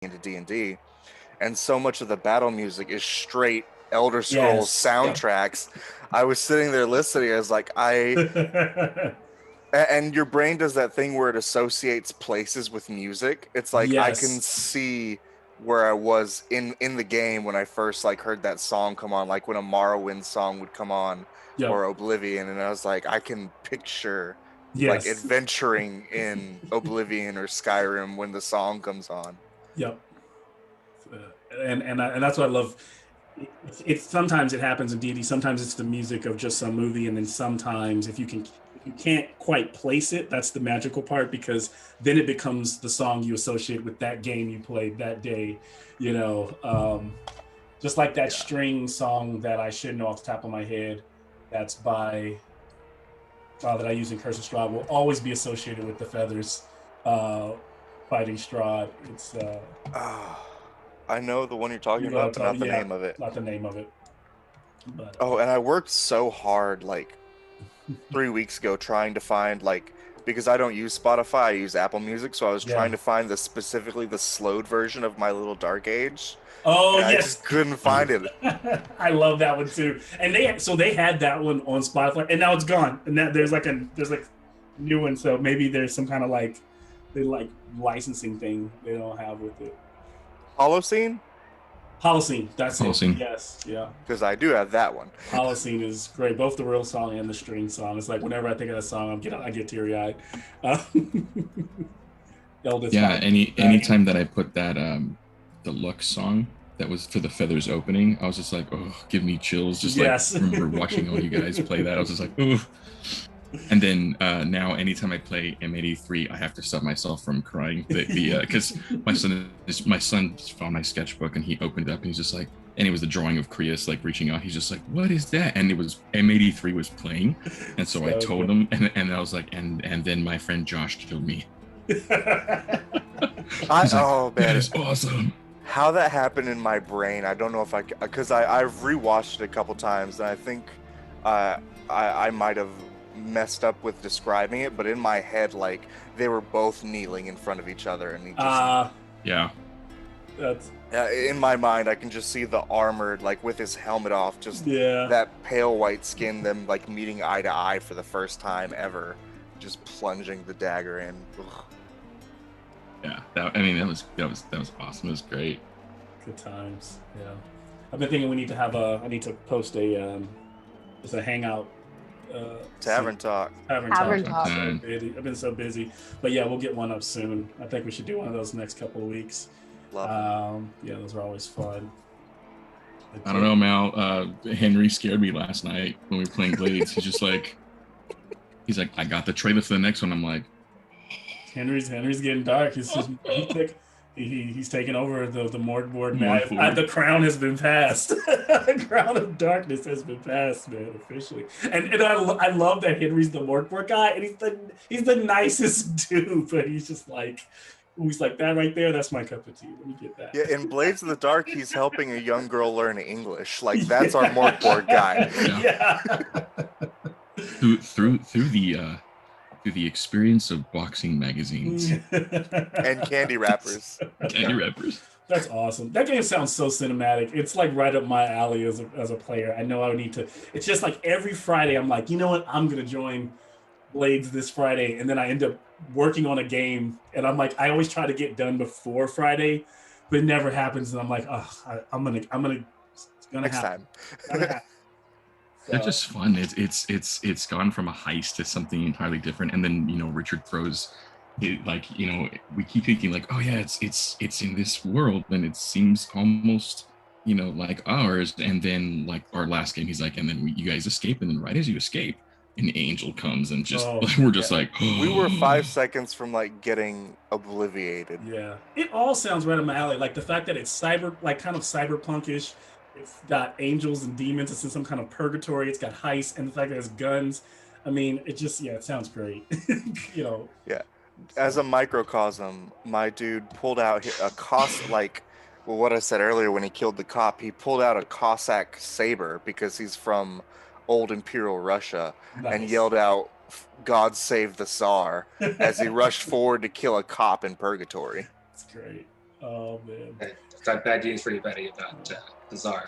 into D&D, and so much of the battle music is straight Elder Scrolls Yes. Yep. soundtracks. I was sitting there listening. I was like, and your brain does that thing where it associates places with music. It's like I can Yes. see where I was in the game when I first like heard that song come on, like when a Morrowind song would come on Yep. or Oblivion, and I was like, I can picture like Yes. adventuring in Oblivion or Skyrim when the song comes on. Yep. And that's what I love. It's sometimes it happens in D&D. Sometimes it's the music of just some movie, and then sometimes if you can't quite place it, that's the magical part, because then it becomes the song you associate with that game you played that day. You know, just like that Yeah. string song that I should know off the top of my head. That's by that I use in Curse of Strahd will always be associated with the feathers uh, fighting Strahd. It's I know the one you're talking you know what I'm about, but not talking. the Yeah, name of it. not the name of it, but Oh, and I worked so hard like 3 weeks ago trying to find like because I don't use Spotify, I use Apple Music, so I was trying yeah. to find specifically the slowed version of My Little Dark Age, Oh and I just yes, couldn't find it. I love that one too. And they had that one on Spotify, and now it's gone. And that there's like new one, so maybe there's some kind of like they like licensing thing they don't have with it. Holocene, Holocene, that's it. Holocene. Yes, yeah. because I do have that one. Holocene is great, both the real song and the string song. It's like whenever I think of that song, I get teary eyed. Uh, Eldest Yeah, Dragon. anytime that I put that the Lux song that was for the Feathers opening, I was just like, oh, give me chills. Just like Yes. remember watching all you guys play that. I was just like, oh. And then now anytime I play M83, I have to stop myself from crying. Because my son found my sketchbook and he opened it up and he's just like, and it was the drawing of Krius like reaching out. He's just like, what is that? And it was M83 was playing. And so I told him, and I was like, and then my friend Josh killed me. Oh man, that is awesome. How that happened in my brain, I don't know if because I've rewatched it a couple times, and I think I might have messed up with describing it, but in my head, like they were both kneeling in front of each other, and he just yeah. That's in my mind, I can just see the armored, like with his helmet off, just that pale white skin, them like meeting eye to eye for the first time ever, just plunging the dagger in. Ugh. Yeah, that was awesome. It was great. Good times. Yeah, I've been thinking I need to post just a hangout. Tavern talk. Tavern talk. I've been so busy, but yeah, we'll get one up soon. I think we should do one of those next couple of weeks. Love yeah, those are always fun. I don't know, Mal. Henry scared me last night when we were playing Blades. He's like, I got the trailer for the next one. I'm like, Henry's getting dark. He's taking over the Mordboard now. The crown has been passed. The crown of darkness has been passed, man, officially. And I love that Henry's the Mordboard guy, and he's the nicest dude, but he's just like. He's like, that right there, that's my cup of tea. Let me get that. Yeah, in Blades of the Dark, he's helping a young girl learn English. Like, that's our Morkboard guy. Yeah. through the experience of boxing magazines and candy wrappers. That's awesome. That game sounds so cinematic. It's like right up my alley as a player. I know I would need to. It's just like every Friday, I'm like, you know what? I'm gonna join Blades this Friday, and then I end up working on a game, and I'm like, I always try to get done before Friday, but it never happens, and I'm like, oh, it's gonna happen. They're just fun. It's gone from a heist to something entirely different, and then Richard throws it, like we keep thinking like, oh yeah, it's in this world, and it seems almost like ours, and then like our last game, he's like, and then you guys escape, and then right as you escape, an angel comes and just we're just like, oh. We were 5 seconds from like getting obliviated. Yeah, it all sounds right up my alley. Like the fact that it's kind of cyberpunkish. It's got angels and demons. It's in some kind of purgatory. It's got heists, and the fact that it's guns. I mean, it sounds great. Yeah. As a microcosm, my dude pulled out a what I said earlier when he killed the cop. He pulled out a Cossack saber because he's from old Imperial Russia, and yelled out, "God save the Tsar," as he rushed forward to kill a cop in purgatory. It's great. Oh man. I've got bad news for anybody about the Czar.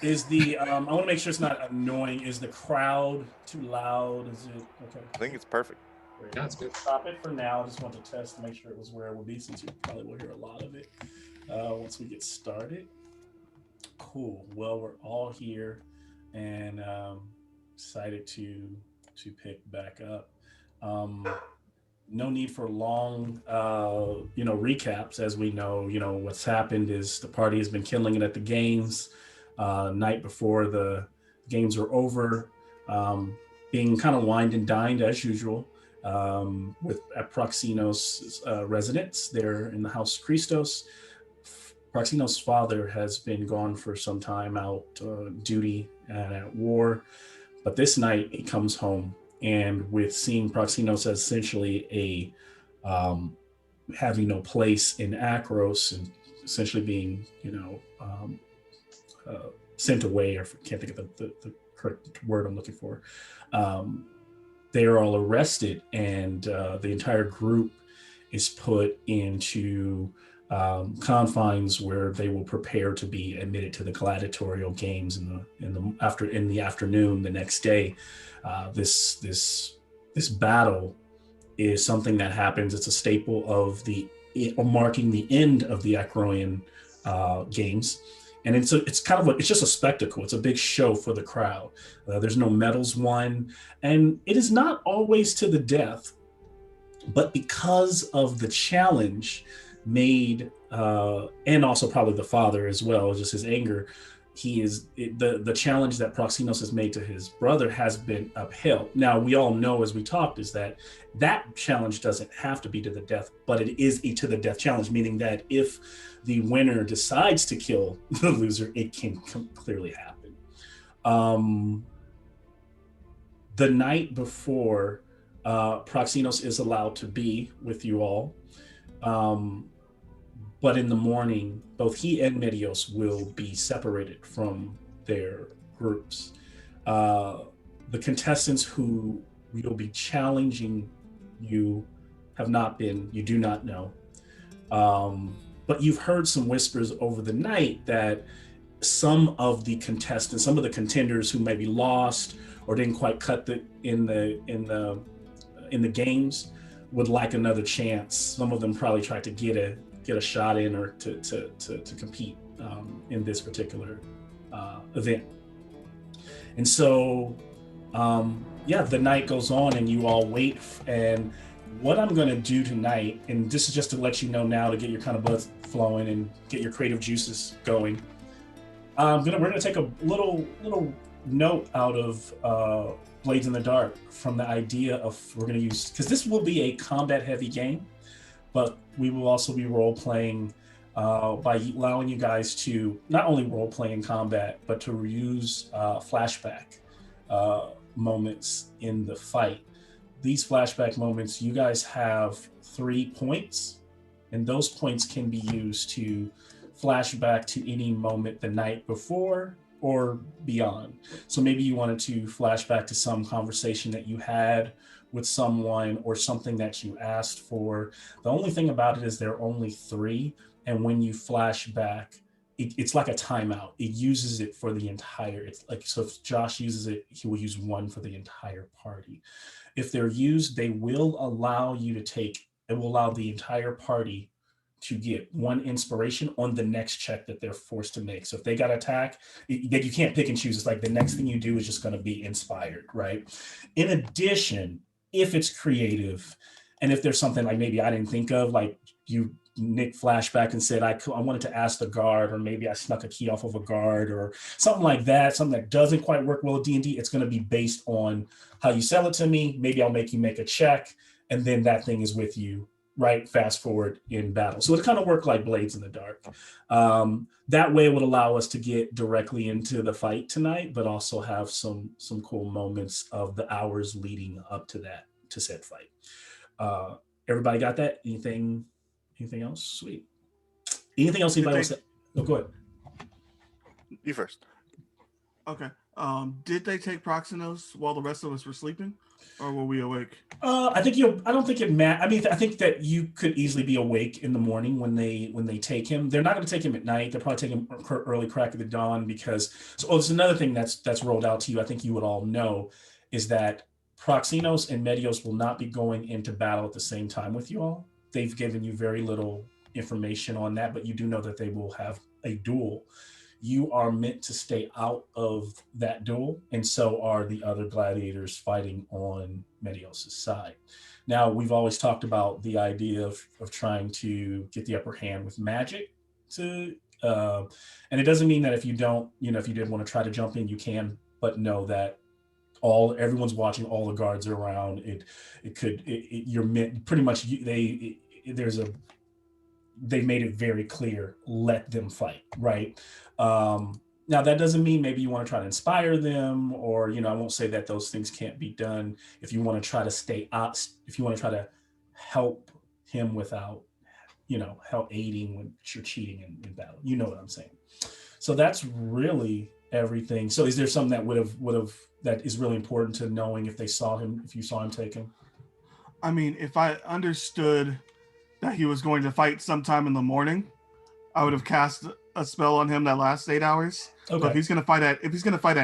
Is the I want to make sure it's not annoying. Is the crowd too loud? Is it okay? I think it's perfect. Great. Yeah, it's good. Stop it for now. I just want to test to make sure it was where it will be, since you probably will hear a lot of it once we get started. Cool. Well, we're all here and excited to pick back up. No need for long, recaps. As we know, what's happened is the party has been killing it at the games. Night before the games are over, being kind of wined and dined as usual with at Proxenos' residence there in the House Christos. Proxenos' father has been gone for some time out duty and at war, but this night he comes home, and with seeing Proxenos as essentially a having no place in Akros and essentially being sent away, or can't think of the correct word I'm looking for. They are all arrested, and the entire group is put into confines where they will prepare to be admitted to the gladiatorial games in the afternoon the next day. This battle is something that happens. It's a staple of marking the end of the Iroan Games. And it's just a spectacle. It's a big show for the crowd. There's no medals won, and it is not always to the death, but because of the challenge made, and also probably the father as well, just his anger, the challenge that Proxenos has made to his brother has been upheld. Now, we all know, as we talked, is that challenge doesn't have to be to the death, but it is a to the death challenge, meaning that if the winner decides to kill the loser, it can clearly happen. The night before, Proxenos is allowed to be with you all. But in the morning, both he and Medios will be separated from their groups. The contestants who will be challenging you you do not know. But you've heard some whispers over the night that some of the contenders who maybe lost or didn't quite cut in the games would like another chance. Some of them probably tried to get a shot in, or to compete in this particular event. And so, the night goes on and you all wait. And what I'm going to do tonight, and this is just to let you know now to get your kind of blood flowing and get your creative juices going. We're going to take a little note out of Blades in the Dark from the idea of, we're going to use, because this will be a combat heavy game, but we will also be role-playing by allowing you guys to not only role-play in combat, but to use flashback moments in the fight. These flashback moments, you guys have 3 points, and those points can be used to flash back to any moment the night before or beyond. So maybe you wanted to flash back to some conversation that you had with someone or something that you asked for. The only thing about it is there are only 3, and when you flash back, it's like a timeout. It uses it for the entire, it's like, so if Josh uses it, he will use 1 for the entire party. If they're used, they will allow it will allow the entire party to get 1 inspiration on the next check that they're forced to make. So if they got attack, you can't pick and choose. It's like the next thing you do is just going to be inspired, right? In addition, if it's creative, and if there's something like maybe I didn't think of, like Nick flashback and said, I wanted to ask the guard, or maybe I snuck a key off of a guard or something like that, something that doesn't quite work well with D&D, it's going to be based on how you sell it to me. Maybe I'll make you make a check, and then that thing is with you, right? Fast forward in battle. So it kind of worked like Blades in the Dark. That way it would allow us to get directly into the fight tonight, but also have some cool moments of the hours leading up to said fight. Everybody got that? Anything else? Sweet. Anything else anybody else? Oh, go ahead. You first. Okay. Did they take Proxenos while the rest of us were sleeping? Or will we awake? I think you. I don't think it matters. I mean, I think that you could easily be awake in the morning when they take him. They're not going to take him at night. They'll probably take him early crack of the dawn because. So, there's another thing that's rolled out to you. I think you would all know is that Proxenos and Medios will not be going into battle at the same time with you all. They've given you very little information on that, but you do know that they will have a duel. You are meant to stay out of that duel, and so are the other gladiators fighting on Medios' side. Now, we've always talked about the idea of trying to get the upper hand with magic to and it doesn't mean that if you don't, if you did want to try to jump in, you can, but know that everyone's watching, all the guards are around. You're meant pretty much they've made it very clear, let them fight, right? Now that doesn't mean maybe you want to try to inspire them, or I won't say that those things can't be done. If you want to try to stay out, if you want to try to help him without help aiding when you're cheating in battle, you know what I'm saying. So that's really everything. So is there something that would have that is really important to knowing if you saw him take him? I mean, if I understood that he was going to fight sometime in the morning, I would have cast a spell on him that lasts 8 hours. Okay. But if he's gonna fight at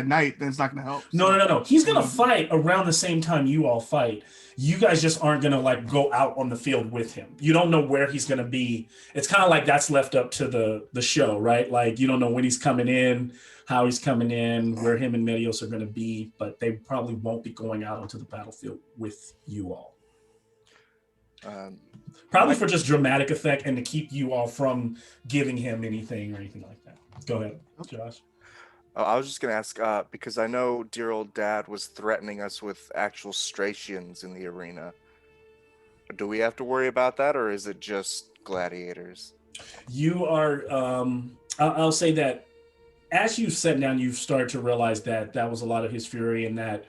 night, then it's not gonna help. No. He's gonna fight around the same time you all fight. You guys just aren't gonna go out on the field with him. You don't know where he's gonna be. It's kind of like that's left up to the show, right? Like you don't know when he's coming in, how he's coming in, where him and Medios are gonna be, but they probably won't be going out onto the battlefield with you all. Probably for just dramatic effect and to keep you all from giving him anything or anything like that. Go ahead, Josh. I was just going to ask, because I know dear old dad was threatening us with actual Stratians in the arena. Do we have to worry about that, or is it just gladiators? You are, I'll say that as you've sat down, you've started to realize that was a lot of his fury, and that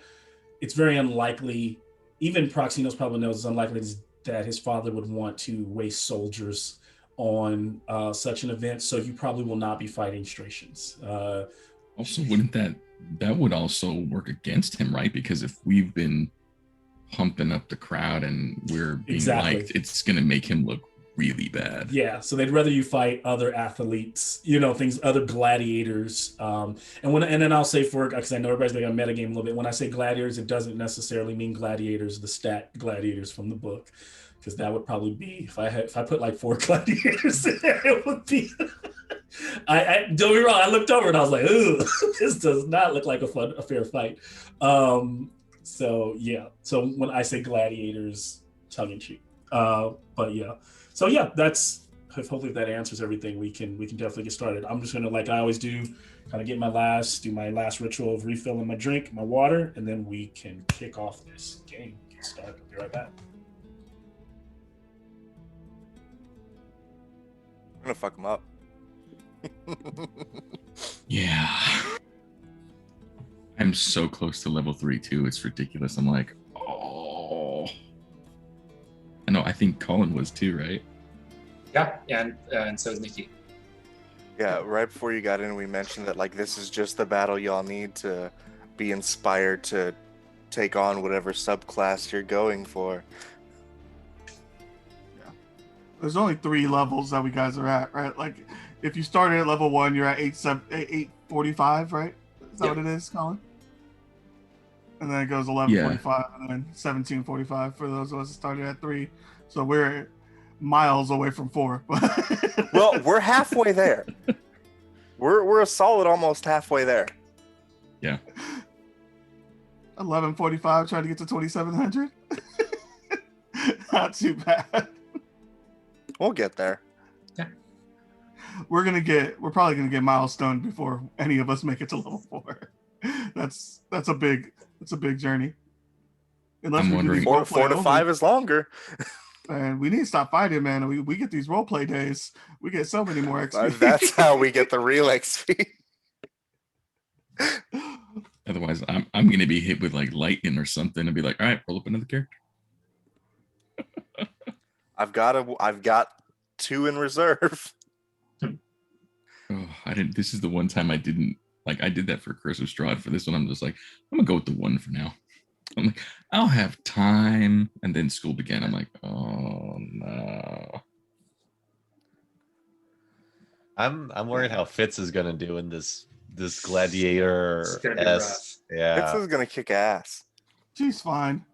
it's very unlikely, even Proxenos probably knows it's unlikely that his father would want to waste soldiers on such an event. So you probably will not be fighting Stratians. Also, wouldn't that would also work against him, right? Because if we've been pumping up the crowd and we're being liked, it's going to make him look really bad. Yeah, so they'd rather you fight other athletes, other gladiators. And then I'll say because I know everybody's going to metagame a little bit. When I say gladiators, it doesn't necessarily mean gladiators, the stat gladiators from the book, because that would probably be if I put like 4 gladiators in there, it would be. I don't get me wrong. I looked over and I was like, "Ooh, this does not look like a fair fight." So yeah. So when I say gladiators, tongue in cheek. But yeah. So yeah, that's hopefully if that answers everything, we can definitely get started. I'm just gonna, like I always do, kind of do my last ritual of refilling my drink, my water, and then we can kick off this game. Get started. I'll be right back. I'm gonna fuck him up. Yeah. I'm so close to level 3 too. It's ridiculous. I'm like, oh. I know. I think Colin was too, right? Yeah, and so is Nikki. Yeah, right before you got in, we mentioned that this is just the battle y'all need to be inspired to take on whatever subclass you're going for. Yeah, there's only 3 levels that we guys are at, right? Like, if you started at level 1, you're at 845, right? Is that what it is, Colin? And then it goes 1145 and then 1745 for those of us that started at 3. So we're miles away from 4. Well, we're halfway there. We're a solid almost halfway there. Yeah. 1145 trying to get to 2700. Not too bad. We'll get there. Yeah. We're probably gonna get milestone before any of us make it to level 4. That's a big journey. Unless I'm wondering, 4 to 5 is longer. And we need to stop fighting, man. We get these roleplay days. We get so many more XP. That's how we get the real XP. Otherwise, I'm gonna be hit with lightning or something and be like, all right, roll up another character. I've got 2 in reserve. Oh, this is the one time I didn't I did that for Curse of Strahd. For this one, I'm just like, I'm gonna go with the 1 for now. I'm like, I'll have time. And then school began. I'm like, oh no. I'm worried how Fitz is gonna do in this gladiator It's gonna be rough. This Yeah. is gonna kick ass. She's fine.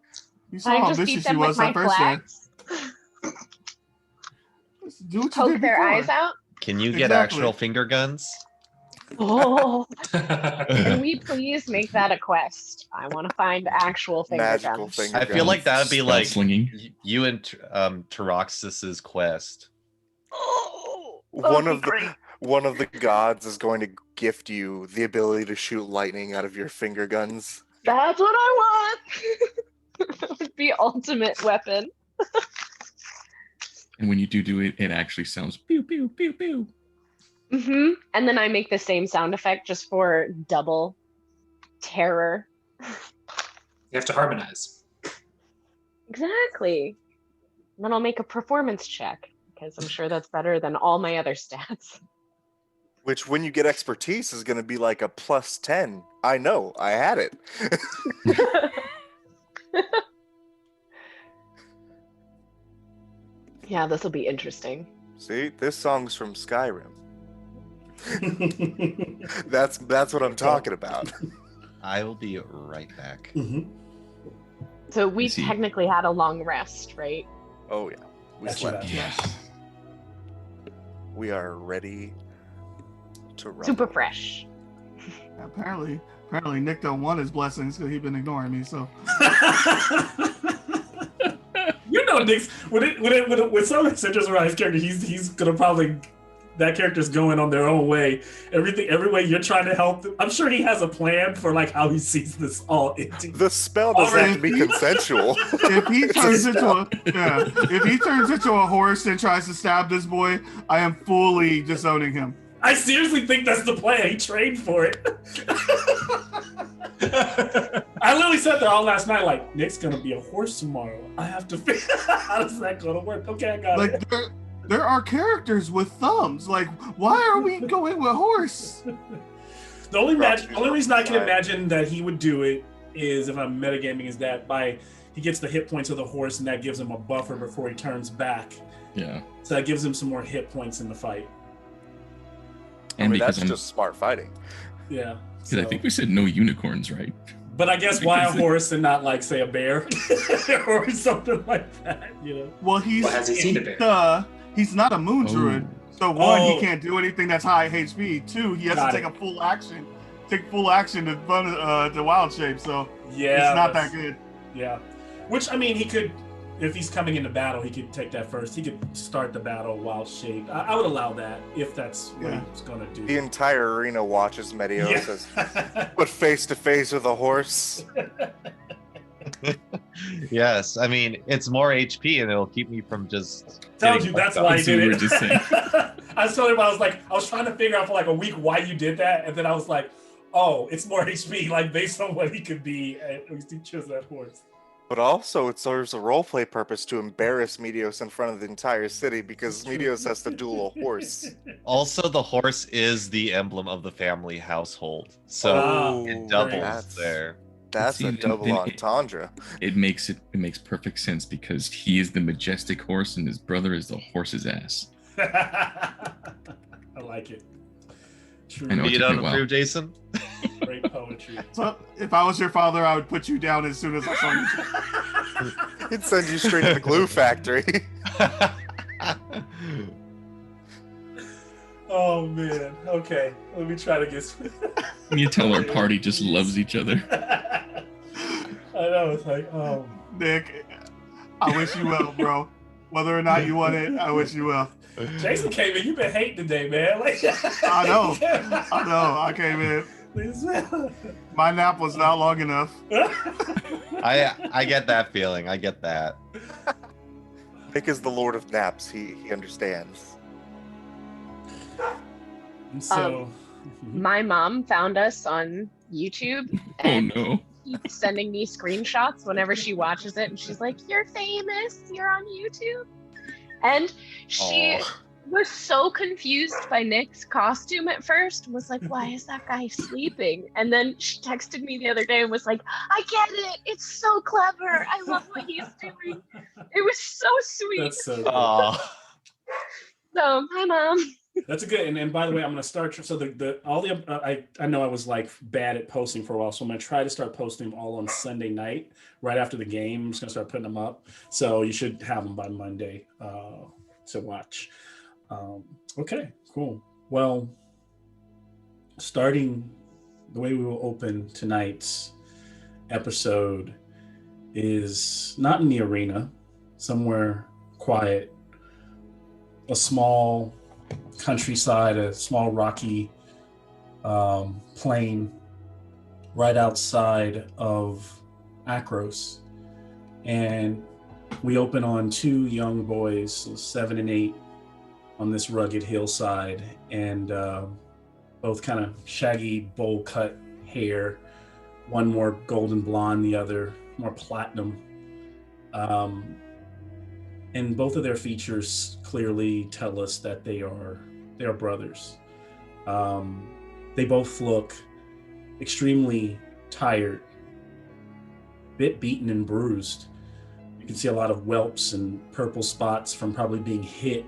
You I saw how just beat vicious she them with was my that first day. flags. Just do what you Poke did their before. eyes out. Can you get Exactly. actual finger guns? Oh, can we please make that a quest? I want to find actual finger Magical guns. finger I feel like that would be Spell like slinging. you and Teroxis's quest. Oh, One of the gods is going to gift you the ability to shoot lightning out of your finger guns. that's what I want. That would be ultimate weapon. And when you do it, it actually sounds pew pew pew pew. And then I make the same sound effect just for double terror. You have to harmonize. Exactly. And then I'll make a performance check because I'm sure that's better than all my other stats. Which, when you get expertise, is going to be like a +10. I know, I had it. Yeah, this will be interesting. See, this song's from Skyrim. That's what I'm talking about. I will be right back. So we I see. technically had a long rest, right? Oh yeah, we That's slept. right. Yes. We are ready to run. Super fresh. Apparently Nick don't want his blessings because he's been ignoring me. So You know, Nick's when someone centers around his character, he's gonna probably, that character's going on their own way. Every way you're trying to help them. I'm sure he has a plan for like how he sees this all ending. The spell doesn't have to be consensual. if he turns into a horse and tries to stab this boy, I am fully disowning him. I seriously think that's the plan. He trained for it. I literally sat there all last night like, Nick's gonna be a horse tomorrow. I have to figure out how is that gonna work. Okay, I got it. Like there are characters with thumbs. Like, why are we going with horse? The only Proxy's reason I can right. imagine that he would do it is, if I'm metagaming, is that he gets the hit points of the horse and that gives him a buffer before he turns back. Yeah. So that gives him some more hit points in the fight. And that's because just smart fighting. Yeah. I think we said no unicorns, right? But I guess why a horse and not like say a bear or something like that, you know? Well, Well, has he seen a bear? He's not a moon Oh. druid. So one, Oh. he can't do anything that's high HP. Two, he has Got to take it. a full action. Take full action to run the wild shape. So Yeah. it's not that's- that good. Yeah. Which, I mean, he could, if he's coming into battle, he could take that first. He could start the battle wild shape. I would allow that if that's what Yeah. he's going to do. The entire arena watches Medios as Yeah. put face to face with a horse. Yes, I mean it's more HP and it'll keep me from just. Tells getting you that's fucked why up. he So we did were it. just saying. I was telling him, I was trying to figure out for like a week why you did that, and then I was like, oh, it's more HP, like based on what he could be. At least he chose that horse. But also, it serves a roleplay purpose to embarrass Medios in front of the entire city because Medios has to duel a horse. Also, the horse is the emblem of the family household, so Oh, it doubles that's- there. That's See, a double then entendre. It makes perfect sense because he is the majestic horse and his brother is the horse's ass. I like it. True. I know. You took don't me a while. approve, Jason? Great poetry. So if I was your father, I would put you down as soon as I saw you. He'd send you straight to the glue factory. Oh man. Okay. Let me try to get. You tell our party just loves each other. I know. It's like, oh. Nick, I wish you well, bro. Whether or not you want it, I wish you well. Jason came in. You've been hating today, man. Like, I know. I came in. My nap was not long enough. I get that feeling. I get that. Nick is the Lord of Naps. He understands. And so, My mom found us on YouTube Oh and no. keeps sending me screenshots whenever she watches it, and she's like, "You're famous. You're on YouTube." And she Aw. was so confused by Nick's costume at first. Was like, why is that guy sleeping? And then she texted me the other day and was like, I get it. It's so clever. I love what he's doing. It was so sweet. That's so good. Oh, So, hi, Mom. That's a good. And by the way, I'm going to start. So I know I was like bad at posting for a while, so I'm going to try to start posting them all on Sunday night, right after the game. I'm just going to start putting them up. So you should have them by Monday to watch. Okay, cool. Well, starting the way we will open tonight's episode is not in the arena, somewhere quiet, a small countryside, a small rocky plain right outside of Akros. And we open on two young boys, 7 and 8, on this rugged hillside, and both kind of shaggy, bowl cut hair, one more golden blonde, the other more platinum. And both of their features clearly tell us that they are brothers. They both look extremely tired, a bit beaten and bruised. You can see a lot of whelps and purple spots from probably being hit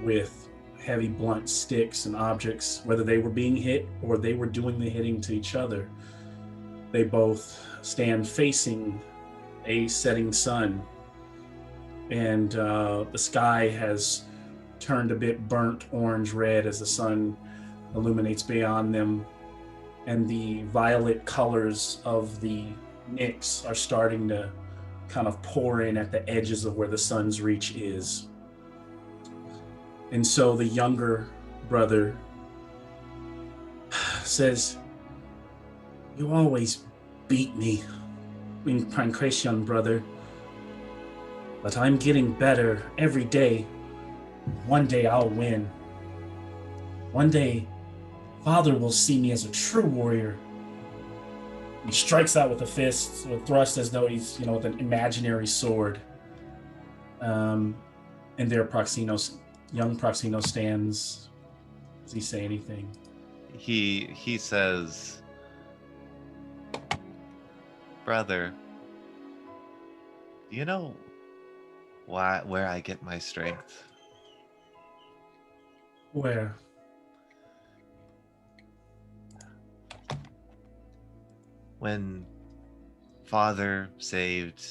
with heavy blunt sticks and objects, whether they were being hit or they were doing the hitting to each other. They both stand facing a setting sun, and the sky has turned a bit burnt orange red as the sun illuminates beyond them, and the violet colors of the Nyx are starting to kind of pour in at the edges of where the sun's reach is. And so the younger brother says, "You always beat me in Pancration, brother. But I'm getting better every day. One day I'll win. One day, Father will see me as a true warrior." He strikes out with a fist, with a thrust as though he's, with an imaginary sword. And there young Proxenos stands. Does he say anything? he says, "Brother, do you know where I get my strength?" Where? When Father saved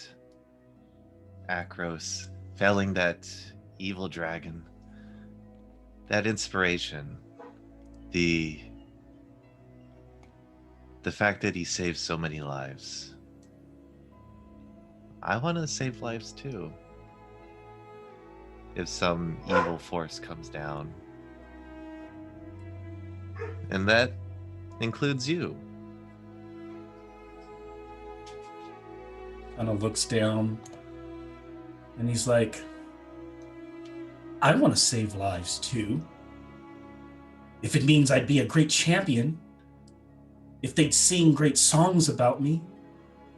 Akros, felling that evil dragon, that inspiration, the fact that he saved so many lives. I want to save lives too. If some evil force comes down. And that includes you. Kind of looks down, and he's like, "I want to save lives too. If it means I'd be a great champion, if they'd sing great songs about me,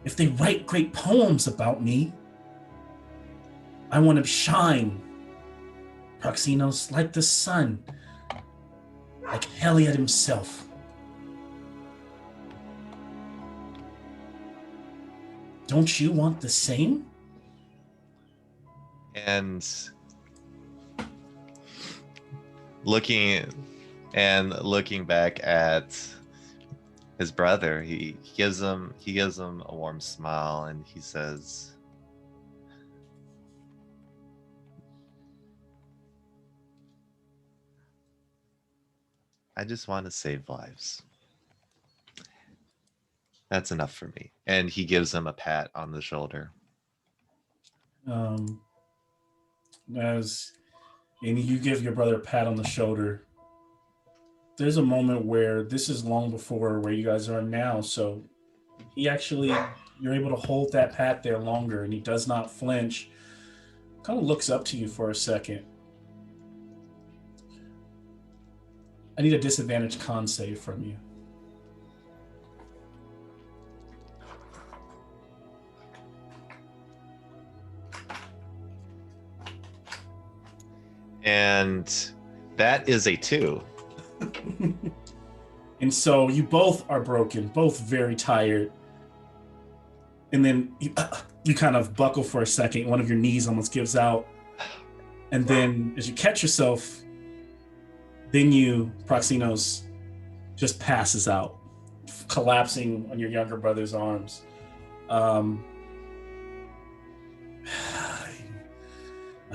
if they write great poems about me, I want to shine, Proxenos, like the sun, like Heliod himself." Don't you want the same? And looking back at his brother, he gives him a warm smile, and he says, "I just want to save lives. That's enough for me." And he gives him a pat on the shoulder. And you give your brother a pat on the shoulder, there's a moment where this is long before where you guys are now, so you're able to hold that pat there longer, and he does not flinch. Kind of looks up to you for a second. I need a disadvantage con save from you. And that is a 2. And so you both are broken, both very tired. And then you kind of buckle for a second. One of your knees almost gives out. And then as you catch yourself, then Proxenos, just passes out, collapsing on your younger brother's arms.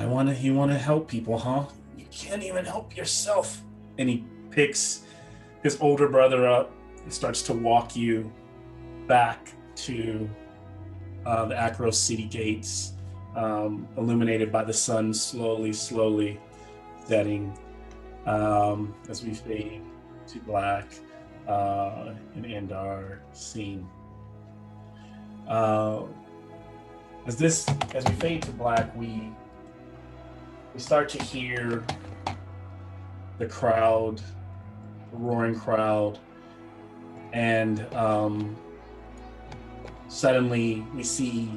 You want to help people, huh? You can't even help yourself. And he picks his older brother up and starts to walk you back to the Akros city gates, illuminated by the sun slowly setting as we fade to black and end our scene. As we fade to black, we start to hear the crowd, the roaring crowd, and suddenly we see,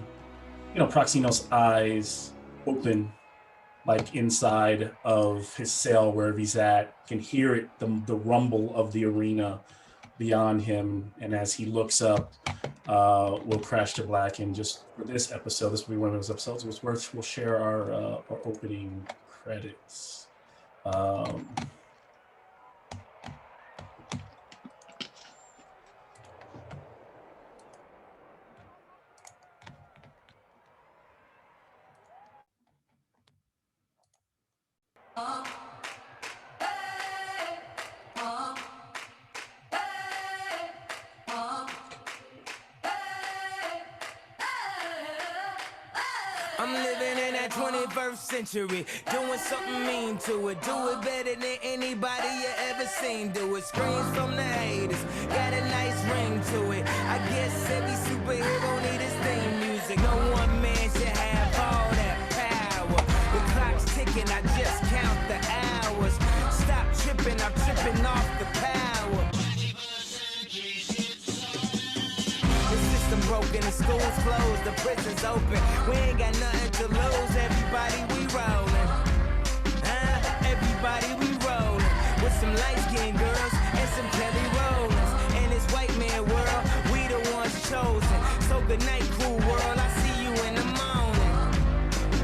Proxenos' eyes open, like inside of his cell wherever he's at. Can hear it, the rumble of the arena beyond him, and as he looks up, we'll crash to black. And just for this episode, this will be one of those episodes we'll share our opening credits. I'm living in that 21st century, doing something mean to it. Do it better than anybody you ever seen do it. Screams from the haters, got a nice ring to it. I guess every superhero need his theme music. No one man should have all that power. The clock's ticking, I just count the hours. Stop tripping, I'm tripping off the power. Broken, the school's closed, the prison's open. We ain't got nothing to lose. Everybody, we rollin'. Everybody, we rollin'. With some light-skinned girls and some Kelly Rollins. In this white man world, we the ones chosen. So good night, cool world. I see you in the morning.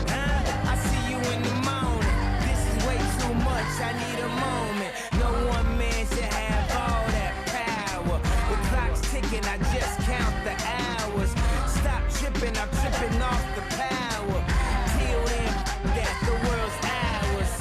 I see you in the morning. This is way too much. I need a moment. No one man should have all that power. The clock's ticking. I just count the hours. Stop tripping, I'm tripping off the power. Till then, that the world's ours.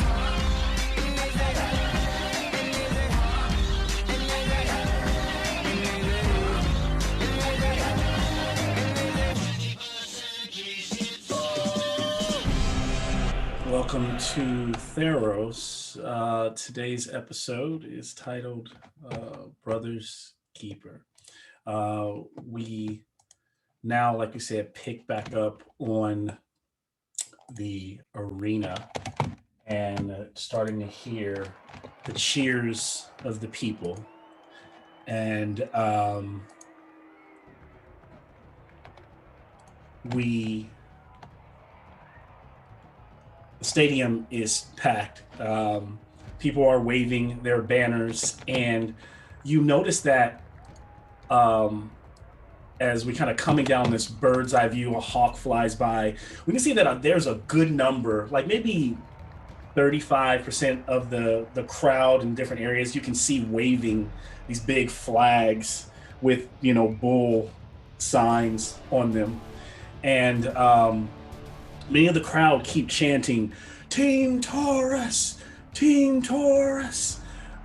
Welcome to THEROS. Today's episode is titled Brother's Keeper. We now, like we said, pick back up on the arena and starting to hear the cheers of the people. And the stadium is packed. People are waving their banners, and you notice that as we kind of coming down this bird's eye view, a hawk flies by. We can see that there's a good number, like maybe 35% of the crowd in different areas. You can see waving these big flags with, bull signs on them. And many of the crowd keep chanting, Team Taurus, Team Taurus,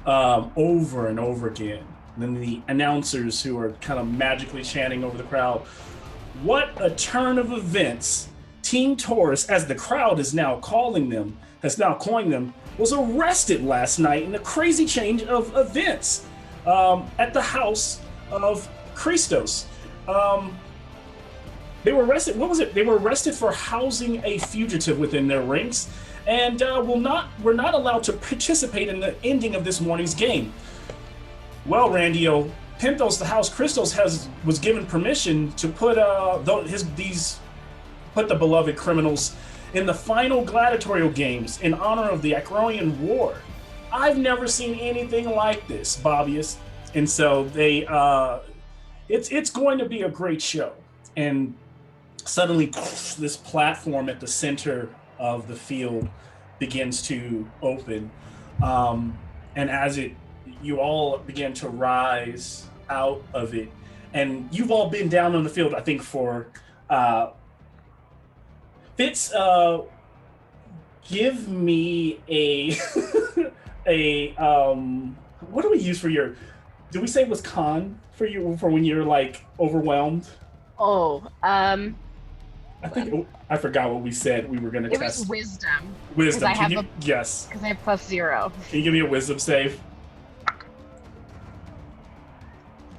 over and over again. And then the announcers who are kind of magically chanting over the crowd, what a turn of events. Team Taurus, as the crowd is now calling them, was arrested last night in a crazy change of events at the house of Christos. They were arrested. What was it? They were arrested for housing a fugitive within their ranks, and were not allowed to participate in the ending of this morning's game. Well, Randio, Pintos, the house Christos was given permission to put the beloved criminals in the final gladiatorial games in honor of the Iroan War. I've never seen anything like this, Bobbyist. And so they, it's going to be a great show. And suddenly, this platform at the center of the field begins to open, and as you all begin to rise out of it, and you've all been down on the field, I think, for Fitz. Give me a what do we use for your? Did we say it was con for you for when you're like overwhelmed? Oh, I think I forgot what we said we were going to it test. was wisdom. Wisdom. I have yes. Because I have +0. Can you give me a wisdom save?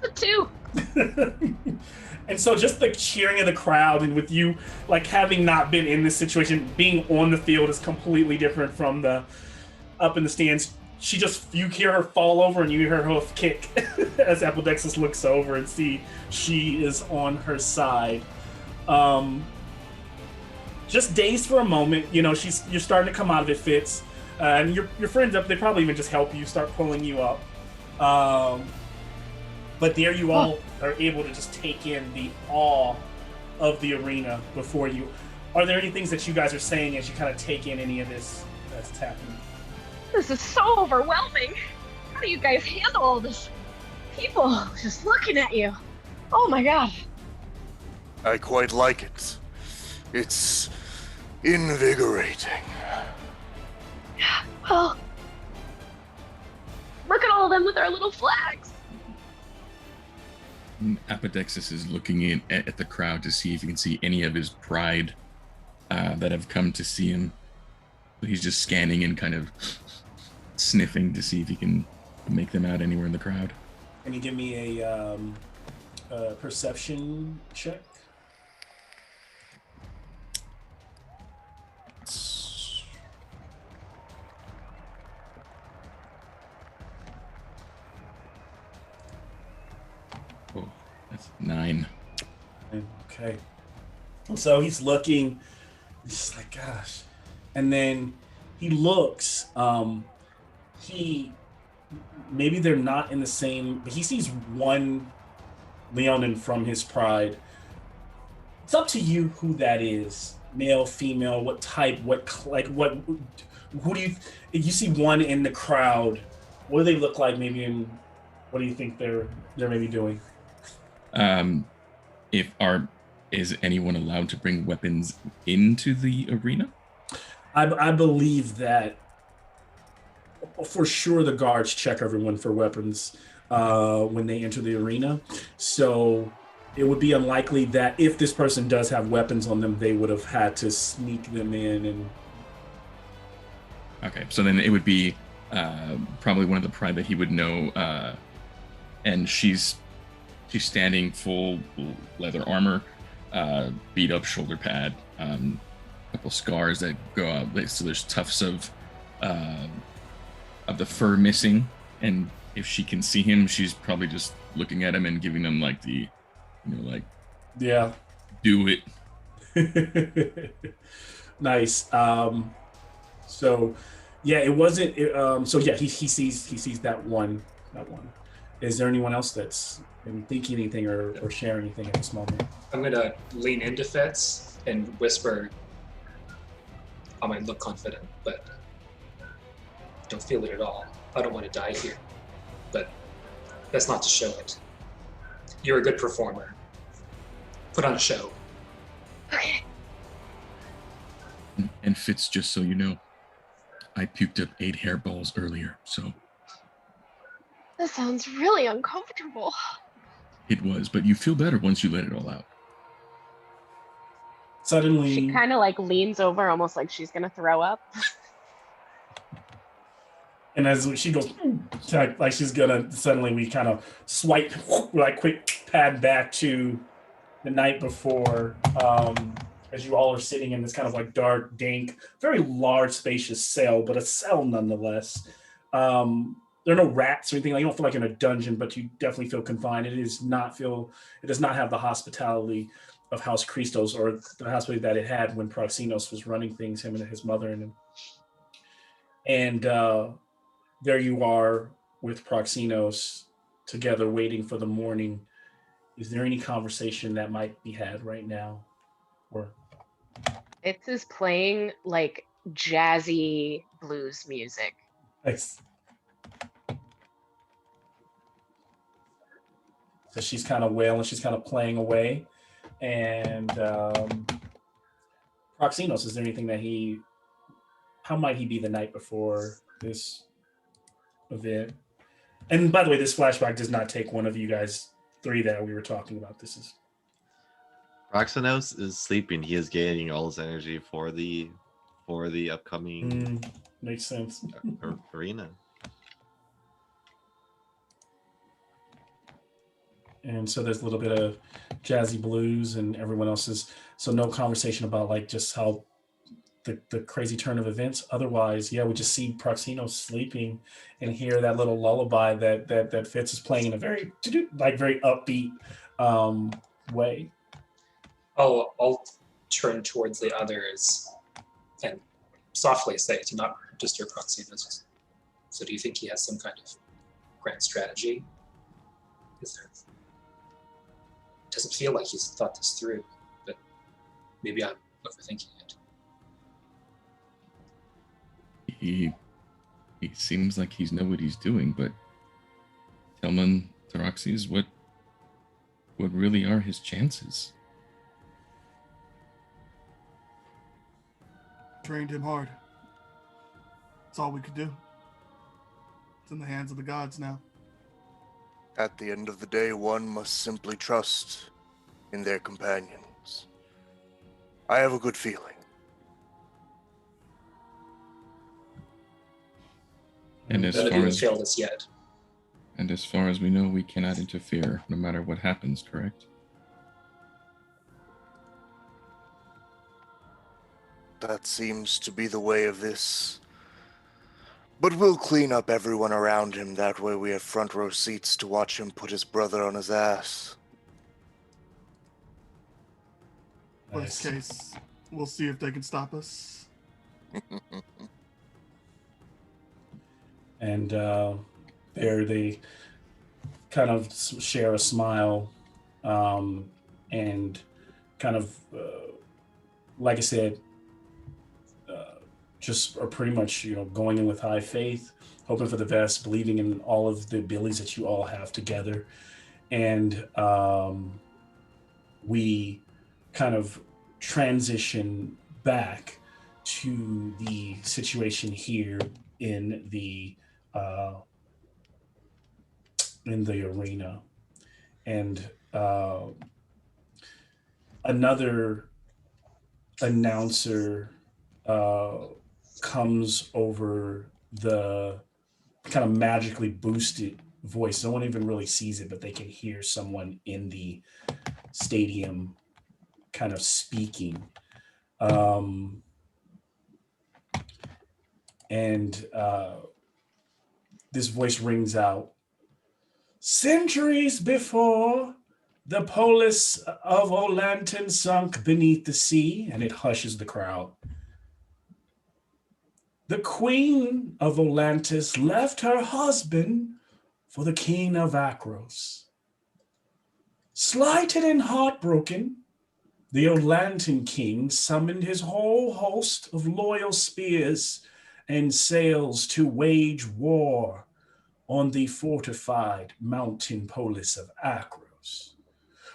A 2. And so just the cheering of the crowd, and with you like having not been in this situation, being on the field is completely different from the up in the stands. You hear her fall over and you hear her hoof kick as Apodexis looks over and see she is on her side. Just dazed for a moment, you know, you're starting to come out of it, Fitz. And your friends up, they probably even just help you, start pulling you up. But there you all are able to just take in the awe of the arena before you. Are there any things that you guys are saying as you kind of take in any of this that's happening? This is so overwhelming. How do you guys handle all this? People just looking at you. Oh my god. I quite like it. It's invigorating. Well, look at all of them with their little flags. Apodexis is looking at the crowd to see if he can see any of his pride that have come to see him. He's just scanning and kind of sniffing to see if he can make them out anywhere in the crowd. Can you give me a perception check? Oh, that's 9. Okay. So he's looking, he's like, gosh. And then he looks, maybe they're not in the same, but he sees one Leonin from his pride. It's up to you who that is. Male, female, what type, who do you see one in the crowd, what do they look like maybe, and what do you think they're maybe doing? Is anyone allowed to bring weapons into the arena? I believe that for sure the guards check everyone for weapons when they enter the arena. So it would be unlikely that if this person does have weapons on them, they would have had to sneak them in. And okay, so then it would be probably one of the pride that he would know, and she's standing full leather armor, beat up shoulder pad, couple scars that go out, so there's tufts of the fur missing, and if she can see him, she's probably just looking at him and giving him like the, yeah, do it. Nice. So yeah, it wasn't. So yeah, he sees that one. Is there anyone else that's maybe thinking anything or sharing anything at this moment? I'm gonna lean into Fitz and whisper. I might look confident, but don't feel it at all. I don't want to die here, but that's not to show it. You're a good performer. Put on a show. Okay. And Fitz, just so you know, I puked up 8 hairballs earlier, so. That sounds really uncomfortable. It was, but you feel better once you let it all out. Suddenly, she kind of like leans over, almost like she's gonna throw up. And as she goes, like she's gonna, suddenly we kind of swipe, like quick pad back to the night before, as you all are sitting in this kind of like dark, dank, very large, spacious cell, but a cell nonetheless. There are no rats or anything. Like, you don't feel like in a dungeon, but you definitely feel confined. It does not have the hospitality House Christos, or the house that it had when Proxenos was running things, him and his mother and him. And there you are with Proxenos together waiting for the morning. Is there any conversation that might be had right now? Or It's is playing like jazzy blues music. nice. So she's kind of wailing, she's kind of playing away. And Proxenos, is there anything that how might he be the night before this event? And by the way, this flashback does not take one of you guys three that we were talking about. This is Proxenos is sleeping. He is gaining all his energy for the upcoming makes sense. arena. And so there's a little bit of jazzy blues, and everyone else is, so no conversation about like just how the crazy turn of events. Otherwise, yeah, we just see Proxenos sleeping and hear that little lullaby that Fitz is playing in a very very upbeat way. I'll turn towards the others and softly say to not disturb Proxenos. So do you think he has some kind of grand strategy? Doesn't feel like he's thought this through, but maybe I'm overthinking it. He seems like he's know what he's doing, but Telman Theraxes, what really are his chances? Trained him hard. That's all we could do. It's in the hands of the gods now. At the end of the day, one must simply trust in their companions. I have a good feeling. And as None of far you have as failed us yet. And as far as we know, we cannot interfere, no matter what happens, correct? That seems to be the way of this. But we'll clean up everyone around him. That way we have front row seats to watch him put his brother on his ass. Worst case, we'll see if they can stop us. And there they kind of share a smile, and kind of, like I said, just are pretty much, going in with high faith, hoping for the best, believing in all of the abilities that you all have together. And we kind of transition back to the situation here in the arena. And another announcer comes over the kind of magically boosted voice. No one even really sees it, but they can hear someone in the stadium kind of speaking. And this voice rings out, "Centuries before, the polis of Olanton sunk beneath the sea," and it hushes the crowd. "The queen of Olantis left her husband for the king of Akros. Slighted and heartbroken, the Olanton king summoned his whole host of loyal spears and sails to wage war on the fortified mountain polis of Akros.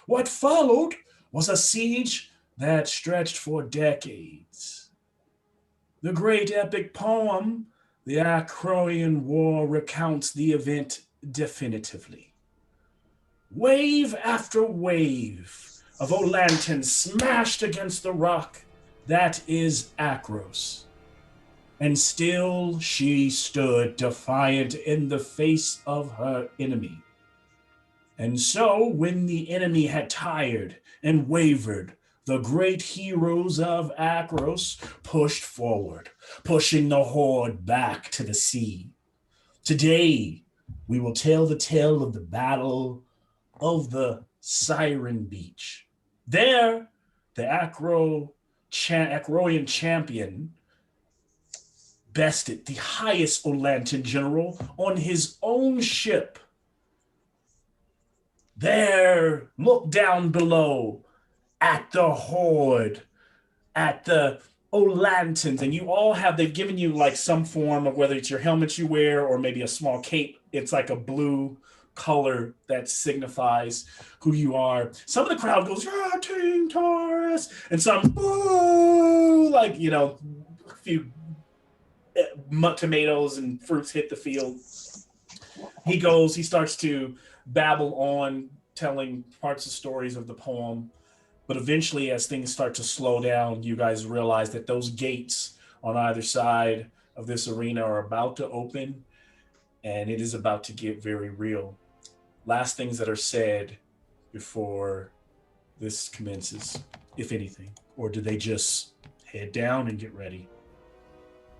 What followed was a siege that stretched for decades. The great epic poem, The Acroian War, recounts the event definitively. Wave after wave of Olanton smashed against the rock that is Akros. And still she stood defiant in the face of her enemy. And so when the enemy had tired and wavered, the great heroes of Akros pushed forward, pushing the horde back to the sea. Today, we will tell the tale of the Battle of the Siren Beach, There, the Acroian champion bested the highest Olantan general on his own ship. There, look down below at the horde, at the Olantans, and you all have, they've given you like some form of, whether it's your helmet you wear or maybe a small cape, it's like a blue color that signifies who you are. Some of the crowd goes, "Ah, Team Taurus," and some, "Boo!" Like, you know, a few tomatoes and fruits hit the field. He starts to babble on, telling parts of stories of the poem. But eventually, as things start to slow down, you guys realize that those gates on either side of this arena are about to open, and it is about to get very real. Last things that are said before this commences, if anything, or do they just head down and get ready?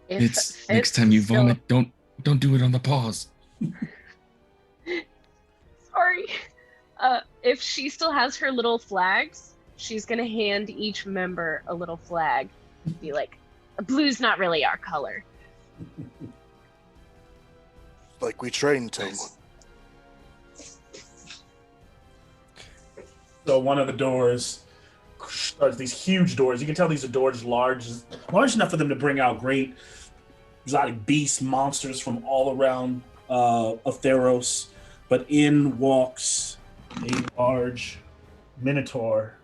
It's next time you vomit, don't do it on the pause. Sorry. If she still has her little flags, she's gonna hand each member a little flag. Be like, blue's not really our color. Like we trained to. So one of the doors starts, these huge doors. You can tell these are doors large enough for them to bring out great exotic beasts, monsters from all around of THEROS. But in walks a large minotaur,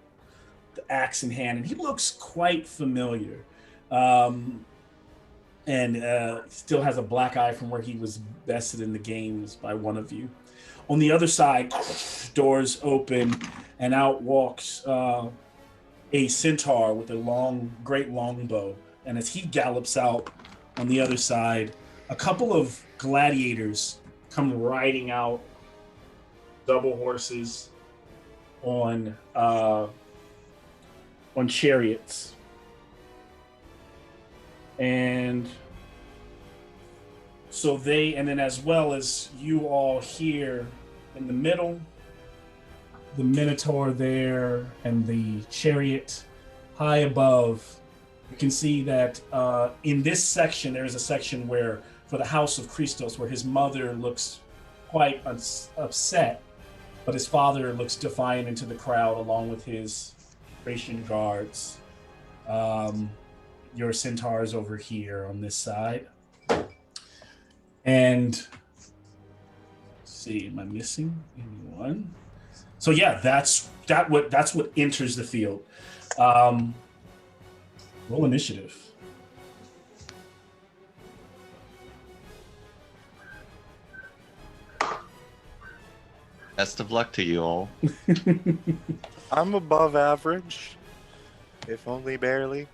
the axe in hand, and he looks quite familiar. And still has a black eye from where he was bested in the games by one of you. On the other side, doors open, and out walks a centaur with a great longbow. And as he gallops out on the other side, a couple of gladiators come riding out, double horses on chariots. And so and then as well as you all here in the middle, the Minotaur there and the chariot high above, you can see that in this section, there is a section where, for the House of Christos, where his mother looks quite upset, but his father looks defiant into the crowd along with his Thracian guards. Your centaurs over here on this side. And let's see, am I missing anyone? So yeah, that's what enters the field. Roll initiative. Best of luck to you all. I'm above average, if only barely.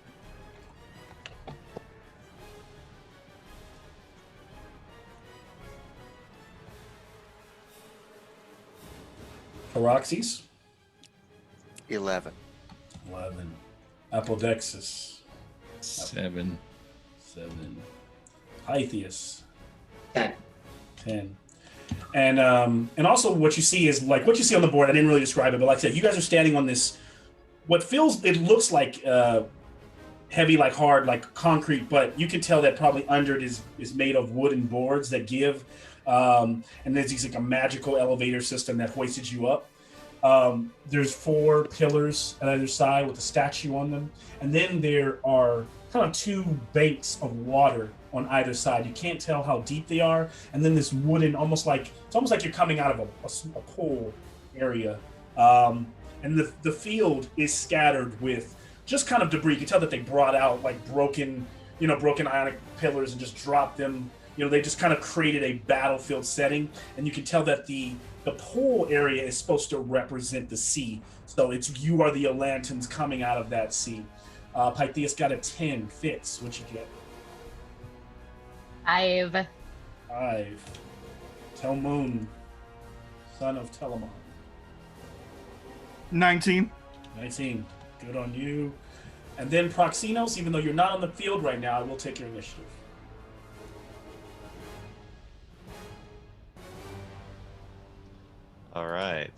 Paroxys? 11. 11. Apodexis? 7. 7. Pythias? 10. 10. And also what you see is, like, what you see on the board, I didn't really describe it, but like I said, you guys are standing on this, it looks like heavy, like hard, like concrete, but you can tell that probably under it is made of wooden boards that give, and there's like a magical elevator system that hoisted you up. There's 4 pillars at either side with a statue on them, and then there are kind of 2 banks of water on either side. You can't tell how deep they are, and then this wooden, almost like you're coming out of a pool area. And the field is scattered with just kind of debris. You can tell that they brought out like broken ionic pillars and just dropped them. They just kind of created a battlefield setting, and you can tell that the pool area is supposed to represent the sea. So you are the Olantans coming out of that sea. Pythias got a 10. Fitz, what you get? 5. 5. Telmoon, son of Telamon. 19. 19. Good on you. And then Proxenos, even though you're not on the field right now, I will take your initiative. All right.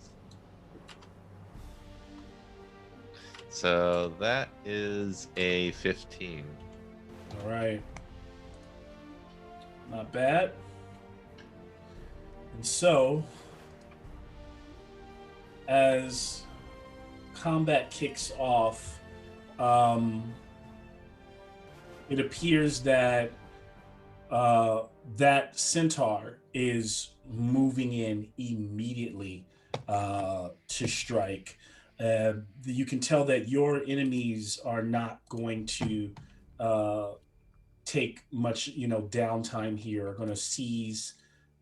So that is a 15. All right. Not bad. And so, as combat kicks off, it appears that that centaur is moving in immediately to strike. You can tell that your enemies are not going to take much, downtime here. Are going to seize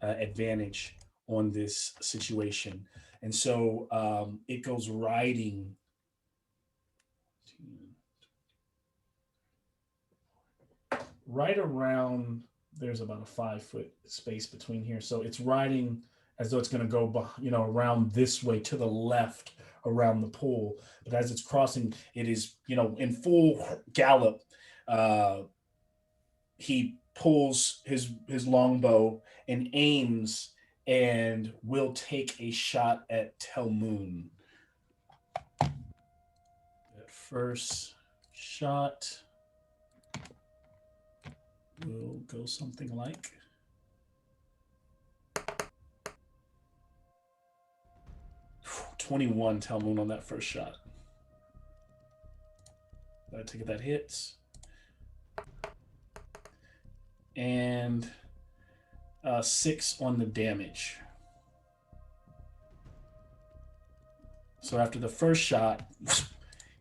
advantage on this situation, and so it goes riding. Right around, there's about a 5-foot space between here, so it's riding as though it's going to go, around this way to the left around the pool. But as it's crossing, it is, in full gallop. He pulls his longbow and aims and will take a shot at Telmoon. That first shot will go something like 21 Telmoon on that first shot. I take that hits. And 6 on the damage. So after the first shot,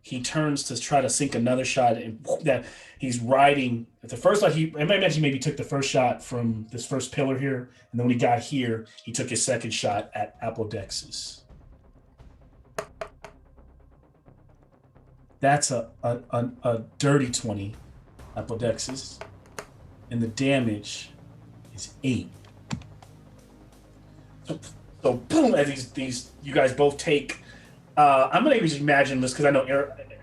he turns to try to sink another shot, and that he's riding. At the first shot, I imagine he maybe took the first shot from this first pillar here, and then when he got here, he took his second shot at Apodexis. That's a dirty 20, Apodexis. And the damage is 8. So boom, as these you guys both take. I'm gonna just imagine this because I know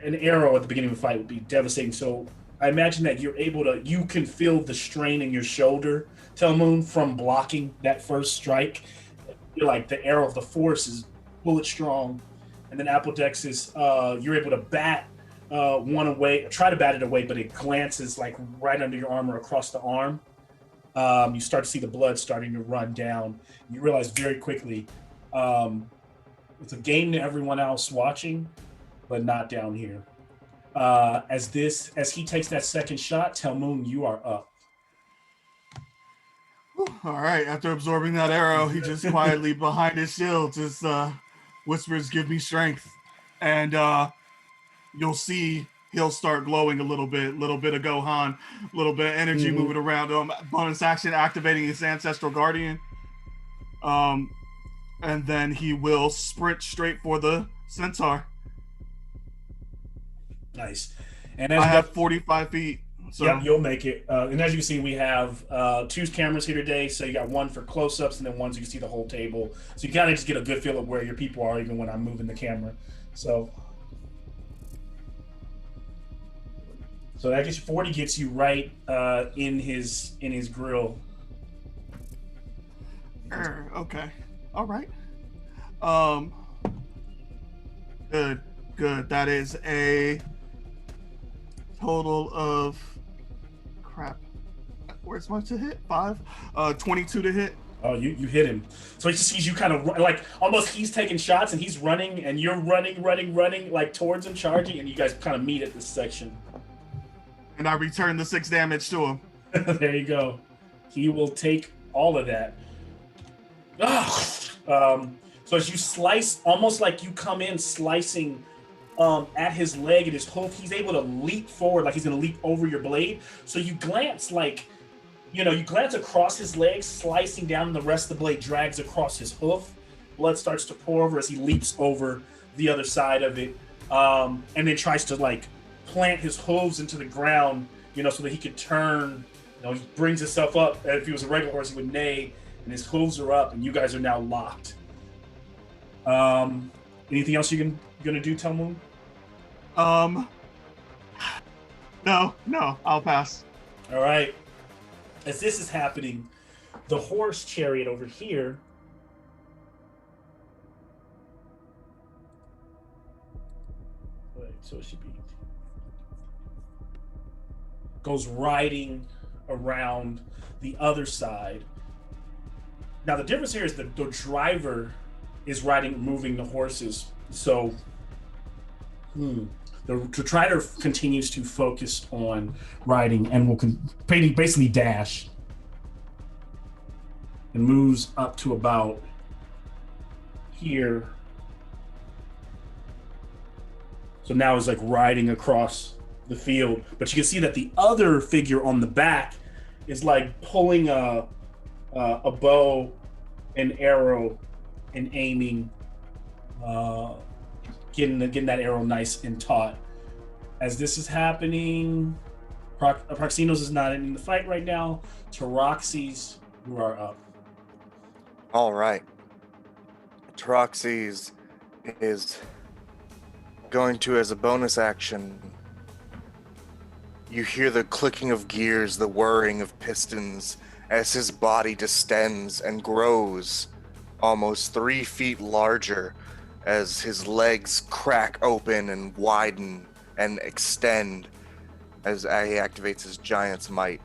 an arrow at the beginning of the fight would be devastating. So I imagine that you can feel the strain in your shoulder, Telmoon, from blocking that first strike. You're like the arrow of the force is bullet strong, and then Apodexis, you're able to bat one away, try to bat it away, but it glances like right under your armor across the arm. You start to see the blood starting to run down. You realize very quickly it's a game to everyone else watching, but not down here. As he takes that second shot, Telmoon, you are up. All right. After absorbing that arrow, he just quietly behind his shield just whispers, "Give me strength," and you'll see he'll start glowing a little bit of Gohan, a little bit of energy moving around him. Bonus action activating his Ancestral Guardian. And then he will sprint straight for the centaur. Nice. And as I have 45 feet. So. Yeah, you'll make it. And as you can see, we have 2 cameras here today. So you got one for close-ups and then one so you can see the whole table. So you kind of just get a good feel of where your people are even when I'm moving the camera. So that gets you 40, gets you right in his grill. Okay. All right. Good. That is a total of crap. Where's my to hit? 5. 22 to hit. Oh, you hit him. So he just sees you kind of like almost he's taking shots and he's running and you're running like towards him, charging, and you guys kind of meet at this section. And I return the 6 damage to him. There you go. He will take all of that. So as you slice, almost like you come in slicing at his leg and his hoof, he's able to leap forward like he's going to leap over your blade. So you glance you glance across his leg, slicing down, and the rest of the blade drags across his hoof. Blood starts to pour over as he leaps over the other side of it, and then tries to plant his hooves into the ground, so that he could turn. He brings himself up. If he was a regular horse, he would neigh, and his hooves are up, and you guys are now locked. Anything else you're gonna do, Telmoon? No, I'll pass. All right. As this is happening, the horse chariot over here So it should be goes riding around the other side. Now the difference here is the driver is moving the horses. So the rider continues to focus on riding and will basically dash and moves up to about here. So now is like riding across the field, but you can see that the other figure on the back is like pulling a bow and arrow and aiming, getting that arrow nice and taut. As this is happening, Proxenos is not in the fight right now. Taroxys, you are up. All right. Taroxys is going to, as a bonus action, you hear the clicking of gears, the whirring of pistons as his body distends and grows almost 3 feet larger as his legs crack open and widen and extend as he activates his giant's might.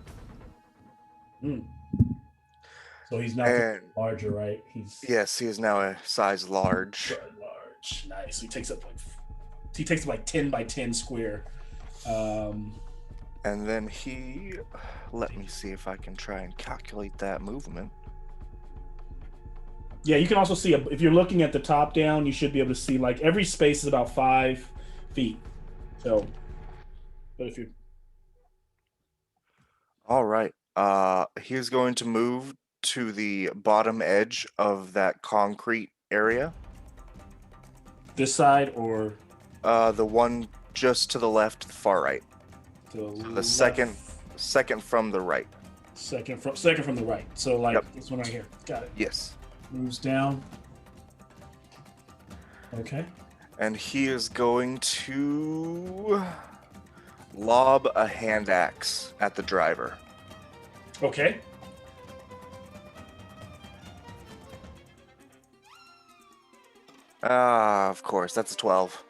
So he's now larger, right? Yes, he is now a size large. Large, nice. He takes up like 10 by 10 square. And then let me see if I can try and calculate that movement. Yeah, you can also see, if you're looking at the top down, you should be able to see like every space is about 5 feet. So, but if you... All right. He's going to move to the bottom edge of that concrete area. This side or? The one just to the left, the far right. The second from the right. Second from the right. So like this one right here. Got it. Yes. Moves down. Okay. And he is going to lob a hand axe at the driver. Okay. Of course, that's a 12.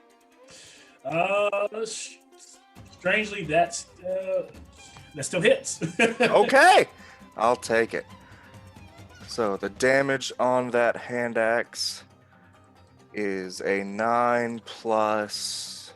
Strangely, that still hits. Okay, I'll take it. So the damage on that hand axe is a 9 plus.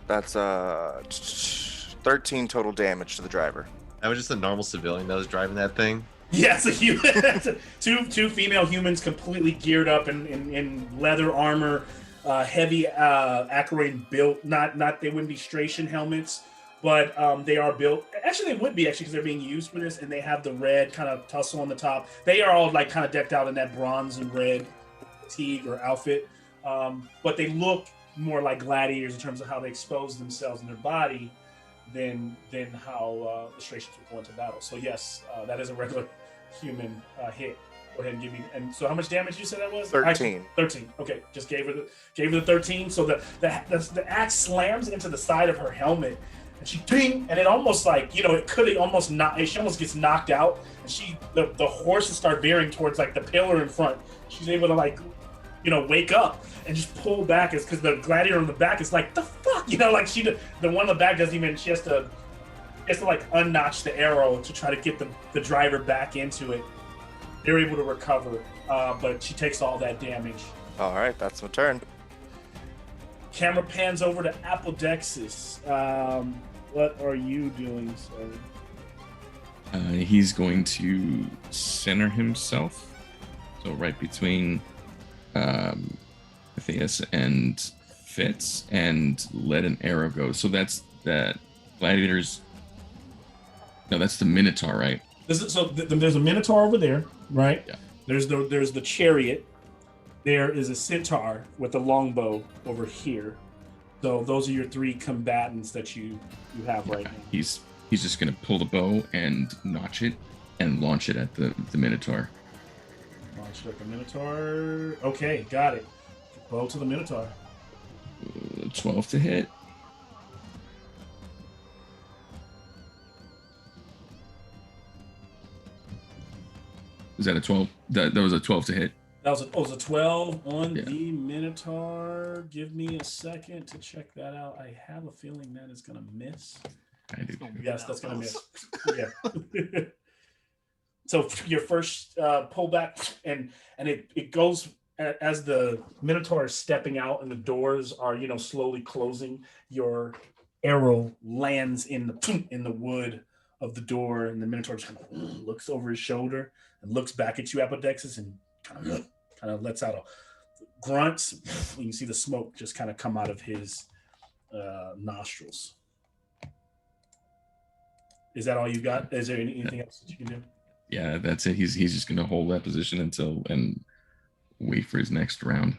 That's a 13 total damage to the driver. That was just a normal civilian that was driving that thing. Yes, a human. two female humans completely geared up in leather armor, heavy Iroan built. Not they wouldn't be Stration helmets, but they are built. Actually, they would be because they're being used for this, and they have the red kind of tussle on the top. They are all like kind of decked out in that bronze and red fatigue or outfit, but they look more like gladiators in terms of how they expose themselves in their body than how the Strations would go into battle. So yes, that is a regular human hit. Go ahead and give me. And so, how much damage you said that was? 13. Actually, 13. Okay, just gave her the 13. So the axe slams into the side of her helmet, and she ding, and it almost like it could almost not. She almost gets knocked out, and the horses start veering towards like the pillar in front. She's able to wake up and just pull back, is because the gladiator on the back is like, the fuck, the one on the back doesn't even. She has to like unnotch the arrow to try to get the driver back into it. They're able to recover, but she takes all that damage. All right, that's my turn. Camera pans over to Apodexis. What are you doing, sir? He's going to center himself, so right between Matthias and Fitz, and let an arrow go. So that's that gladiator's. No, that's the Minotaur, right? There's a Minotaur over there, right? Yeah. There's the chariot. There is a centaur with a longbow over here. So those are your 3 combatants that you have right now. He's just gonna pull the bow and notch it and launch it at the Minotaur. Launch it at the Minotaur. Okay, got it. Bow to the Minotaur. 12 to hit. Is that a 12? That was a 12 to hit. That was a 12 on the Minotaur. Give me a second to check that out. I have a feeling that is going to miss. I do. Yes, that's going to miss. Yeah. So your first pullback, and it goes as the Minotaur is stepping out and the doors are, slowly closing. Your arrow lands in the wood of the door, and the Minotaur just kind of looks over his shoulder and looks back at you, Apodexus, and kind of lets out a grunt. You can see the smoke just kind of come out of his nostrils. Is that all you got? Is there anything else that you can do? Yeah, that's it. He's just going to hold that position and wait for his next round.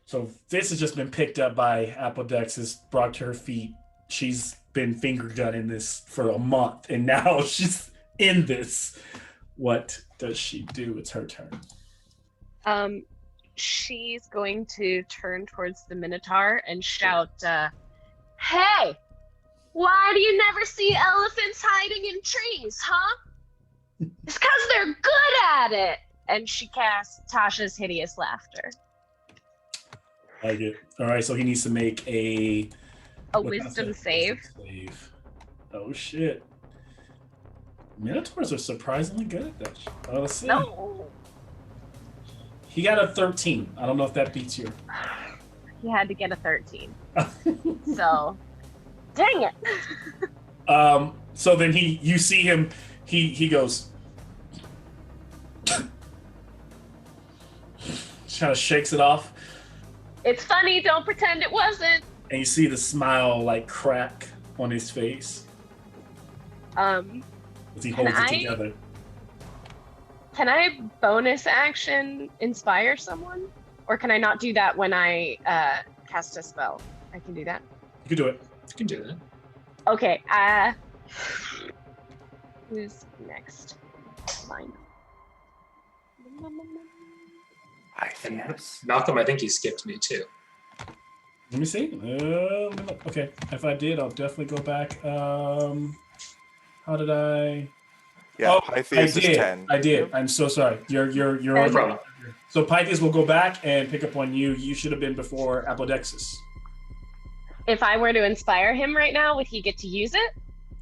So this has just been picked up by Apodexus, brought to her feet. She's been finger gunning this for a month, and now she's in this. What does she do? It's her turn. She's going to turn towards the Minotaur and shout, "Hey, why do you never see elephants hiding in trees, huh? It's because they're good at it." And she casts Tasha's Hideous Laughter. I like it. All right, so he needs to make a wisdom save. Oh, shit. Minotaurs are surprisingly good at that. Let's see. No. He got a 13. I don't know if that beats you. He had to get a 13. So, dang it. So then you see him, he goes, kind of shakes it off. It's funny, don't pretend it wasn't. And you see the smile like crack on his face. As he holds it together. Can I bonus action inspire someone? Or can I not do that when I cast a spell? I can do that. You can do it. You can do that. Okay, who's next? Mine. Malcolm, I think you skipped me too. Let me see. Okay, if I did, I'll definitely go back. How did I? Yeah, Pythias is 10. I did. I'm so sorry. You're No on. problem. So Pythias will go back and pick up on you. You should have been before Apodexus. If I were to inspire him right now, would he get to use it?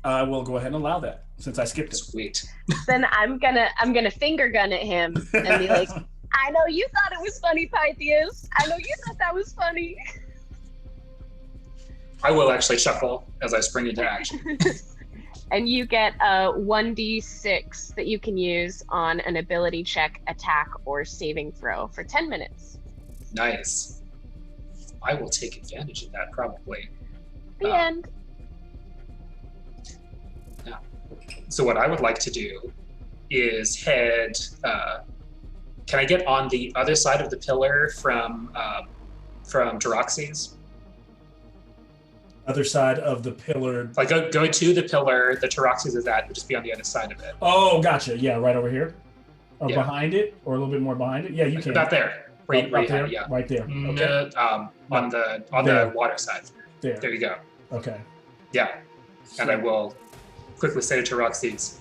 I will go ahead and allow that since I skipped it. Sweet. Then I'm gonna finger gun at him and be like, "I know you thought it was funny, Pythias. I know you thought that was funny." I will actually shuffle as I spring into action. And you get a 1d6 that you can use on an ability check, attack, or saving throw for 10 minutes. Nice. I will take advantage of that probably. The end. Yeah. So what I would like to do is head. Can I get on the other side of the pillar from Deroxys? Other side of the pillar. Like go to the pillar the Deroxys is at, but just be on the other side of it. Oh, gotcha. Yeah, right over here. Or Yeah. behind it, or a little bit more behind it. Yeah, you can. About there. Right there. yeah. Right there. Okay. On the water side. There. There you go. Okay. Yeah. And I will quickly say to Deroxys,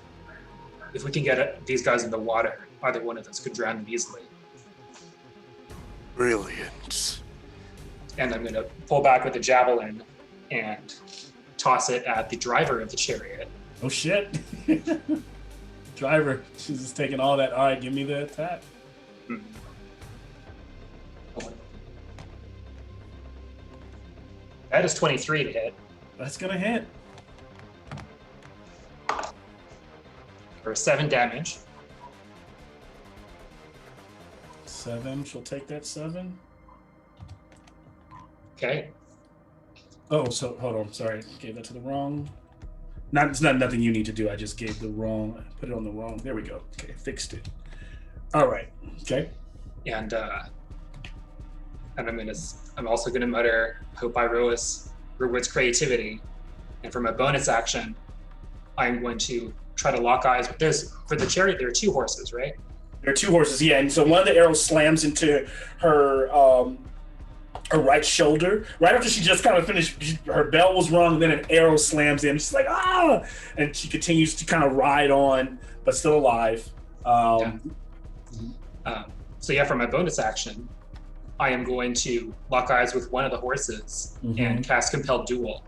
if we can get these guys in the water, either one of us could drown them easily. Brilliant. And I'm going to pull back with the javelin and toss it at the driver of the chariot. Oh shit. Driver, she's just taking all that. All right, give me the attack. That is 23 to hit. That's gonna hit. For 7 damage. 7. She'll take that 7. Okay. Oh, so hold on. Sorry, gave that to the wrong. It's not nothing you need to do. I just gave the wrong. Put it on the wrong. There we go. Okay, fixed it. All right. Okay. And I'm also gonna mutter, "Hope Iroas rewards creativity." And for my bonus action, I'm going to try to lock eyes. For the chariot, there are 2 horses, right? There are 2 horses, yeah. And so one of the arrows slams into her right shoulder. Right after she just kind of finished, her bell was rung, and then an arrow slams in. She's like, ah! And she continues to kind of ride on, but still alive. So So yeah, for my bonus action, I am going to lock eyes with one of the horses and cast Compelled Duel.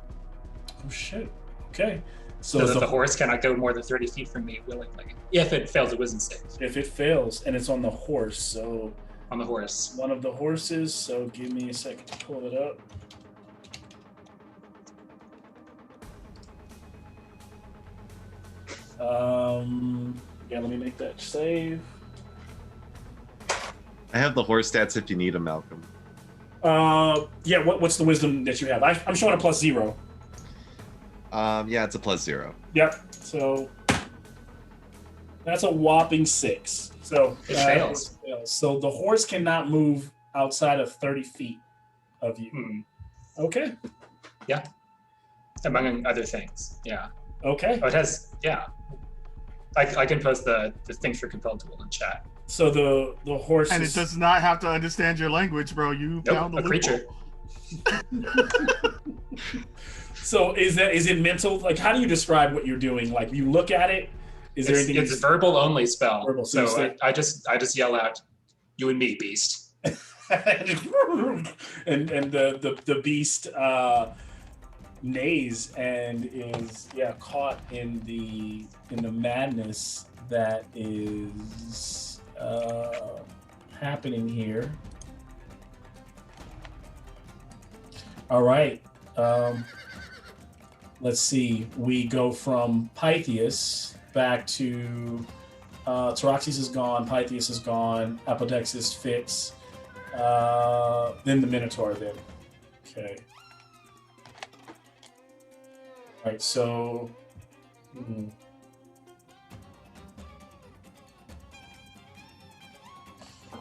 Oh shit. Okay. So that the horse cannot go more than 30 feet from me willingly. If it fails a wisdom save. If it fails, and it's on the horse, so on the horse. One of the horses, so give me a second to pull it up. Yeah, let me make that save. I have the horse stats if you need them, Malcolm. Yeah, what's the wisdom that you have? I'm showing a +0. Yeah, it's a +0. Yep, so that's a whopping 6. So it fails. So the horse cannot move outside of 30 feet of you. Okay. Yeah. Among other things. Yeah. Okay. Oh, it has, yeah. I can post the things for Compelled Duel in chat. So the horse and it does not have to understand your language, bro. You found a creature. So is it mental? Like, how do you describe what you're doing? Like, you look at it. Is there anything? It's a verbal only spell. Verbal, so I just yell out, "You and me, beast." and the beast neighs and is caught in the madness that is happening here. All right. Let's see. We go from Pythias back to Taraxis is gone, Pythias is gone, Apodexis fits, then the Minotaur then. Okay. All right, so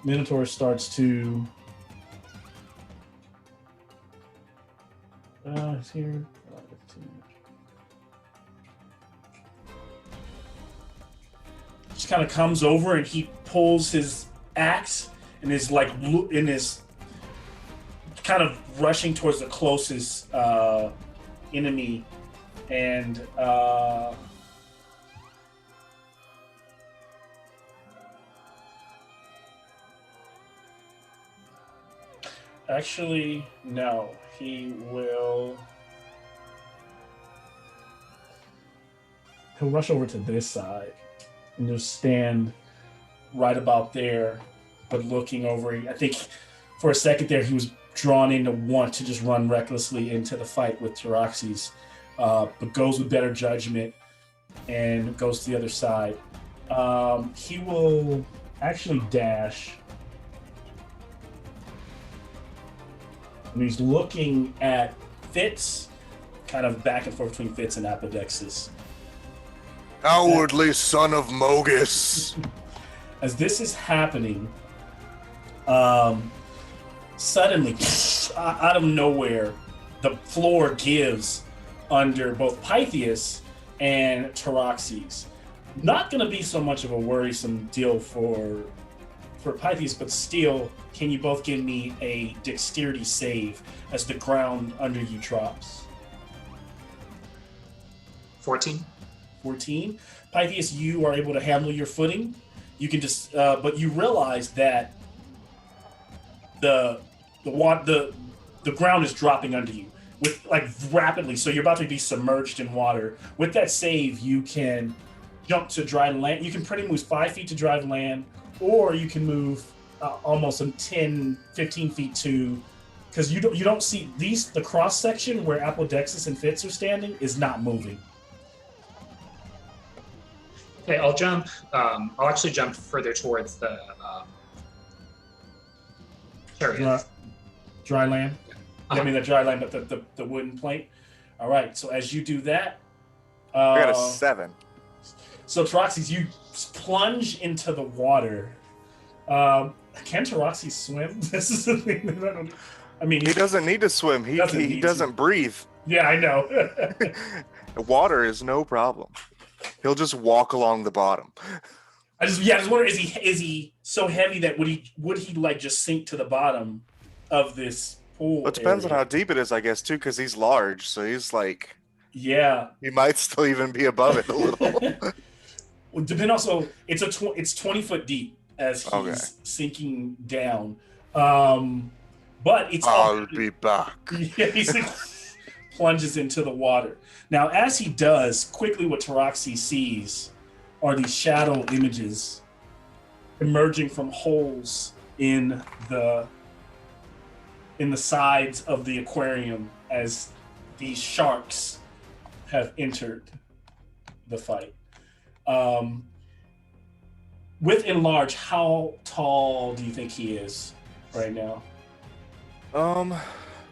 Minotaur starts to it's here. Just kind of comes over and he pulls his axe and is like kind of rushing towards the closest enemy, and actually no, he'll rush over to this side and just stand right about there, but looking over. I think for a second there he was drawn in to want to just run recklessly into the fight with Taraxis, but goes with better judgment and goes to the other side. He will actually dash. And he's looking at Fitz, kind of back and forth between Fitz and Apodexis. Cowardly son of Mogus. As this is happening, suddenly, out of nowhere, the floor gives under both Pythias and Taraxis. Not going to be so much of a worrisome deal for Pythias, but still, can you both give me a dexterity save as the ground under you drops? 14. 14. Pythias, you are able to handle your footing. You can just, but you realize that the ground is dropping under you with rapidly. So you're about to be submerged in water. With that save, you can jump to dry land. You can pretty move 5 feet to dry land, or you can move almost 10, 15 feet to, because you don't see the cross section where Apodexis and Fitz are standing is not moving. Okay, I'll jump. I'll actually jump further towards the chariot. Dry land. I mean the dry land, but the wooden plank. All right. So as you do that, I got a 7. So Taraxis, you plunge into the water. Can Taraxis swim? This is the thing that I don't. I mean, he doesn't need to swim. He doesn't breathe. Yeah, I know. Water is no problem. He'll just walk along the bottom. I just wonder, is he so heavy that would he like just sink to the bottom of this pool? Well, it depends on how deep it is, I guess, too, because he's large. So he's like, yeah, he might still even be above it a little. Well, depend also, it's 20 foot deep. as he's Okay. sinking down. But it's I'll be back. Yeah, he plunges into the water. Now, as he does, quickly what Taraxi sees are these shadow images emerging from holes in the sides of the aquarium as these sharks have entered the fight. With enlarge, how tall do you think he is right now?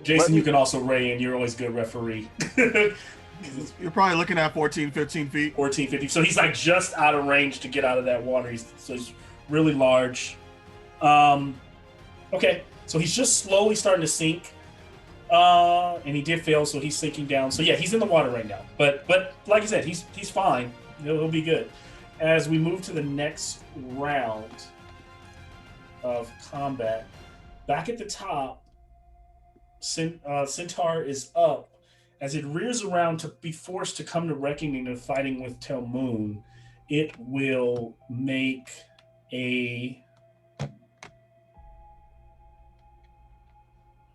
Jason, you can also weigh in. You're always a good referee. You're probably looking at 14, 15 feet. 14, 15. So he's like just out of range to get out of that water. He's really large. Okay, so he's just slowly starting to sink. And he did fail, so he's sinking down. So yeah, he's in the water right now. But like I said, he's fine. He'll be good. As we move to the next round of combat, back at the top, Centaur is up. As it rears around to be forced to come to reckoning of fighting with Telmoon, it will make a...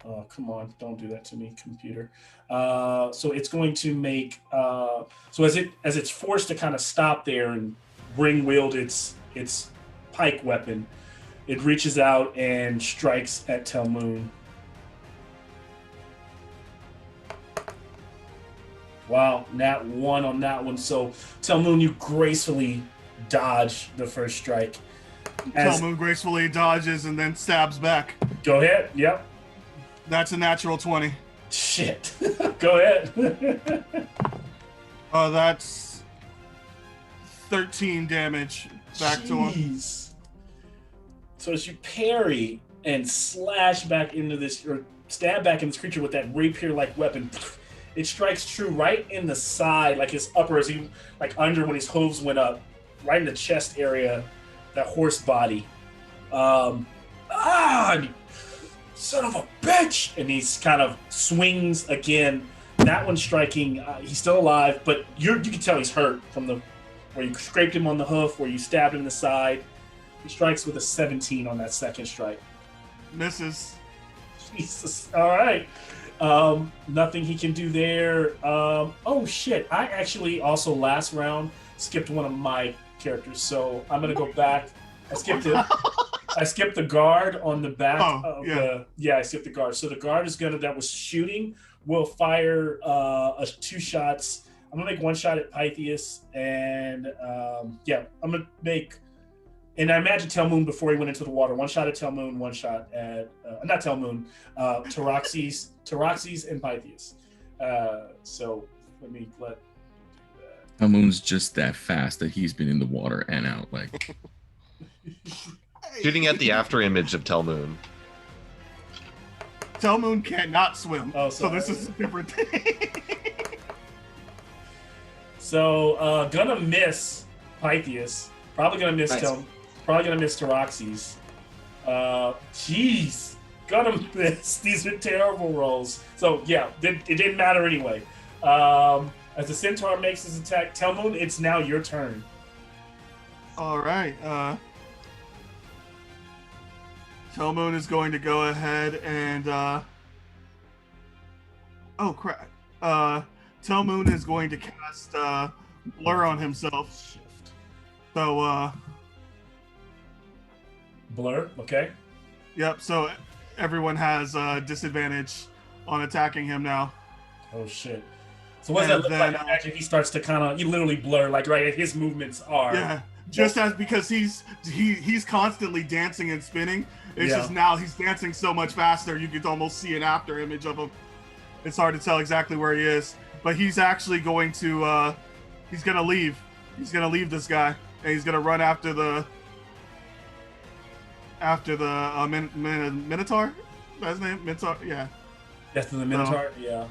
Oh, come on, don't do that to me, computer. So it's going to make... so as it's forced to kind of stop there and wield its pike weapon, it reaches out and strikes at Telmoon. Wow, nat 1 on that one. So Telmoon, you gracefully dodge the first strike. Telmoon gracefully dodges and then stabs back. Go ahead. Yep. That's a natural 20. Shit. Go ahead. That's 13 damage back to him. So as you parry and slash back into this, or stab back in this creature with that rapier-like weapon, it strikes true right in the side, like his upper, as he, like under when his hooves went up, right in the chest area, that horse body. Son of a bitch! And he's kind of swings again. That one striking, he's still alive, but you can tell he's hurt from where you scraped him on the hoof, where you stabbed him in the side. He strikes with a 17 on that second strike. Misses. Jesus. All right. Nothing he can do there. Oh shit! I actually also last round skipped one of my characters, so I'm gonna go back. I skipped the guard on the back of the. Yeah, I skipped the guard. So the guard is that was shooting will fire 2 shots. I'm gonna make 1 shot at Pythias, and I'm gonna make. And I imagine Telmoon before he went into the water. 1 shot at Telmoon, 1 shot at not Telmoon, Taraxis and Pythias. So let me do that. Telmoon's just that fast that he's been in the water and out. Like shooting at the after image of Telmoon. Telmoon cannot swim. Oh, so this is a different thing. So gonna miss Pythias. Probably gonna miss Nice. Probably gonna miss Taraxis. Jeez, gonna miss. These are terrible rolls. So yeah, it didn't matter anyway. As the Centaur makes his attack, Telmoon, it's now your turn. All right. Telmoon is going to go ahead and oh crap. Telmoon is going to cast Blur on himself. So Blur, okay. Yep, so everyone has disadvantage on attacking him now. Oh shit. So what does that look like? I imagine he starts to kind of, you literally blur, like right, his movements are. Yeah, just as because he's constantly dancing and spinning. It's just now he's dancing so much faster, you could almost see an after image of him. It's hard to tell exactly where he is, but he's actually going to, he's gonna leave. He's gonna leave this guy, and he's gonna run after the Minotaur. That's his name, Minotaur. Yeah. That's the Minotaur. Yeah.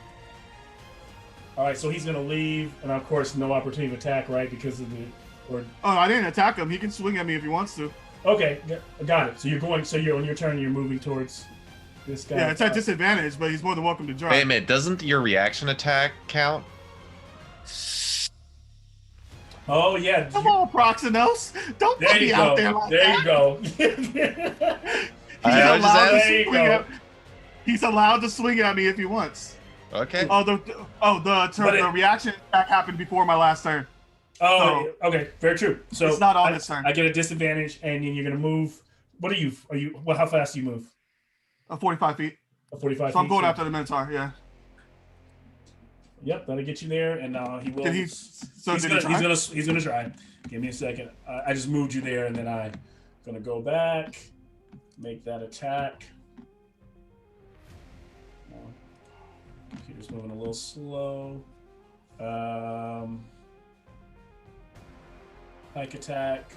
All right, so he's gonna leave, and of course, no opportunity to attack, right? Because of the. Or... Oh, I didn't attack him. He can swing at me if he wants to. Okay, got it. So you're going. So you're on your turn. You're moving towards this guy. Yeah, it's at disadvantage, but he's more than welcome to drive. Wait a minute, doesn't your reaction attack count? Oh yeah. Come on, Proxenos. Don't There put you me go. out there like There that. you go. He's I was just allowed to There you swing go. at. He's allowed to swing at me if he wants. Okay. The reaction attack happened before my last turn. Oh, okay, very true. So It's not on this turn. I get a disadvantage, and then you're gonna move. What are you? What? How fast do you move? 45 feet. 45. So I'm going feet. after the Minotaur. Yeah. Yep, that'll get you there, and he will. He's gonna try. Give me a second. I just moved you there, and then I'm gonna go back, make that attack. Computer's moving a little slow. Pike attack.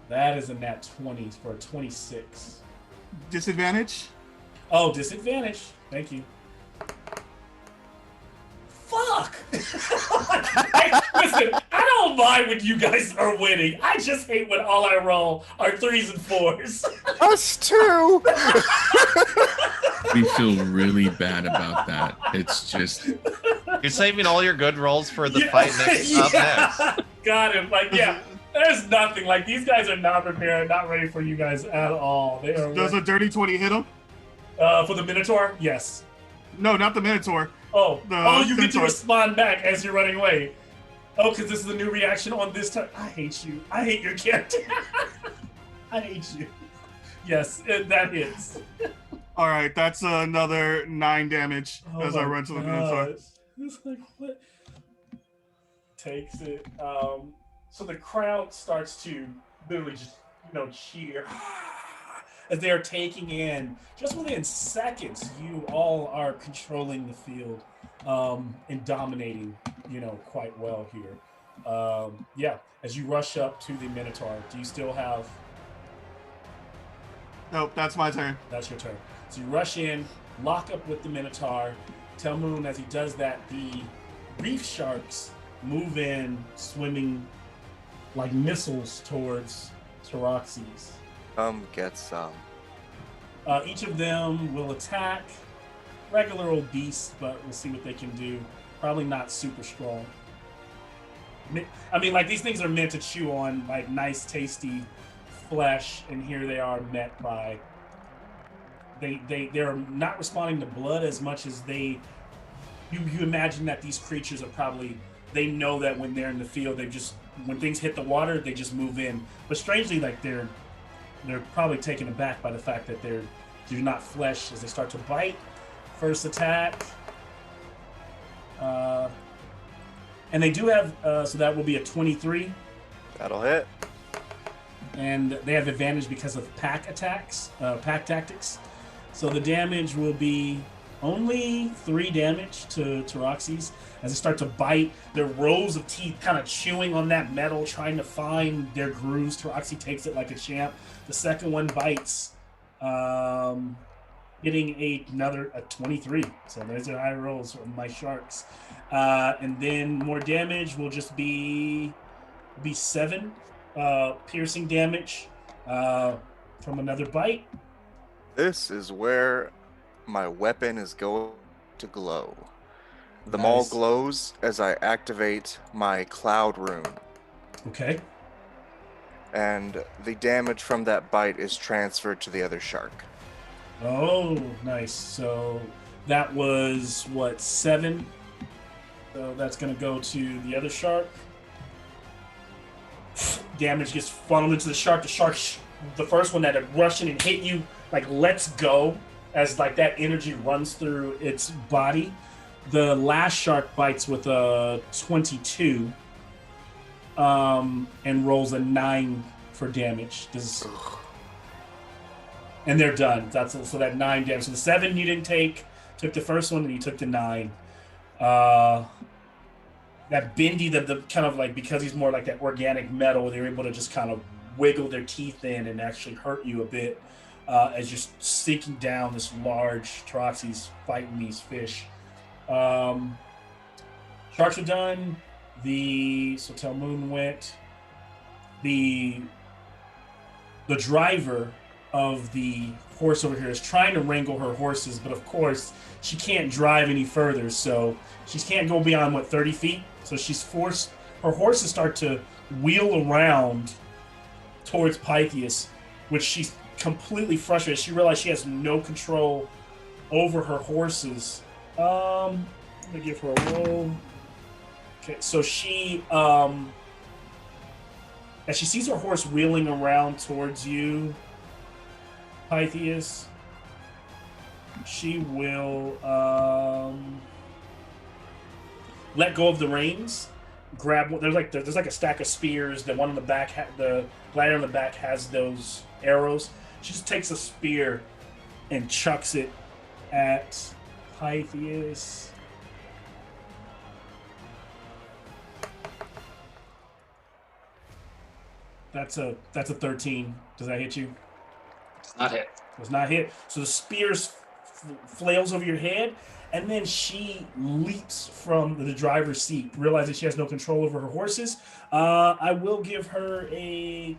That is a nat 20 for a 26. Disadvantage. Oh, disadvantage. Thank you. Fuck! Listen, I don't mind when you guys are winning. I just hate when all I roll are 3s and 4s. Us too. We feel really bad about that. It's just You're saving all your good rolls for the fight up next. Got him. Like, yeah, there's nothing. Like, these guys are not prepared, not ready for you guys at all. They are. Does a dirty 20 hit him? For the Minotaur? Yes. No, not the Minotaur. Oh, you get to Minotaur. respond back as you're running away. Oh, because this is a new reaction on this turn. I hate you. I hate your character. I hate you. Yes, that hits. All right, that's another 9 damage as I run to the Minotaur. It's like, what? Takes it. So the crowd starts to literally just, cheer as they are taking in, just within seconds, you all are controlling the field and dominating, quite well here. Yeah, as you rush up to the Minotaur, do you still have... Nope, that's my turn. That's your turn. So you rush in, lock up with the Minotaur. Tell Moon as he does that, the reef sharks move in, swimming like missiles towards THEROS. Get some. Each of them will attack. Regular old beasts, but we'll see what they can do. Probably not super strong. I mean, like, these things are meant to chew on, like, nice, tasty flesh, and here they are met by... They're not responding to blood as much as you imagine that these creatures are probably... They know that when they're in the field, when things hit the water, they just move in. But strangely, like, they're probably taken aback by the fact that they're not flesh as they start to bite. First attack. And they do have, so that will be a 23. That'll hit. And they have advantage because of pack attacks, pack tactics. So the damage will be only 3 damage to THEROS as they start to bite. Their rows of teeth kind of chewing on that metal, trying to find their grooves. THEROS takes it like a champ. The second one bites, getting another 23. So there's their high rolls from my sharks. And then more damage will just be 7 piercing damage from another bite. This is where my weapon is going to glow. The maul glows as I activate my cloud rune. Okay. And the damage from that bite is transferred to the other shark. Oh, nice. So that was, 7? So that's going to go to the other shark. Damage gets funneled into the shark. The first one that had rushed in and hit you, like, lets go as, like, that energy runs through its body. The last shark bites with a 22 and rolls a 9 for damage. And they're done. So that 9 damage. So the 7 you didn't take, took the first one, and you took the 9. That bendy, the kind of like, because he's more like that organic metal, they're able to just kind of wiggle their teeth in and actually hurt you a bit as you're sinking down this large THEROS fighting these fish. Sharks are done. So Tell Moon went. The driver of the horse over here is trying to wrangle her horses, but of course she can't drive any further, so she can't go beyond 30 feet. So she's forced her horses start to wheel around towards Pythias, which she's completely frustrated. She realized she has no control over her horses. Let me give her a roll. Okay, so she, as she sees her horse wheeling around towards you, Pythias, she will let go of the reins. Grab one. There's like a stack of spears. The one on the back, the gladiator on the back has those arrows. She just takes a spear and chucks it at Pythias. That's a 13. Does that hit you? Does not hit. Does not hit. So the spears flails over your head, and then she leaps from the driver's seat, realizing she has no control over her horses. I will give her a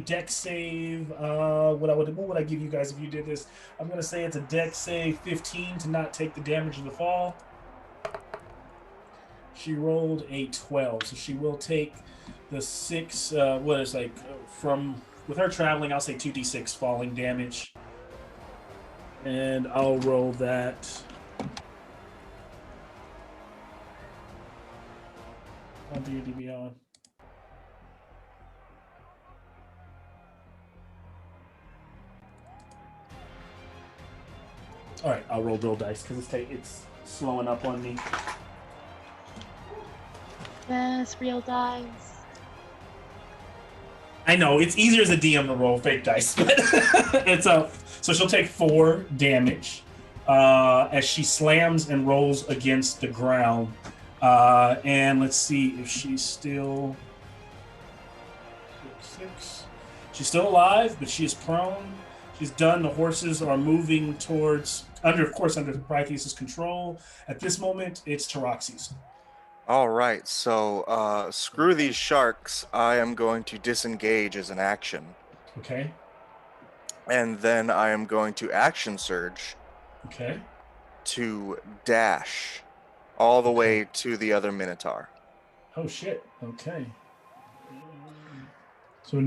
dex save. What would I give you guys if you did this? I'm gonna say it's a dex save 15 to not take the damage of the fall. She rolled a 12, so she will take the 6. With her traveling, I'll say 2d6 falling damage. And I'll roll that. I'll do your DB on. All right, I'll roll dice because it's slowing up on me. Yes, real dice. I know it's easier as a DM to roll fake dice, but it's a. So she'll take 4 damage as she slams and rolls against the ground. And let's see if she's still 6. She's still alive, but she is prone. She's done. The horses are moving towards under Pythias' control. At this moment, it's Taroxy's. All right, so screw these sharks. I am going to disengage as an action. Okay. And then I am going to action surge. Okay. To dash all the way to the other Minotaur. Oh shit. Okay. So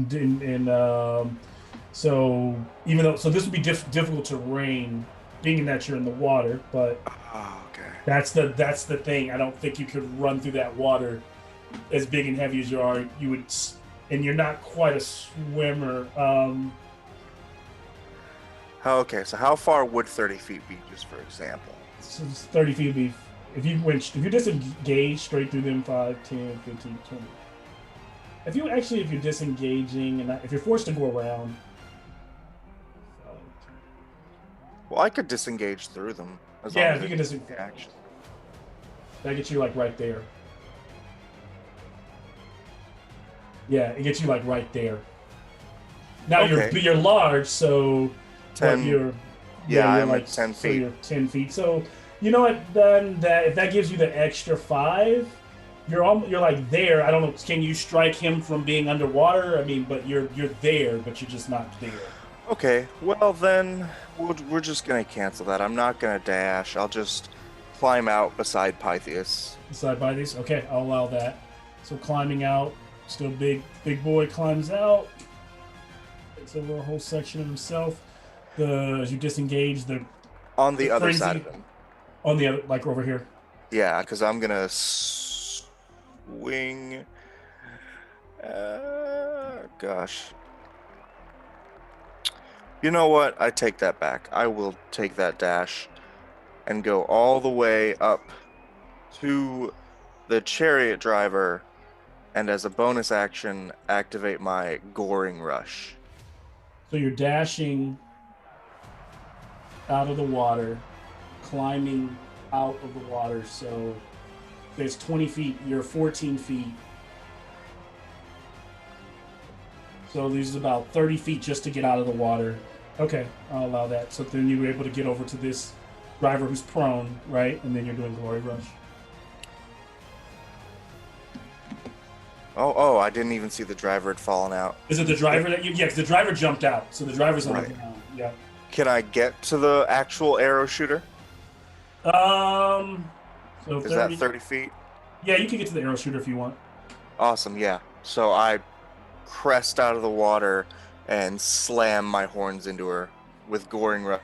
so this would be difficult terrain, being that you're in the water, but okay. That's the thing. I don't think you could run through that water as big and heavy as you are. You would, and you're not quite a swimmer. Okay, so how far would 30 feet be, just for example? So 30 feet would be, if you disengage straight through them, 5, 10, 15, 20. If you're disengaging and if you're forced to go around. Well, I could disengage through them. If you can disengage. Action. That gets you like right there. Yeah, it gets you like right there. Now you're large, so 10. I'm like, at 10 feet. So you're 10 feet. So you know what? Then if that gives you the extra 5, you're like there. I don't know. Can you strike him from being underwater? I mean, but you're there, but you're just not there. Okay. Well then, we're just gonna cancel that. I'm not gonna dash. I'll just climb out beside Pythias. Beside Pythias? Okay, I'll allow that. So climbing out, still big boy climbs out. Takes over a whole section of himself. As you disengage on the other side of him. On the other, like over here. Yeah, because I'm gonna swing. Gosh. You know what? I take that back. I will take that dash and go all the way up to the chariot driver, and as a bonus action, activate my goring rush. So you're dashing out of the water, climbing out of the water. So there's 20 feet. You're 14 feet. So there's about 30 feet just to get out of the water. Okay, I'll allow that. So then you were able to get over to this driver who's prone, right? And then you're doing glory rush. Oh, I didn't even see the driver had fallen out. Is it the driver that you... Yeah, because the driver jumped out. So the driver's on the Right. ground. Yeah. Can I get to the actual arrow shooter? So Is that 30 feet? Yeah, you can get to the arrow shooter if you want. Awesome, yeah. So I crest out of the water and slam my horns into her with Goring Rush.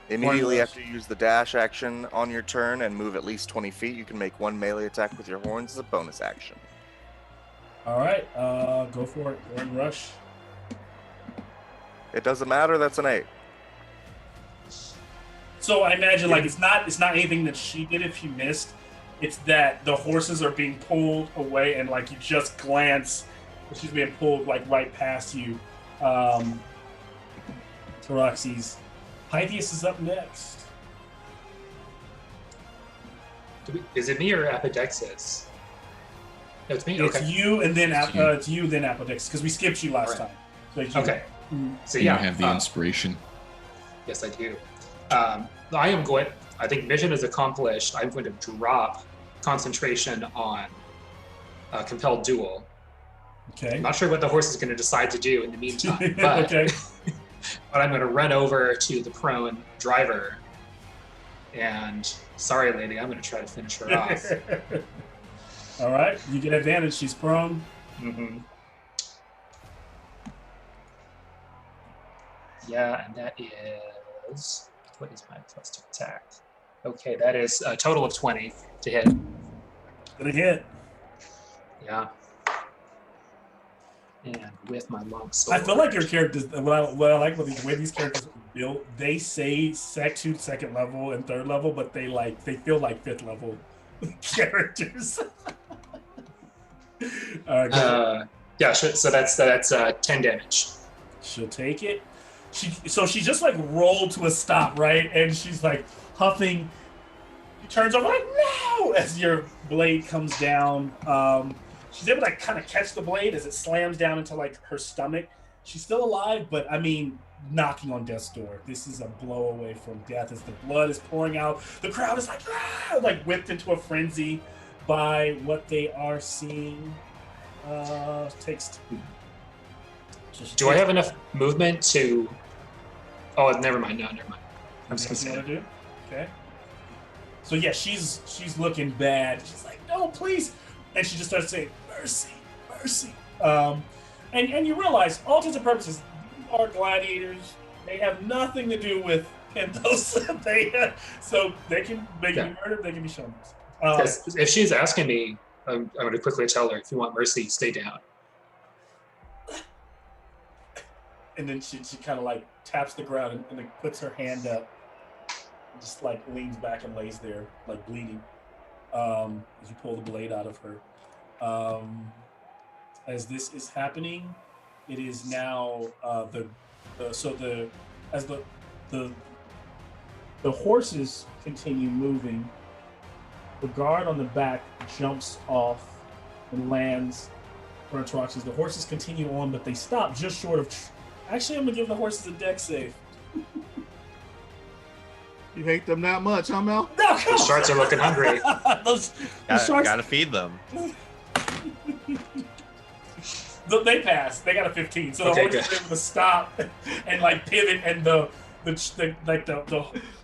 Immediately Rush. after you use the dash action on your turn and move at least 20 feet, you can make one melee attack with your horns as a bonus action. All right, go for it. Goring Rush. It doesn't matter, that's an 8. So I imagine like it's not anything that she did if you missed. It's that the horses are being pulled away and like you just glance, she's being pulled like right past you. Taroxys. Pythias is up next. Is it me or Apodexis? No, it's me. It's Okay. you and then Apodexis because we skipped you last time. So it's you. Okay. So You yeah, have the inspiration. yes, I do. I am going. I think mission is accomplished. I'm going to drop concentration on compelled duel. Okay. I'm not sure what the horse is going to decide to do in the meantime, but, Okay. but I'm going to run over to the prone driver. And sorry, lady, I'm going to try to finish her off. All right, you get advantage. She's prone. Mm-hmm. Yeah, and that is, what is my plus 2 attack? Okay, that is a total of 20 to hit. Gonna hit. Yeah. And with my long sword. I feel like your characters. What I like about the way these characters are built, they say second level and third level, but they feel like fifth level characters. Yeah, so that's 10 damage. She'll take it. She just like rolled to a stop, right? And she's like huffing. She turns over like no as your blade comes down. She's able to like, kind of catch the blade as it slams down into like her stomach. She's still alive, but I mean, knocking on death's door. This is a blow away from death as the blood is pouring out. The crowd is like whipped into a frenzy by what they are seeing. Takes. Do I have enough movement to? Oh, never mind. No, never mind. I'm just What gonna you wanna do? Okay. So yeah, she's looking bad. She's like, no, please, and she just starts saying, mercy, mercy. And you realize, all intents and purposes, these are gladiators. They have nothing to do with Penthos. So they can be murdered. They can be shown. If she's asking me, I'm going to quickly tell her, if you want mercy, stay down. And then she kind of like taps the ground and like puts her hand up, and just like leans back and lays there like bleeding as you pull the blade out of her. As this is happening, it is now the horses continue moving. The guard on the back jumps off and lands for Taroxys. The horses continue on, but they stop just short of. Actually, I'm gonna give the horses a deck save. You hate them that much, huh, Mel? No, The sharks are looking hungry. the sharks, Gotta feed them. they pass. They got a 15, so the Okay, horses are able to stop and like pivot, and the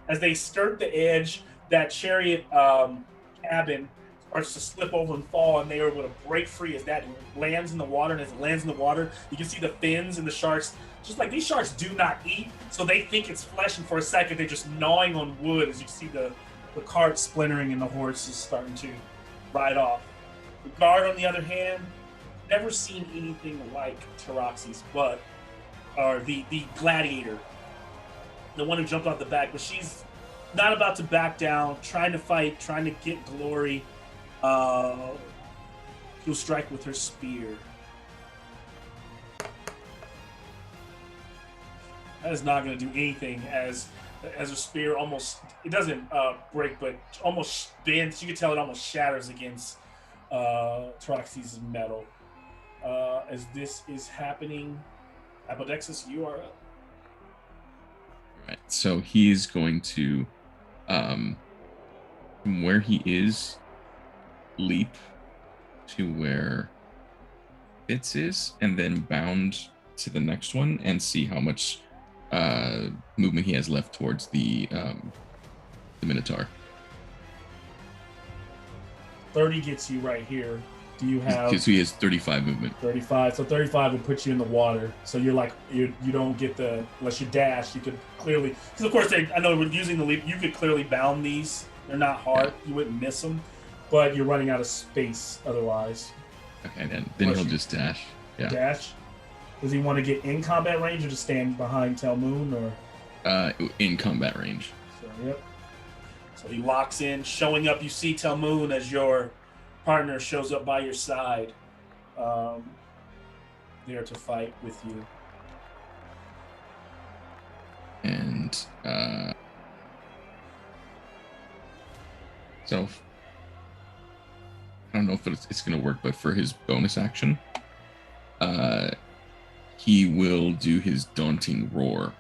as they skirt the edge, that chariot cabin starts to slip over and fall, and they are able to break free as that lands in the water. And as it lands in the water, you can see the fins and the sharks. Just like these sharks do not eat, so they think it's flesh, and for a second they're just gnawing on wood as you see the cart splintering and the horse is starting to ride off. The guard, on the other hand, never seen anything like Taroxys, but or the gladiator, the one who jumped off the back, but she's not about to back down, trying to fight, trying to get glory. She'll strike with her spear. That is not going to do anything as her spear almost, it doesn't break, but almost bends. You can tell it almost shatters against Taroxys' metal. As this is happening, Apodexis, you are up. Right. So he's going to, from where he is, leap to where Fitz is, and then bound to the next one and see how much movement he has left towards the Minotaur. 30 gets you right here. Do you have? Because he has 35 movement. 35. So 35 would put you in the water. So you're like you don't get the unless you dash. You could clearly because of course I know we're using the leap. You could clearly bound these. They're not hard. You wouldn't miss them, but you're running out of space otherwise. Okay, then he'll just dash. Yeah. Dash. Does he want to get in combat range or just stand behind Telmoon or? In combat range. So yep. So he locks in, showing up. You see Telmoon as your partner shows up by your side, there to fight with you. And so I don't know if it's going to work, but for his bonus action, he will do his daunting roar.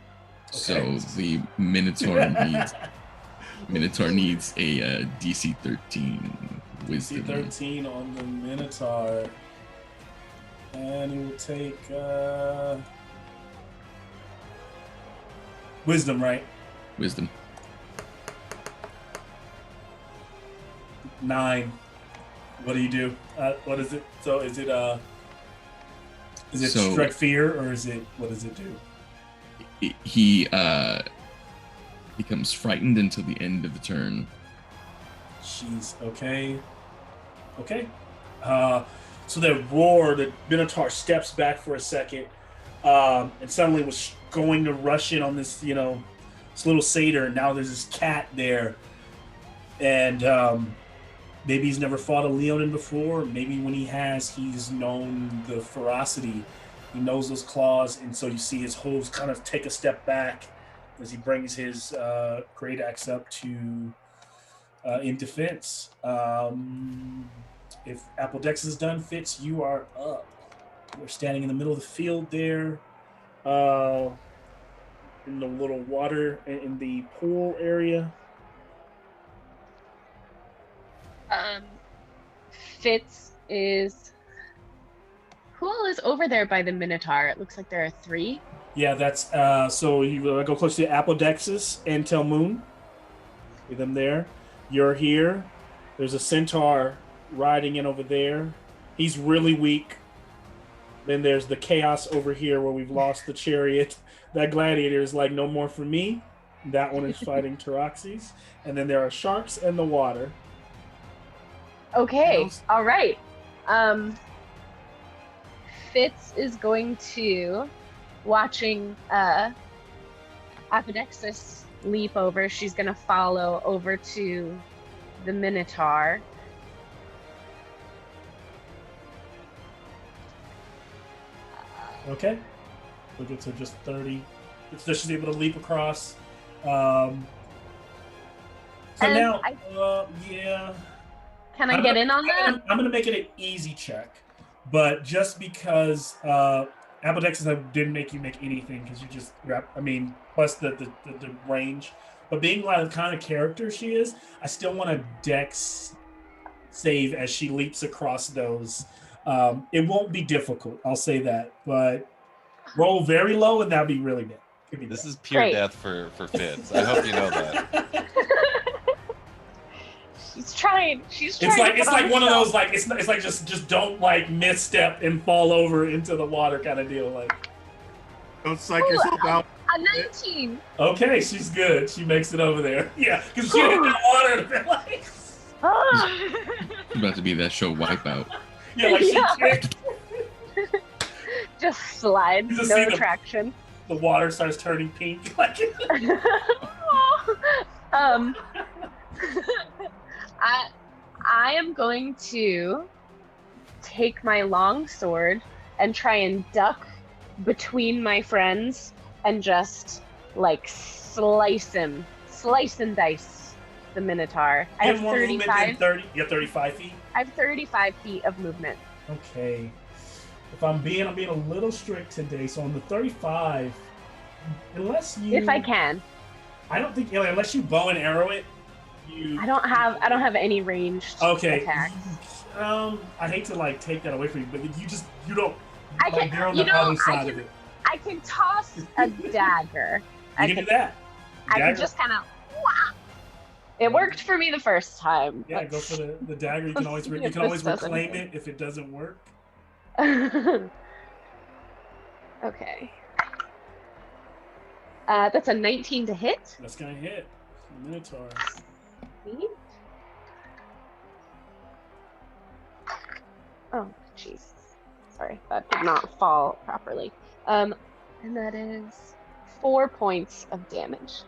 Okay. So the Minotaur needs a DC 13 wisdom. DC 13 on the Minotaur, and he will take wisdom, right? Wisdom. 9. What do you do? What is it? So is it strike fear or is it what does it do? He becomes frightened until the end of the turn. Jeez. Okay. So that roar, the Minotaur steps back for a second, and suddenly was going to rush in on this, this little satyr. And now there's this cat there, and maybe he's never fought a Leonin before. Maybe when he has, he's known the ferocity. He knows those claws, and so you see his hooves kind of take a step back as he brings his great axe up to in defense. If Appledex is done, Fitz, you are up. We're standing in the middle of the field there, in the little water, in the pool area. Fitz is... Who all is over there by the Minotaur? It looks like there are 3. Yeah, that's... so you go close to Appledexus and Telmoon. See them there. You're here. There's a centaur riding in over there. He's really weak. Then there's the chaos over here where we've lost the chariot. That gladiator is like, no more for me. That one is fighting Taroxes. And then there are sharks in the water. Okay, all right. Fitz is going to, watching Apodexis leap over, she's going to follow over to the Minotaur. Okay. We'll get to just 30. So she's able to leap across. So now, yeah. Can I get in on that? I'm going to make it an easy check. But just because Appledexis didn't make you make anything, because you just plus the range. But being like the kind of character she is, I still want a dex save as she leaps across those. It won't be difficult, I'll say that. But roll very low and that'll be really bad. This is pure death for Fitz. I hope you know that. She's trying. It's like one of those it's like just don't misstep and fall over into the water kind of deal. Like don't psych yourself out. A 19. Okay, she's good. She makes it over there. Yeah, because she hit the water and like. It's about to be that show Wipeout. Yeah, like she kicked. Just slides, no traction. The water starts turning pink. Like. I am going to take my long sword and try and duck between my friends and just slice and dice the Minotaur. I have 35. You have 35 feet? I have 35 feet of movement. Okay. If I'm being a little strict today, so on the 35, unless you... If I can. I don't think, unless you bow and arrow it, I don't have any ranged attacks. I hate to take that away from you, but you don't. You're on the other side of it. I can toss a dagger. You can do that. I can just kind of. It worked for me the first time. Yeah, go for the dagger. You can always see if this doesn't reclaim hit. it if it doesn't work. Okay. That's a 19 to hit. That's gonna hit. Minotaur. Sweet. Oh, jeez. Sorry, that did not fall properly. And that is 4 points of damage.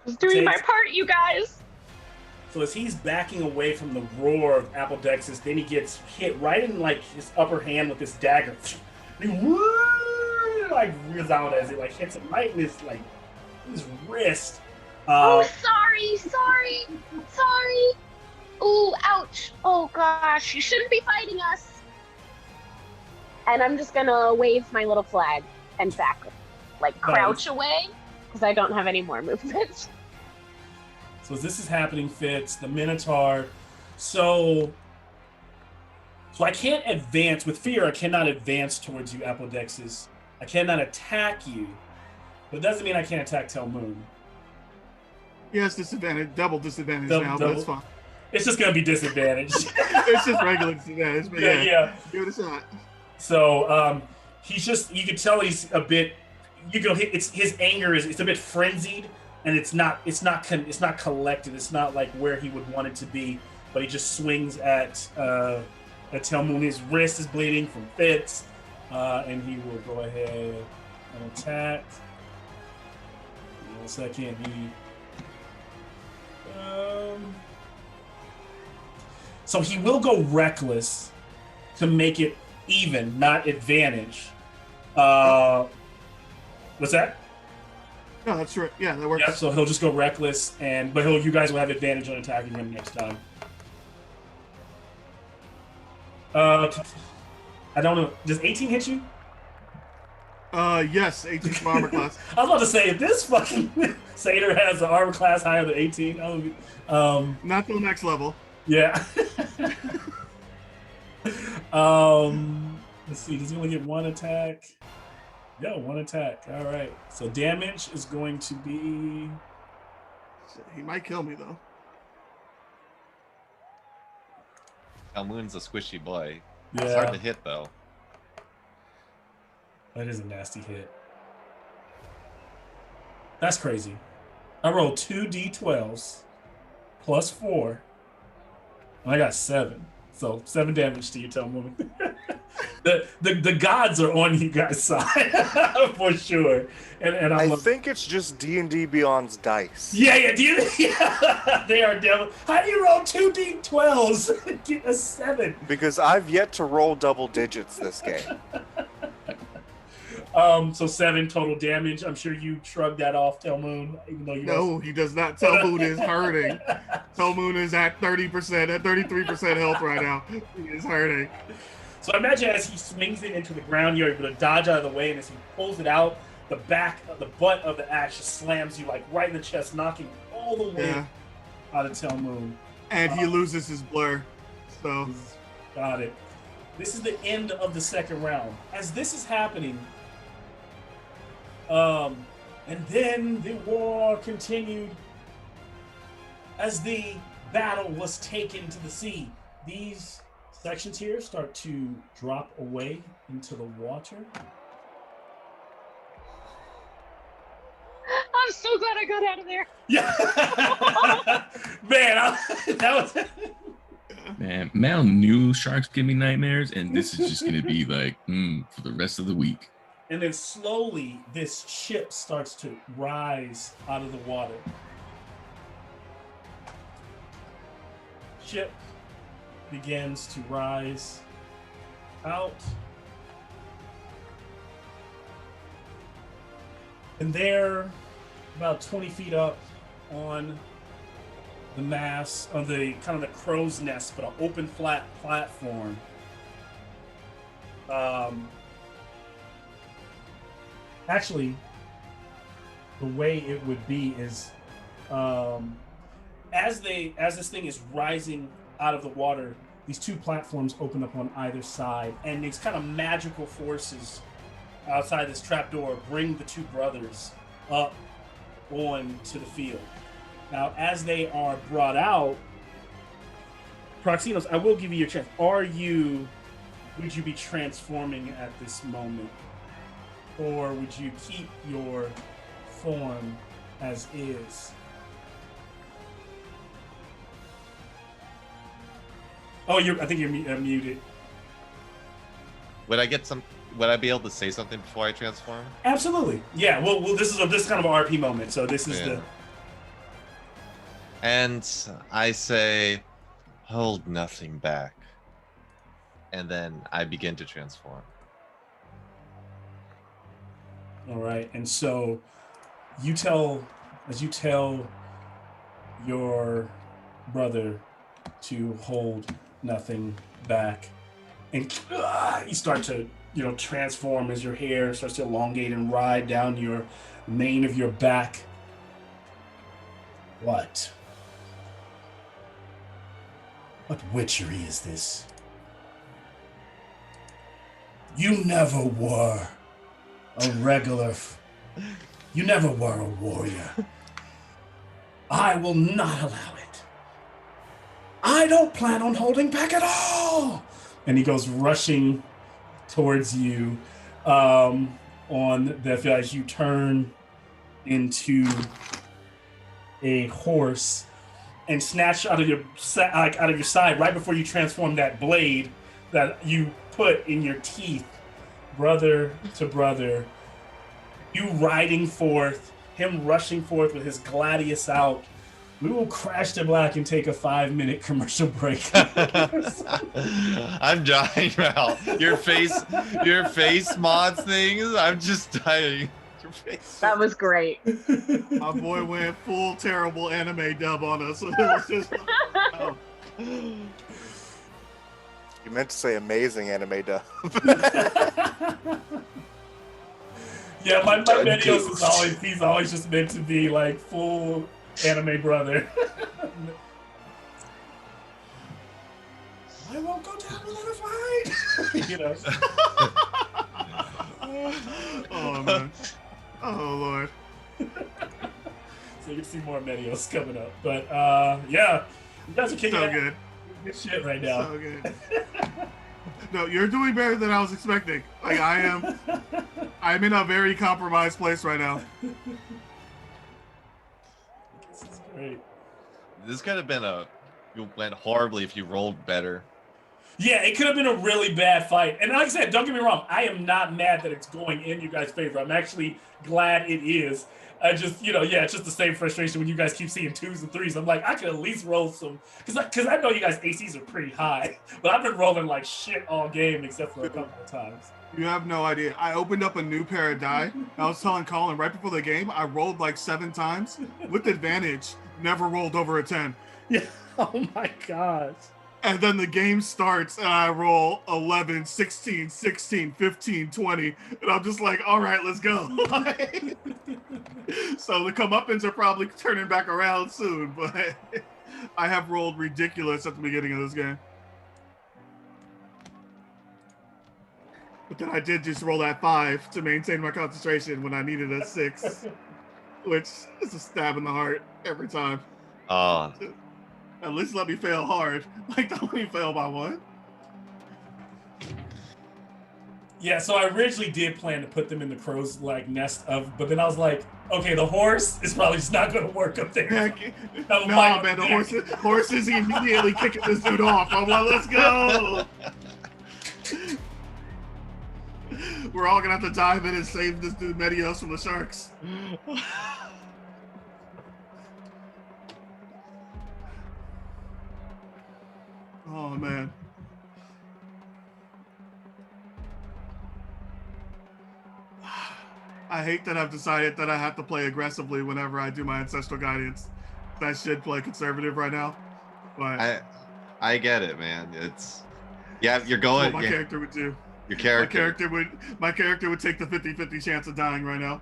Just doing my part, you guys. So as he's backing away from the roar of Apodexis, then he gets hit right in like his upper hand with this dagger. And he like rears out as it like hits him right in his wrist. Oh, sorry. Ooh, ouch. Oh gosh, you shouldn't be fighting us. And I'm just gonna wave my little flag and back, like crouch away, because I don't have any more movement. So as this is happening, Fitz, the Minotaur. So I can't advance with fear. I cannot advance towards you, Apodexis. I cannot attack you, but it doesn't mean I can't attack Telmoon. Yes, disadvantage, double disadvantage now, but it's fine. It's just gonna be disadvantage. It's just regular disadvantage, but yeah, give it a shot. So he's just—you can tell he's a bit. His anger is—it's a bit frenzied, and it's not collected. It's not like where he would want it to be. But he just swings at Telmoon. His wrist is bleeding from Fitz, and he will go ahead and attack. 1 second. So he will go reckless to make it even, not advantage. What's that? No, that's right. Yeah, that works. Yeah, so he'll just go reckless, but you guys will have advantage on attacking him next time. I don't know. Does 18 hit you? Yes, 18 from armor class. I was about to say, if this fucking satyr has an armor class higher than 18, not to the next level. Yeah. Let's see. Does he only get 1 attack? Yeah, 1 attack. All right. So damage is going to be. He might kill me though. Telmoon's a squishy boy. Yeah. It's hard to hit though. That is a nasty hit. That's crazy. I rolled 2 d12s plus 4. I got 7. So 7 damage to you, Telmoon. the gods are on you guys' side for sure. And I think it's just D&D Beyond's dice. Yeah, they are devil. How do you roll 2 d12s and get a 7? Because I've yet to roll double digits this game. So 7 total damage. I'm sure you shrugged that off, Telmoon, even though you. No, he does not. Telmoon is hurting. Telmoon is at 30%, at 33% health right now. He is hurting. So imagine as he swings it into the ground, you're able to dodge out of the way, and as he pulls it out, the butt of the axe just slams you like right in the chest, knocking all the way out of Telmoon. And he loses his blur. So got it. This is the end of the second round. As this is happening, and then the war continued as the battle was taken to the sea. These sections here start to drop away into the water. I'm so glad I got out of there. Yeah. Man, that was... Man, Mal knew sharks give me nightmares, and this is just going to be like, for the rest of the week. And then slowly, this ship starts to rise out of the water. Ship begins to rise out. And there, about 20 feet up on the mast, on the kind of the crow's nest, but an open flat platform. Actually, the way it would be is, as this thing is rising out of the water, these 2 platforms open up on either side, and these kind of magical forces outside this trapdoor bring the 2 brothers up onto the field. Now, as they are brought out, Proxenos, I will give you your chance. Would you be transforming at this moment? Or would you keep your form as is? Oh, I think you're muted. Would I be able to say something before I transform? Absolutely. Yeah. Well, this is kind of an RP moment. So this is the. And I say, hold nothing back. And then I begin to transform. All right. And so you tell your brother to hold nothing back, and you start to transform as your hair starts to elongate and ride down your mane of your back. What witchery is this? You never were a regular. You never were a warrior. I will not allow it. I don't plan on holding back at all. And he goes rushing towards you on the as you turn into a horse and snatch out of your side right before you transform that blade that you put in your teeth, brother to brother. You riding forth, him rushing forth with his gladius out. We will crash to black and take a 5-minute commercial break. I'm dying, Ral. Your face mods things. I'm just dying. Your face. That was great. My boy went full terrible anime dub on us. It was just, oh. You meant to say amazing anime dub. Yeah, my Medios is he's always just meant to be like full anime brother. I won't go down without a fight. Oh man. Oh Lord. So you can see more Medios coming up. But yeah, you guys are kicking so good shit right now. So good. No, you're doing better than I was expecting. Like I'm in a very compromised place right now. This is great. This could have been you went horribly if you rolled better. Yeah, it could have been a really bad fight. And like I said, don't get me wrong, I am not mad that it's going in you guys' favor. I'm actually glad it is. I just, it's just the same frustration when you guys keep seeing 2s and 3s. I'm like, I could at least roll some, because I know you guys ACs are pretty high, but I've been rolling like shit all game except for a couple of times. You have no idea. I opened up a new pair of die. I was telling Colin right before the game, I rolled like 7 times with advantage. Never rolled over a 10. Yeah. Oh my gosh. And then the game starts and I roll 11, 16, 16, 15, 20. And I'm just like, all right, let's go. So the comeuppance are probably turning back around soon, but I have rolled ridiculous at the beginning of this game. But then I did just roll that 5 to maintain my concentration when I needed a 6, which is a stab in the heart every time. At least let me fail hard. Like, don't let me fail by 1. Yeah, so I originally did plan to put them in the crow's nest but then I was like, okay, the horse is probably just not going to work up there. No, man, the horse is immediately kicking this dude off. I'm like, let's go. We're all gonna have to dive in and save this dude Medios from the sharks. Oh man. I hate that I've decided that I have to play aggressively whenever I do my ancestral guidance. I should play conservative right now. But I get it, man. You're going. What my character would do. Your character. My character would take the 50-50 chance of dying right now.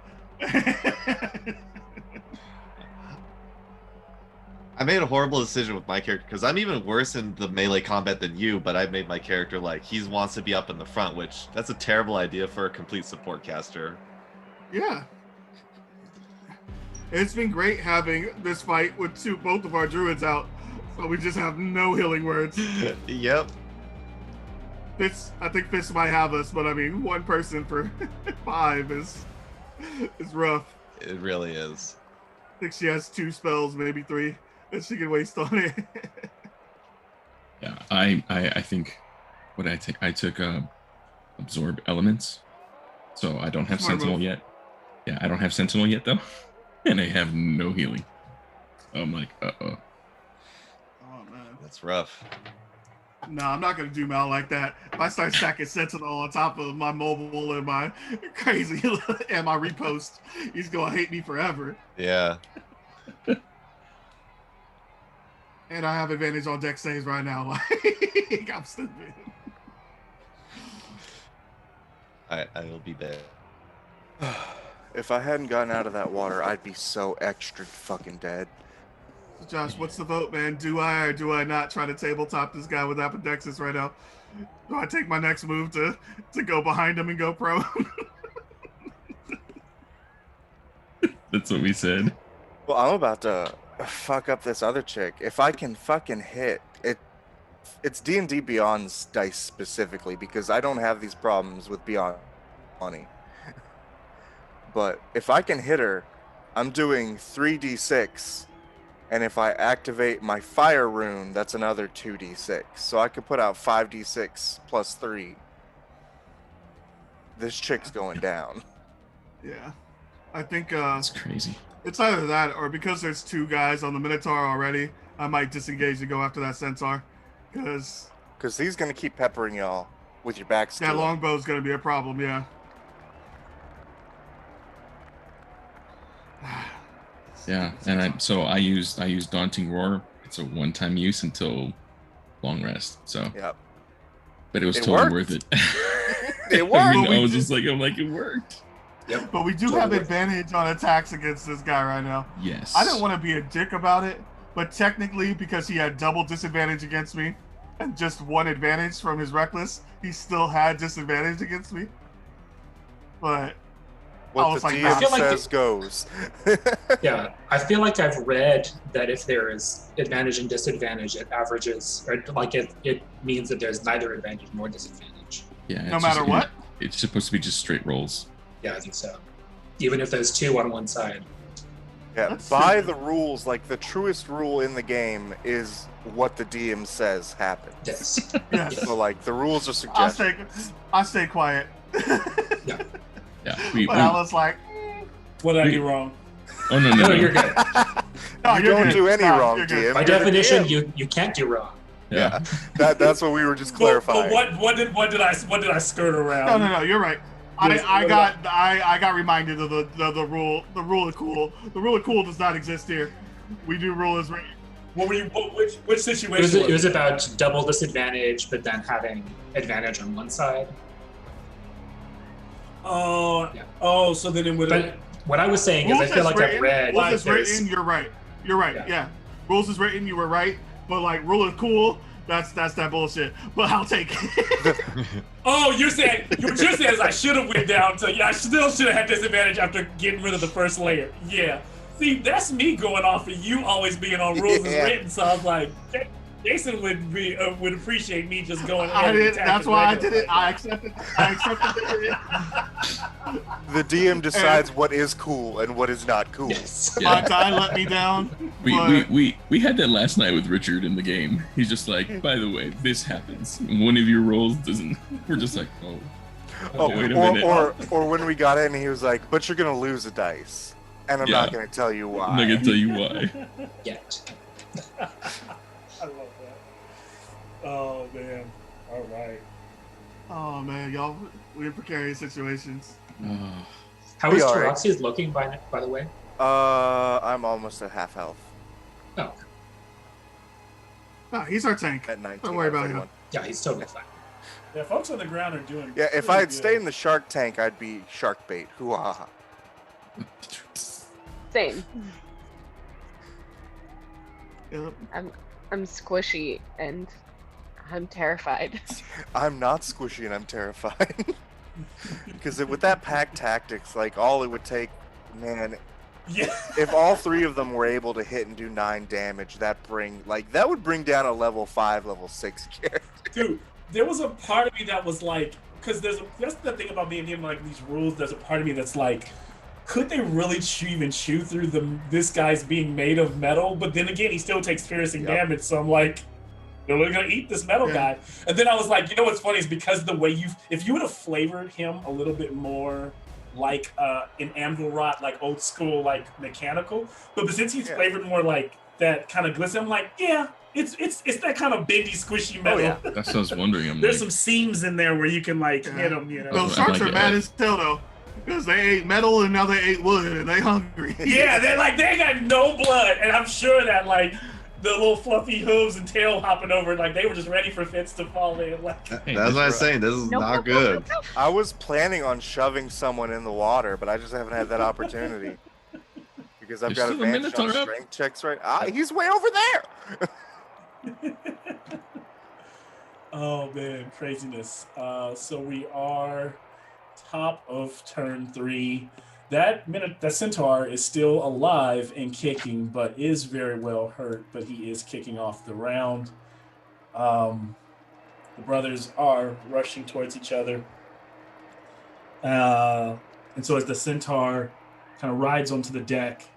I made a horrible decision with my character because I'm even worse in the melee combat than you, but I made my character he wants to be up in the front, which that's a terrible idea for a complete support caster. Yeah. It's been great having this fight with both of our druids out, so we just have no healing words. Yep. I think Fist might have us, but I mean, one person for 5 is rough. It really is. I think she has 2 spells, maybe 3, that she can waste on it. Yeah, I think what I took absorb elements, so I don't have Smart sentinel move. yet. Yeah, I don't have sentinel yet though, and I have no healing. I'm like, Oh man. That's rough. No, I'm not gonna do Mal like that. If I start stacking Sentinel on top of my mobile and my crazy and my repost, he's gonna hate me forever. Yeah. And I have advantage on deck saves right now. Like I'm stupid. I'll be there. If I hadn't gotten out of that water, I'd be so extra fucking dead. So Josh, what's the vote, man? Do I or do I not try to tabletop this guy with Apodexis right now? Do I take my next move to go behind him and go prone? that's what we said. Well, I'm about to fuck up this other chick. If I can fucking hit it, it's D&D Beyond's dice specifically because I don't have these problems with Beyond money. But if I can hit her, I'm doing 3d6, and if I activate my fire rune, that's another 2d6. So I could put out 5d6 plus 3. This chick's going down. Yeah. I think That's crazy. it's either that or because there's 2 guys on the Minotaur already, I might disengage and go after that Centaur. Because he's gonna keep peppering y'all with your backs to that him. longbow's going to be a problem, yeah. Yeah, and I used Daunting Roar. It's a one-time use until long rest. So, Yep. but it was It totally worked. worth it. It I, worked. mean, But we I was did- just like, I'm like, it worked. Yep. But we do Totally have worth it. advantage on attacks against this guy right now. Yes. I didn't want to be a dick about it, but technically, because he had double disadvantage against me and just 1 advantage from his reckless, he still had disadvantage against me. But I What was the like, DM I feel like says goes. Yeah, I feel like I've read that if there is advantage and disadvantage, it averages, or like it means that there's neither advantage nor disadvantage. Yeah. no it's matter just- what, It's supposed to be just straight rolls. Yeah, I think so. Even if there's 2 on one side. Yeah, That's by true. the rules, like the truest rule in the game is what the DM says happens. Yes. yes, So like the rules are I suggestions. stay quiet. Yeah. But I was like, What did I We- do wrong? Oh no, No, no. you're good. no, You you're don't good. do any Stop, wrong, you're good. DM. By You're the definition, DM. you can't do wrong. Yeah. That's what we were just But clarifying. what did I skirt around? No, you're right. Yes, I what got reminded of the rule. The rule of cool. The rule of cool does not exist here. We do rule as written. What were you? Which situation? It was about double disadvantage, but then having advantage on one side. Oh, Yeah. oh, so then it would. But what I was saying is, I Rules feel is like written, I've read. Rules is there's- written. You're right. You're right. Yeah. Yeah. Rules is written. You were right. But like rule of cool, that's that bullshit. But I'll take it. Oh, you're saying is I should have went down to I still should have had disadvantage after getting rid of the first layer. Yeah. See, that's me going off of you always being on rules Yeah. as written. So I was like, Jason would appreciate me just going. I ahead and did. attacking That's why I did regular. it. I accepted it. The DM decides what is cool and what is not cool. Yes. My die let me down. but We had that last night with Richard in the game. He's just like, by the way, this happens. One of your rolls doesn't. We're just like, oh. Oh, Wait a minute. or when we got in, he was like, "But you're gonna lose a dice, and I'm Yeah. not gonna tell you why." I'm not gonna tell you why. Yet. I love that. Oh man. All right. oh man, y'all, we're in precarious situations. Oh, How is We are. Tyroxes looking, by the way? I'm almost at half health Oh, No, he's our tank. at 19. Don't worry about him. 31. yeah, he's totally fine. Yeah, folks on the ground are doing. Yeah, if pretty I had good. stayed in the shark tank, I'd be shark bait. Hoo-ha. Same. Yep. I'm squishy and I'm terrified. I'm not squishy and I'm terrified. Because with that pack tactics, like all it would take, man, Yeah. If all 3 of them were able to hit and do 9 damage, that would bring down a level 5, level 6 character. Dude, there was a part of me that was like, because that's the thing about being in like these rules. There's a part of me that's like, could they really chew through this guy's being made of metal? But then again, he still takes piercing damage. So I'm like, they're gonna eat this metal guy. And then I was like, you know what's funny is because the way if you would have flavored him a little bit more like an anvil rot, like old school, like mechanical. But since he's flavored more like that kind of glisten, I'm like, yeah, it's that kind of bendy, squishy metal. Oh, yeah. That's what I was wondering. There's some seams in there where you can like hit them. You know, those sharks are mad as hell though, because they ate metal and now they ate wood and they hungry. Yeah, they got no blood, and I'm sure that like the little fluffy hooves and tail hopping over, like they were just ready for Fitz to fall in. Like That's what I'm saying. This is not good. I was planning on shoving someone in the water, but I just haven't had that opportunity because I've got advantage on strength checks. Right? He's way over there. Oh man, craziness. So we are top of turn 3. That centaur is still alive and kicking, but is very well hurt. But he is kicking off the round. The brothers are rushing towards each other, and so as the centaur kind of rides onto the deck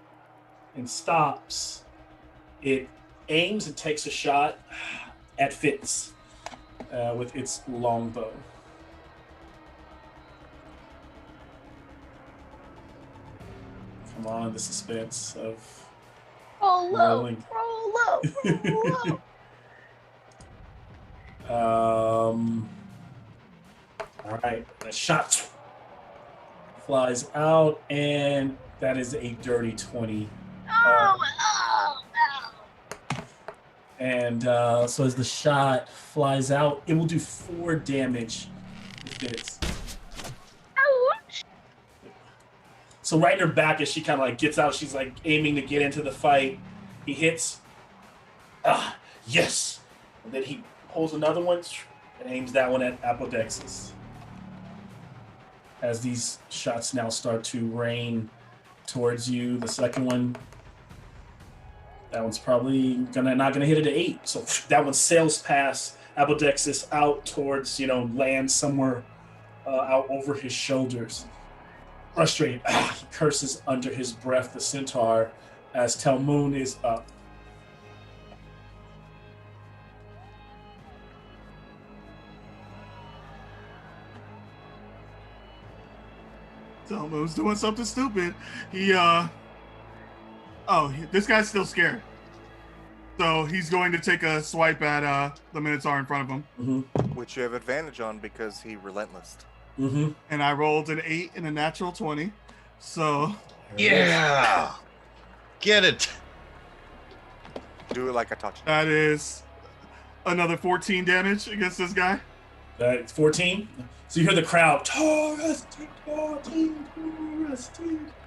and stops, it aims and takes a shot at Fitz with its longbow. Come on, the suspense of Roll low, rolling. roll low, roll low. All right, the shot flies out, and that is a dirty 20. Oh. And so as the shot flies out, it will do 4 damage if it's. Ouch. So right in her back, as she kind of like gets out, she's like aiming to get into the fight. He hits. Yes. And then he pulls another one and aims that one at Apodexis. As these shots now start to rain towards you, the second one, that one's probably not gonna hit it at 8. So that one sails past Apodexis out towards, land somewhere out over his shoulders. Frustrated, he curses under his breath the centaur as Telmoon is up. Telmoon's doing something stupid. This guy's still scared. So he's going to take a swipe at the Minotaur in front of him. Mm-hmm. Which you have advantage on because he relentless. Mm-hmm. And I rolled an 8 and a natural 20. So Yeah. Get it. Do it like I taught you. that is another 14 damage against this guy. It's 14. So you hear the crowd, Taurus,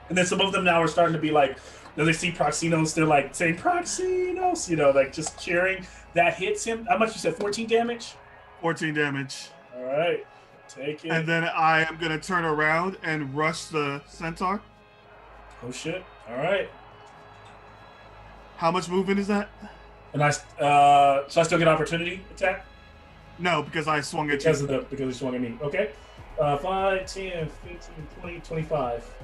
and then some of them now are starting to be like, they see Proxenos, they're like saying Proxenos, like just cheering. That hits him. How much you said? 14 damage? 14 damage. All right. Take it. And then I am going to turn around and rush the centaur. Oh, shit. All right. How much movement is that? And so I still get opportunity attack? No, because I swung at Because you. he swung at me. Okay. 5, 10, 15, 20, 25.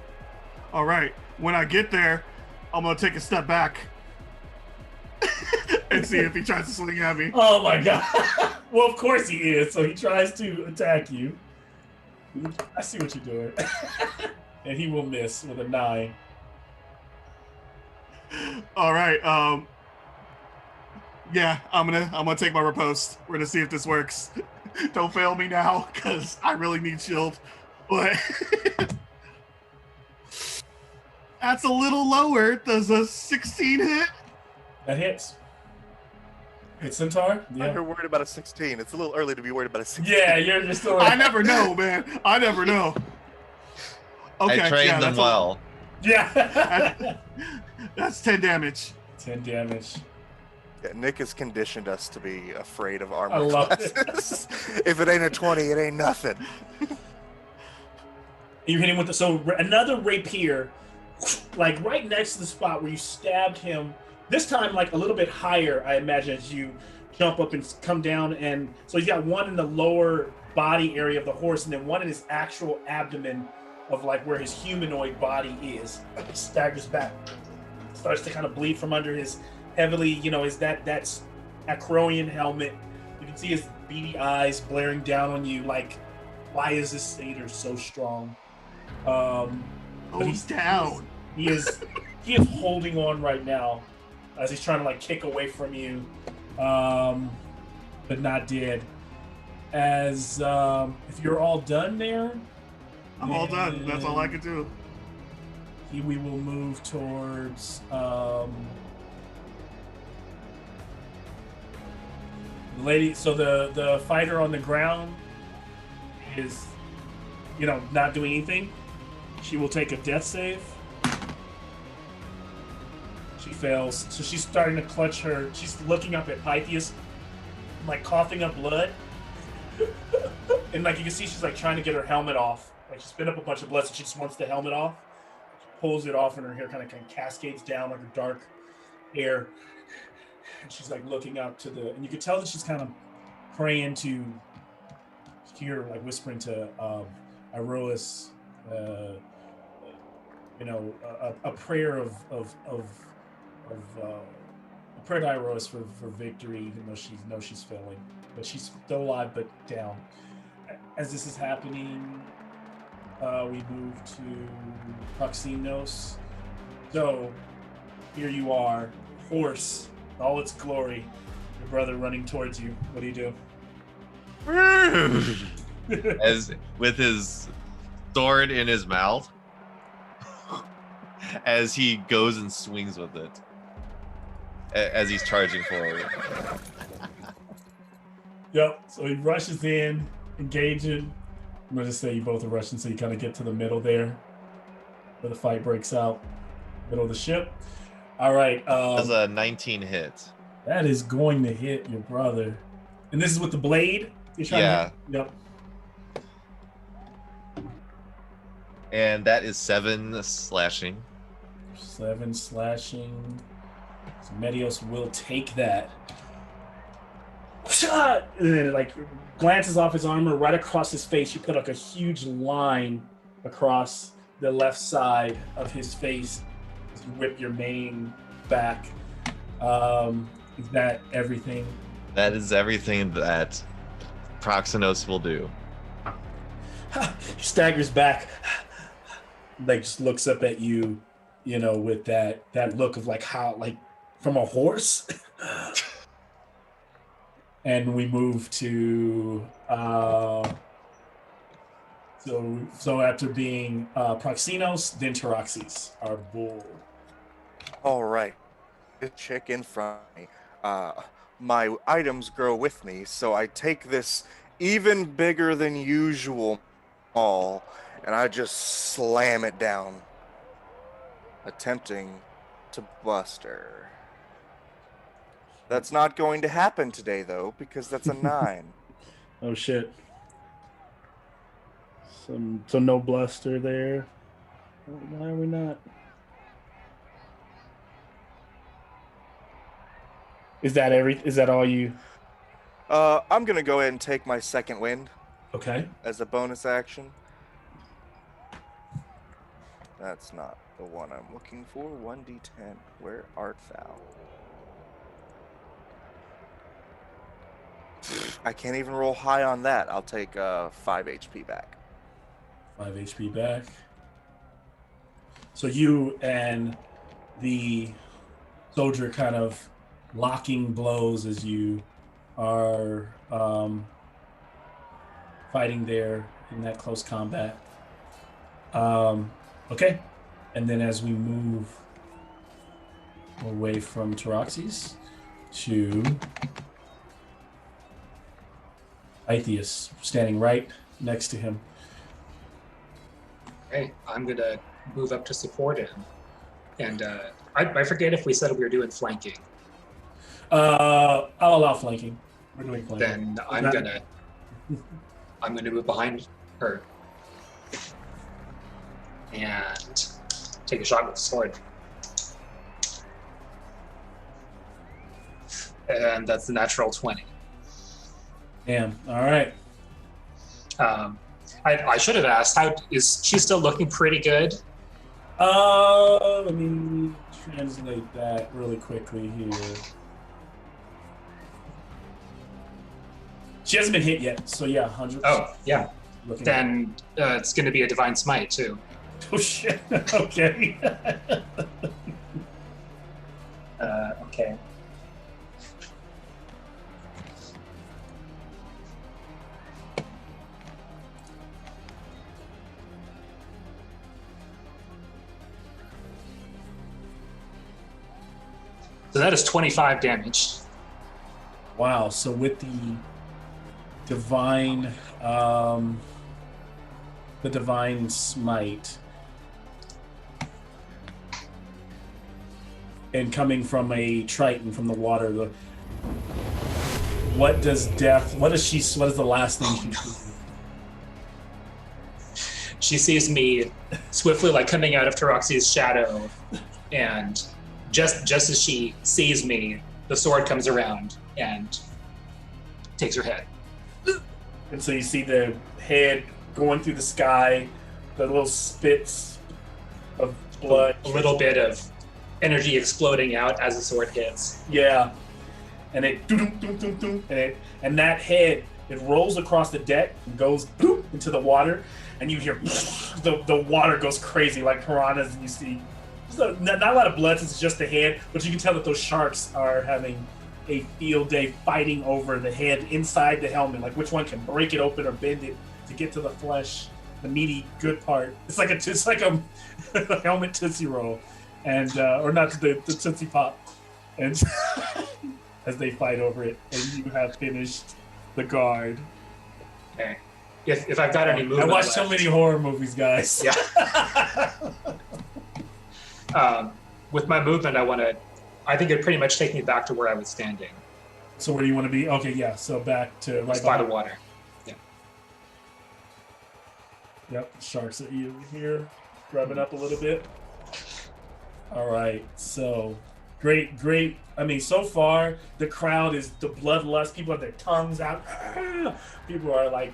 All right. When I get there, I'm going to take a step back and see if he tries to swing at me. Oh, my God. Well, of course he is. So he tries to attack you. I see what you're doing. And he will miss with a 9. All right. Yeah, I'm gonna take my riposte. We're gonna see if this works. Don't fail me now, because I really need shield. But that's a little lower. Does a 16 hit? That hits. Hit Centaur? You're worried about a 16. It's a little early to be worried about a 16. Yeah, you're still. I never know, man. I never know. Okay, I trained them well. Yeah. That's 10 damage. 10 damage. Yeah, Nick has conditioned us to be afraid of armor I love classes. If it ain't a 20, it ain't nothing. You hit him with another rapier like right next to the spot where you stabbed him. This time, like a little bit higher, I imagine, as you jump up and come down. And so he's got one in the lower body area of the horse, and then one in his actual abdomen of like where his humanoid body is. He staggers back, starts to kind of bleed from under his heavily, you know, that's Acroian helmet. You can see his beady eyes blaring down on you, like, why is this satyr so strong? But he's down. He is holding on right now as he's trying to like kick away from you, but not dead. As if you're all done there, I'm all done. That's all I can do. We will move towards the lady. So the fighter on the ground is, you know, not doing anything. She will take a death save. She fails. So she's starting to clutch her. She's looking up at Pythias, like coughing up blood. And like you can see, she's like trying to get her helmet off. Like she spit up a bunch of blood, so she just wants the helmet off. She pulls it off, and her hair kind of cascades down like her dark hair. And she's like looking out to the, and you can tell that she's kind of praying to hear, like whispering to Iroas, you know, a prayer of a prayer to Iroas for victory, even though she knows she's failing, but she's still alive but down. As this is happening, we move to Proxenos. So here you are, horse, all its glory, your brother running towards you. What do you do? As with his sword in his mouth, as he goes and swings with it, as he's charging forward. Yep. So he rushes in, engaging. I'm gonna just say you both are rushing, so you kind of get to the middle there, where the fight breaks out, middle of the ship. All right. That's a 19 hit. That is going to hit your brother, and this is with the blade. You're trying to hit? Yep. And that is 7 slashing. 7 slashing. So Medios will take that. And then it like glances off his armor right across his face. You put like a huge line across the left side of his face as you whip your mane back. Is that everything? That is everything that Proxenos will do. He staggers back, like just looks up at you, you know, with that look of like how, like from a horse. And we move to so after being Proxenos, then Taraxis, our bull. All right, the chick in front of me. My items grow with me, so I take this even bigger than usual maul, and I just slam it down, attempting to bust her. That's not going to happen today, though, because that's a 9. Oh shit! So no bluster there. Why are we not? Is that all you? I'm gonna go ahead and take my second wind. Okay. As a bonus action. That's not the one I'm looking for. 1d10. Where art thou? I can't even roll high on that. I'll take 5 HP back. 5 HP back. So you and the soldier kind of locking blows as you are fighting there in that close combat. Okay. And then as we move away from Taraxis to Pythias, standing right next to him. Okay, I'm gonna move up to support him. And I forget if we said we were doing flanking. I'll allow flanking. We're doing flanking. Then I'm gonna move behind her. And take a shot with the sword. And that's the natural 20. Damn. All right. I should have asked, how is she still looking pretty good? Let me translate that really quickly here. She hasn't been hit yet, so yeah, 100%. Oh, yeah. Looking Then it's going to be a divine smite too. Oh shit. Okay. Okay. So that is 25 damage. Wow. So with the divine smite, and coming from a Triton from the water, what is the last thing she sees? She sees me swiftly like coming out of Taroxi's shadow, and just as she sees me, the sword comes around and takes her head. And so you see the head going through the sky, the little spits of blood. A little bit of energy exploding out as the sword hits. Yeah. And it and that head, it rolls across the deck and goes boop into the water, and you hear the water goes crazy like piranhas, and you see not a lot of blood since it's just the head, but you can tell that those sharks are having a field day fighting over the head inside the helmet, like which one can break it open or bend it to get to the flesh, the meaty good part. It's like a helmet Tootsie Roll, and or not the Tootsie Pop, and as they fight over it, and you have finished the guard. Okay. If I've got any movement I watched left. so many horror movies, guys. Yeah. With my movement, I think it'd pretty much take me back to where I was standing. So where do you want to be? Okay, yeah. So back to right Just by the water. Yeah. Yep. Sharks are you here, rubbing up a little bit. All right. So great. I mean, so far the crowd is the bloodlust. People have their tongues out. People are like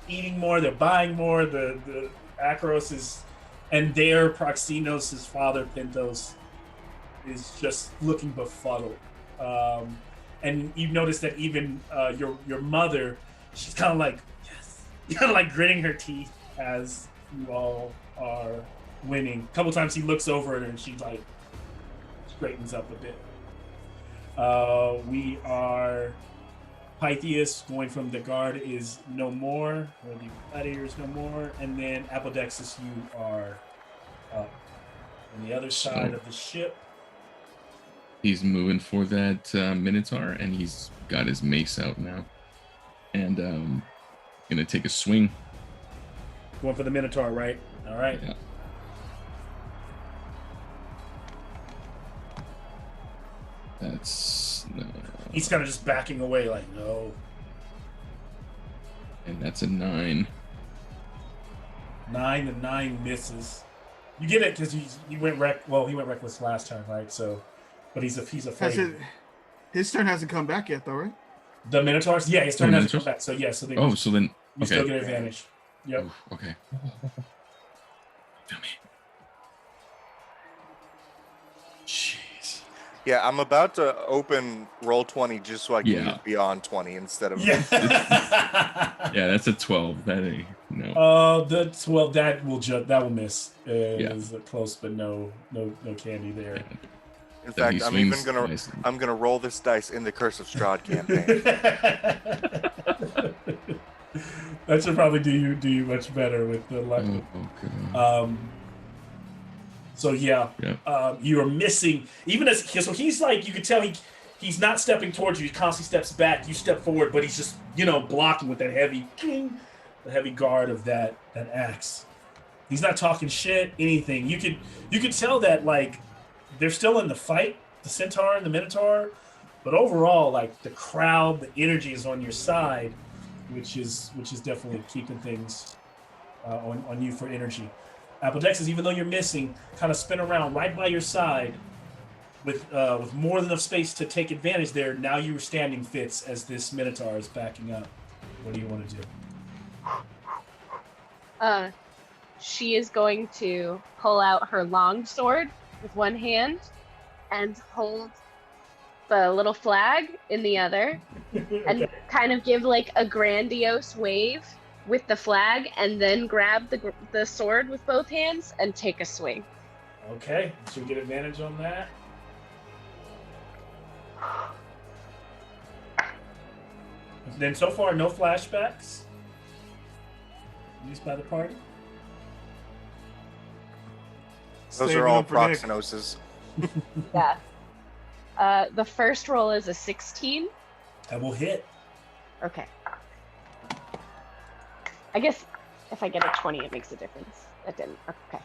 eating more. They're buying more. The Akros is, and their Proxenos' father Pintos is just looking befuddled. And you've noticed that even your mother, she's kind of like, yes, kind of like gritting her teeth as you all are winning. A couple times he looks over at her and she like straightens up a bit. We are Pythias going from the guard is no more, or the gladiator is no more, and then Apodexis, you are up on the other side of the ship. He's moving for that Minotaur, and he's got his mace out now, and gonna take a swing. Going for the Minotaur, right? All right. Yeah. That's no. He's kind of just backing away, like no. And that's a 9. 9 and 9 misses. You get it because he went reckless last time, right? So, but he's afraid. His turn hasn't come back yet, though, right? The Minotaurs, yeah, his turn hasn't come back. So yeah, so they so then you still get advantage. Yep. Oof, okay. Dummy. Jeez. Yeah, I'm about to open Roll20 just so I can use Beyond 20 instead of. Yeah. Yeah, that's a 12. That ain't no. The 12 that will miss. Is close, but no candy there. Yeah. In fact, I'm gonna roll this dice in the Curse of Strahd campaign. That should probably do you much better with the luck. Oh, So yeah. You are missing even as so he's like, you can tell he's not stepping towards you. He constantly steps back. You step forward, but he's just blocking with that heavy guard of that axe. He's not talking shit, anything. You could tell that like they're still in the fight, the Centaur and the Minotaur, but overall like the crowd, the energy is on your side, which is definitely keeping things on you for energy. Apodexis, even though you're missing, kind of spin around right by your side with more than enough space to take advantage there. Now you're standing Fitz as this Minotaur is backing up. What do you want to do? She is going to pull out her long sword with one hand and hold the little flag in the other and kind of give like a grandiose wave with the flag and then grab the sword with both hands and take a swing. Okay, so we get advantage on that. Then so far, no flashbacks used by the party. Those Saving are all them for Nick. Proxenoses. Yeah. The first roll is a 16. That will hit. Okay. I guess if I get a 20, it makes a difference. That didn't. Okay.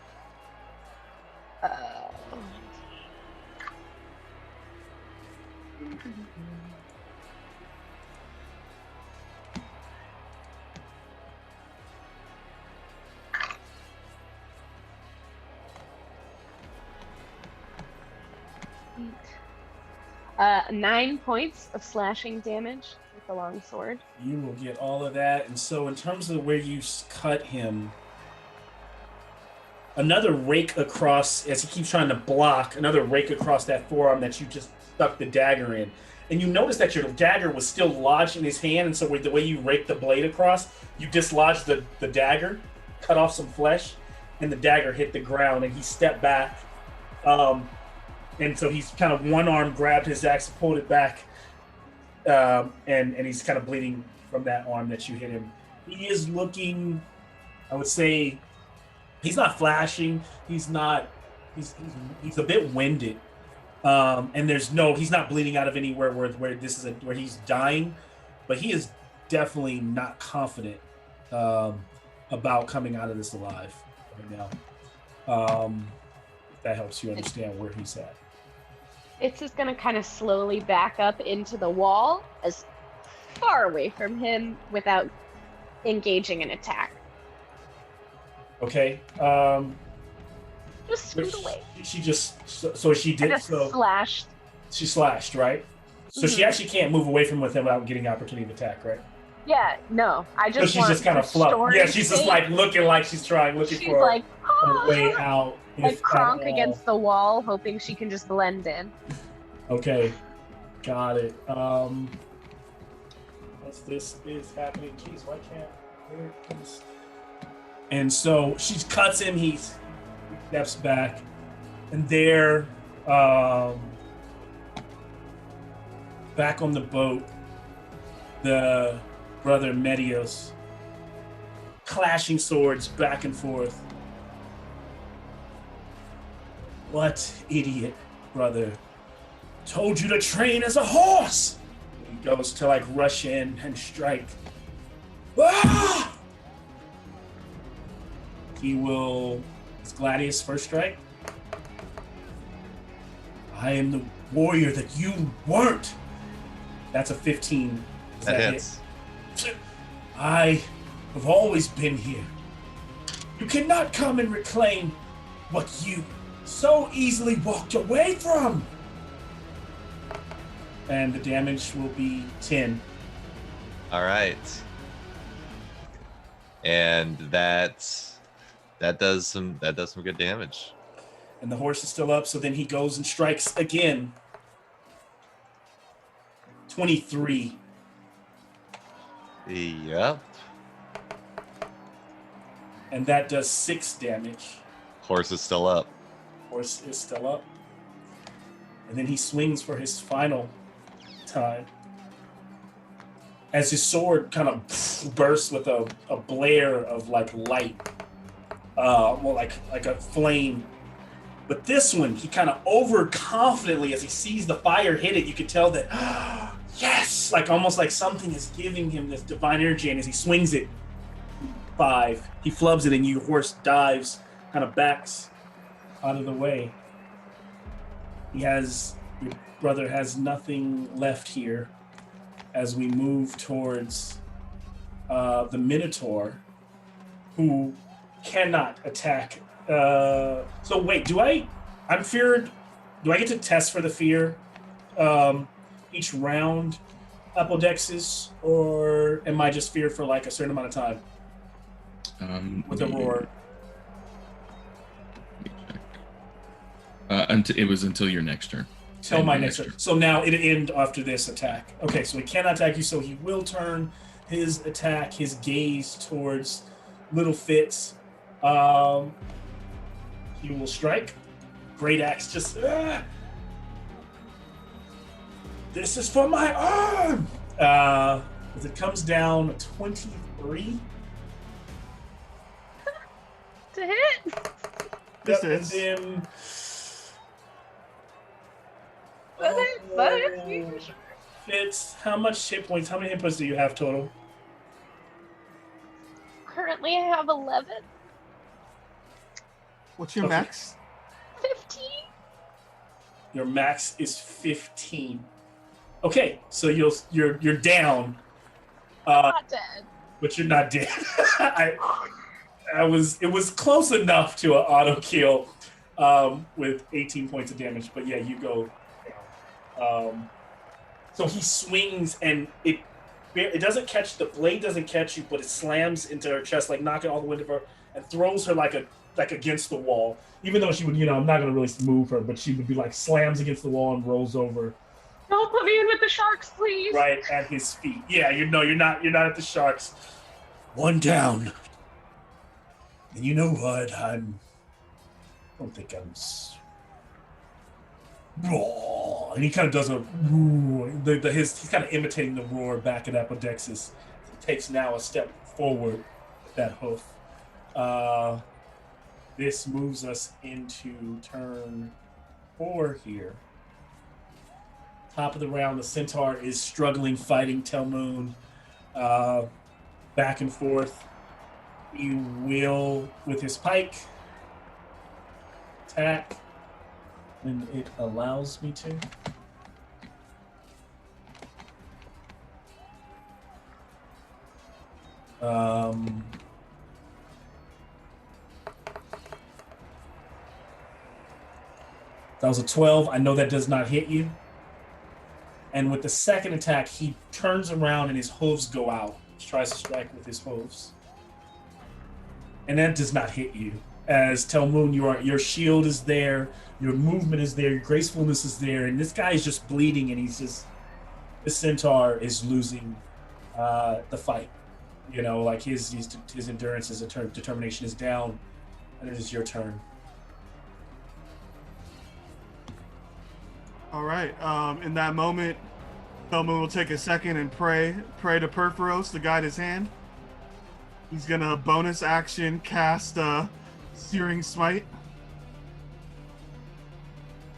Uh, 9 points of slashing damage with the long sword. You will get all of that. And so in terms of where you cut him, another rake across, as he keeps trying to block, another rake across that forearm that you just stuck the dagger in. And you notice that your dagger was still lodged in his hand, and so with the way you raked the blade across, you dislodged the dagger, cut off some flesh, and the dagger hit the ground, and he stepped back. And so he's kind of one arm grabbed his axe, pulled it back, and he's kind of bleeding from that arm that you hit him. He is looking, I would say, he's not flashing. He's a bit winded, and he's not bleeding out of anywhere where where he's dying, but he is definitely not confident about coming out of this alive right now. If that helps you understand where he's at. It's just going to kind of slowly back up into the wall as far away from him without engaging an attack. Okay. Just scoot away. She just Slashed. She slashed, right? So she actually can't move away from with him without getting opportunity to attack, right? Yeah, no. I So just she's just kind of fluff. Yeah, she's just like looking like she's looking for like, a way out. Like Kronk against the wall, hoping she can just blend in. Okay, got it. What's this is happening? Jeez, why can't? And so she cuts him. He steps back, and there, back on the boat, the brother Medios, clashing swords back and forth. What idiot, brother? Told you to train as a horse! He goes to rush in and strike. Ah! It's Gladius' first strike. I am the warrior that you weren't. That's a 15. That hits. I have always been here. You cannot come and reclaim what you so easily walked away from. And the damage will be 10. All right. And that does some good damage. And the horse is still up, so then he goes and strikes again. 23. Yep. And that does 6 damage. Horse is still up. Horse is still up. And then he swings for his final time. As his sword kind of bursts with a blare of light. Like a flame. But this one, he kind of overconfidently, as he sees the fire hit it, you could tell that, yes! Almost like something is giving him this divine energy, and as he swings it, 5, he flubs it, and your horse dives, kind of backs out of the way. Your brother has nothing left here as we move towards the Minotaur, who cannot attack So wait, I'm feared. Do I get to test for the fear each round, Apodexis, or am I just feared for like a certain amount of time with a roar? It was until your next turn. Till my next turn. So now it'll end after this attack. Okay, so he cannot attack you, so he will turn his attack, his gaze towards Little Fitz. He will strike. Great axe just... This is for my arm! As it comes down 23. To hit. This Yep, is. and then... Fitz, how many hit points do you have total? Currently, I have 11. What's your Okay. max? 15. Your max is 15. Okay, so you're down, Not dead. but you're not dead. It was close enough to an auto kill with 18 points of damage, but yeah, you go down. So he swings and it doesn't catch, the blade doesn't catch you, but it slams into her chest, like knocking all the way to her, and throws her like against the wall. Even though she would, I'm not gonna really move her, but she would be like slams against the wall and rolls over. Don't put me in with the sharks, please. Right at his feet. Yeah, you're not at the sharks. One down. And you know what? I don't think I'm. And he kind of does a roar. He's kind of imitating the roar back at Apodexis. He takes now a step forward with that hoof. This moves us into turn 4 here. Top of the round, the Centaur is struggling, fighting Telmoon back and forth. He will, with his pike, attack when it allows me to. That was a 12. I know that does not hit you. And with the second attack, he turns around and his hooves go out. He tries to strike with his hooves. And that does not hit you. As Telmoon, your shield is there, your movement is there, your gracefulness is there, and this guy is just bleeding, and the Centaur is losing the fight. Like his endurance, his determination is down, and it is your turn. All right. In that moment, Telmoon will take a second and pray to Perforos to guide his hand. He's gonna bonus action cast Searing Smite.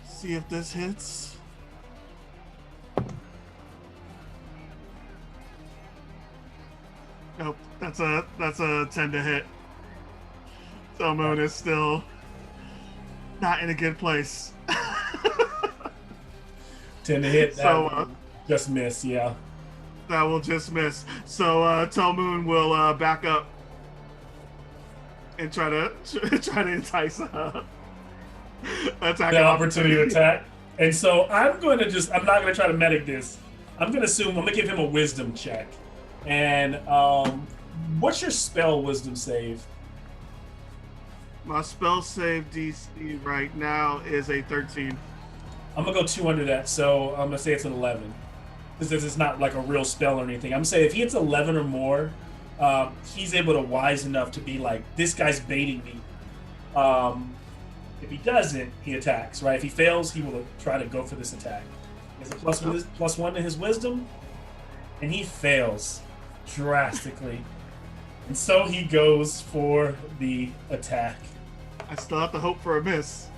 See if this hits. Nope, that's a 10 to hit. Telmoon is still not in a good place. 10 to hit. So just miss, yeah. That will just miss. So Telmoon will back up and try to entice attack. The opportunity to attack. And so I'm not gonna try to medic this. I'm gonna give him a wisdom check. And what's your spell wisdom save? My spell save DC right now is a 13. I'm gonna go 2 under that, so I'm gonna say it's an 11. Because it's not like a real spell or anything. I'm gonna say if he hits 11 or more, he's able to wise enough to be like, this guy's baiting me. If he doesn't, he attacks, right? If he fails, he will try to go for this attack. He has a plus one to his wisdom, and he fails drastically. And so he goes for the attack. I still have to hope for a miss.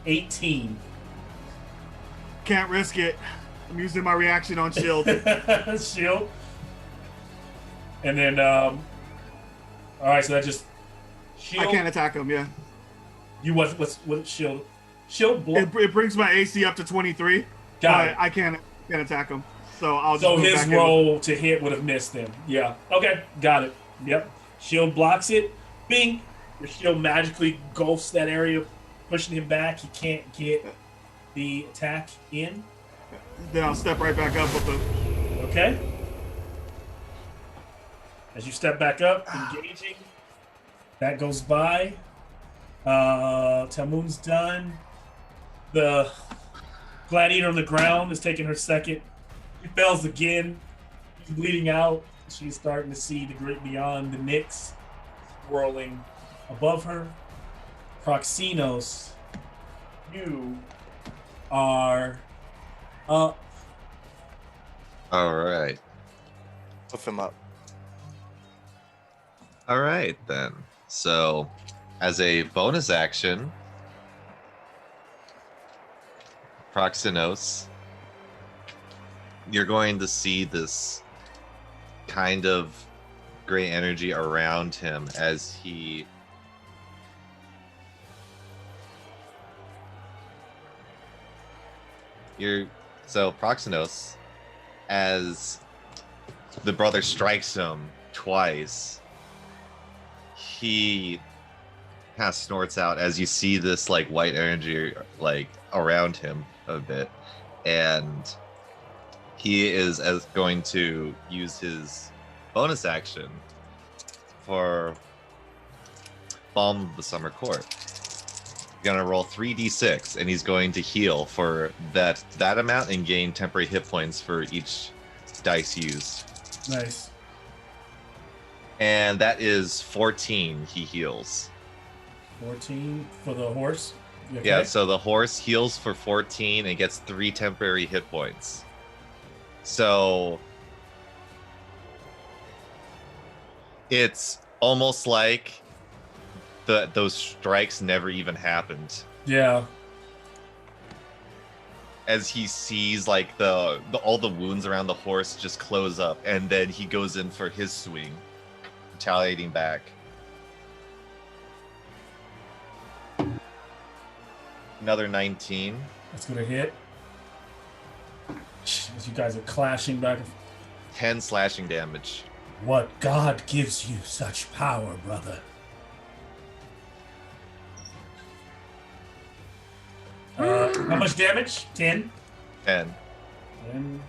18. Can't risk it. I'm using my reaction on shield. Shield. And then, all right, so that just shield. I can't attack him. Yeah. You what shield? Shield block. It brings my AC up to 23. Got it. I can't attack him. So I'll just So move his back roll to hit would have missed him. Yeah. Okay. Got it. Yep. Shield blocks it. Bing. Your shield magically engulfs that area, pushing him back. He can't get the attack in. Then I'll step right back up with the. Okay. As you step back up, engaging. That goes by. Tamun's done. The gladiator on the ground is taking her second. She fails again. She's bleeding out. She's starting to see the great beyond. The Nyx whirling above her. Proxenos, you are up. All right. Lift him up. All right, then. So, as a bonus action, Proxenos, you're going to see this kind of gray energy around him as he Proxenos, as the brother strikes him twice, he kind of snorts out as you see this like white energy like around him a bit, and he is going to use his bonus action for Balm of the Summer Court. Gonna roll 3d6, and he's going to heal for that amount and gain temporary hit points for each dice used. Nice. And that is 14 he heals. 14 for the horse? Okay. Yeah, so the horse heals for 14 and gets 3 temporary hit points. So it's almost like those strikes never even happened. Yeah. As he sees like all the wounds around the horse just close up, and then he goes in for his swing, retaliating back. Another 19. That's gonna hit. As you guys are clashing back. 10 slashing damage. What God gives you such power, brother? How much damage? 10? 10. 10.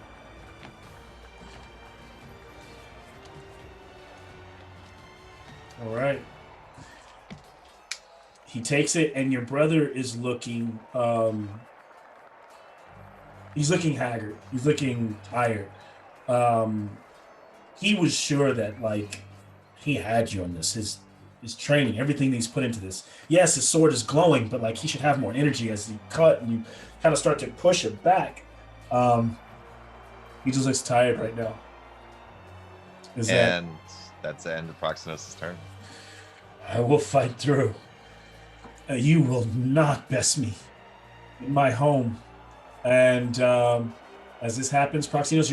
All right. He takes it, and your brother is looking. He's looking haggard. He's looking tired. He was sure that like he had you on this. His training, everything that he's put into this. Yes, his sword is glowing, but like he should have more energy as he cut and you kind of start to push it back. He just looks tired right now. That's the end of Proxenos' turn. I will fight through. You will not best me in my home. And as this happens, Proxenos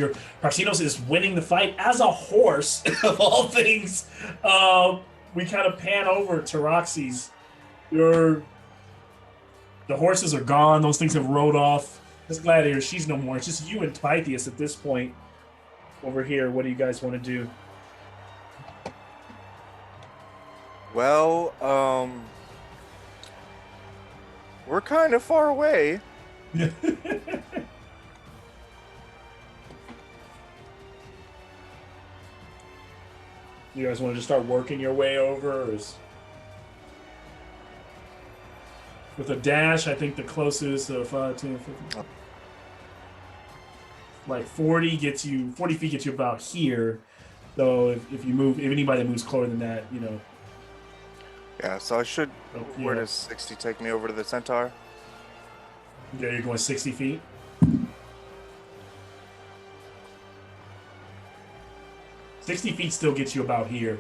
is winning the fight as a horse, of all things. We kind of pan over to Roxy's. The horses are gone. Those things have rode off. This gladiator, she's no more. It's just you and Pythias at this point. Over here, what do you guys want to do? Well, we're kind of far away. Yeah. You guys want to just start working your way over? Or with a dash, I think the closest 5, 10, 15. Like 40 feet gets you about here. So if anybody moves closer than that, you know. Yeah, so I should. Yeah. Where does 60 take me over to the centaur? Yeah, you're going 60 feet. $60 still gets you about here.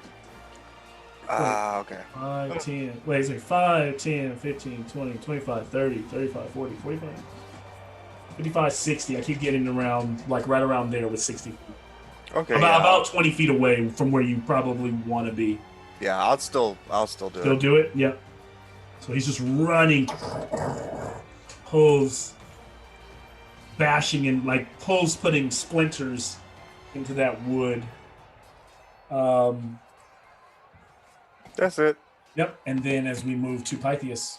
Okay. 5, 10. Wait, it's like 5, 10, 15, 20, 25, 30, 35, 40, 45. 55, 60. I keep getting around, like right around there with 60 feet. Okay. About 20 feet away from where you probably want to be. Yeah, I'll still do it. Still do it? Yep. So he's just running. Pulls. Bashing and like pulls, putting splinters into that wood. That's it. Yep. And then as we move to Pythias.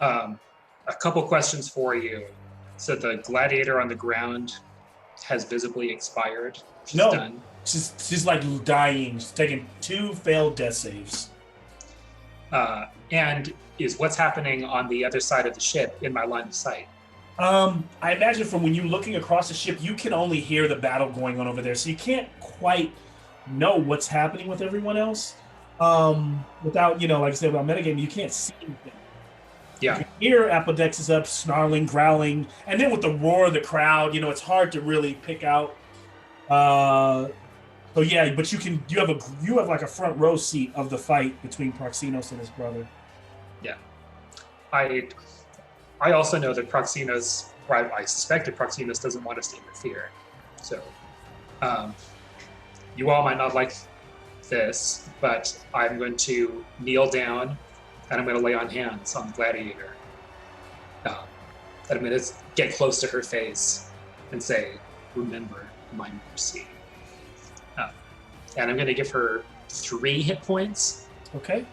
A couple questions for you. So the gladiator on the ground has visibly expired. She's No. done. She's like dying. She's taking 2 failed death saves. And is what's happening on the other side of the ship in my line of sight? I imagine from when you're looking across the ship, you can only hear the battle going on over there, so you can't quite know what's happening with everyone else. Without, like I said, about metagame, you can't see anything. Yeah. You can hear Apodexis up, snarling, growling, and then with the roar of the crowd, it's hard to really pick out. So yeah, but you have like a front row seat of the fight between Proxenos and his brother. Yeah. I also know that Proxenos, or I suspect that Proxenos doesn't want us to interfere. So, you all might not like this, but I'm going to kneel down and I'm going to lay on hands on the gladiator. And I'm going to get close to her face and say, "Remember my mercy." And I'm going to give her 3 hit points. Okay.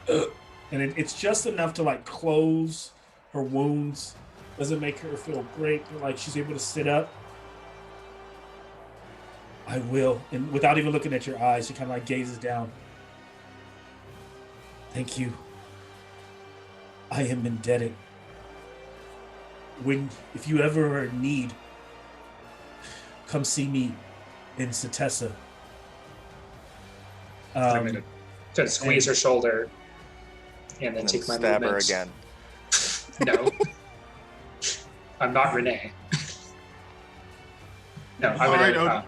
And it's just enough to like close her wounds. Doesn't make her feel great. Like she's able to sit up. I will. And without even looking at your eyes, she kind of like gazes down. Thank you. I am indebted. If you ever are in need, come see me in Satessa. I'm going to squeeze her shoulder and then take my stab movement. her again. No. I'm not Renee. No, I'm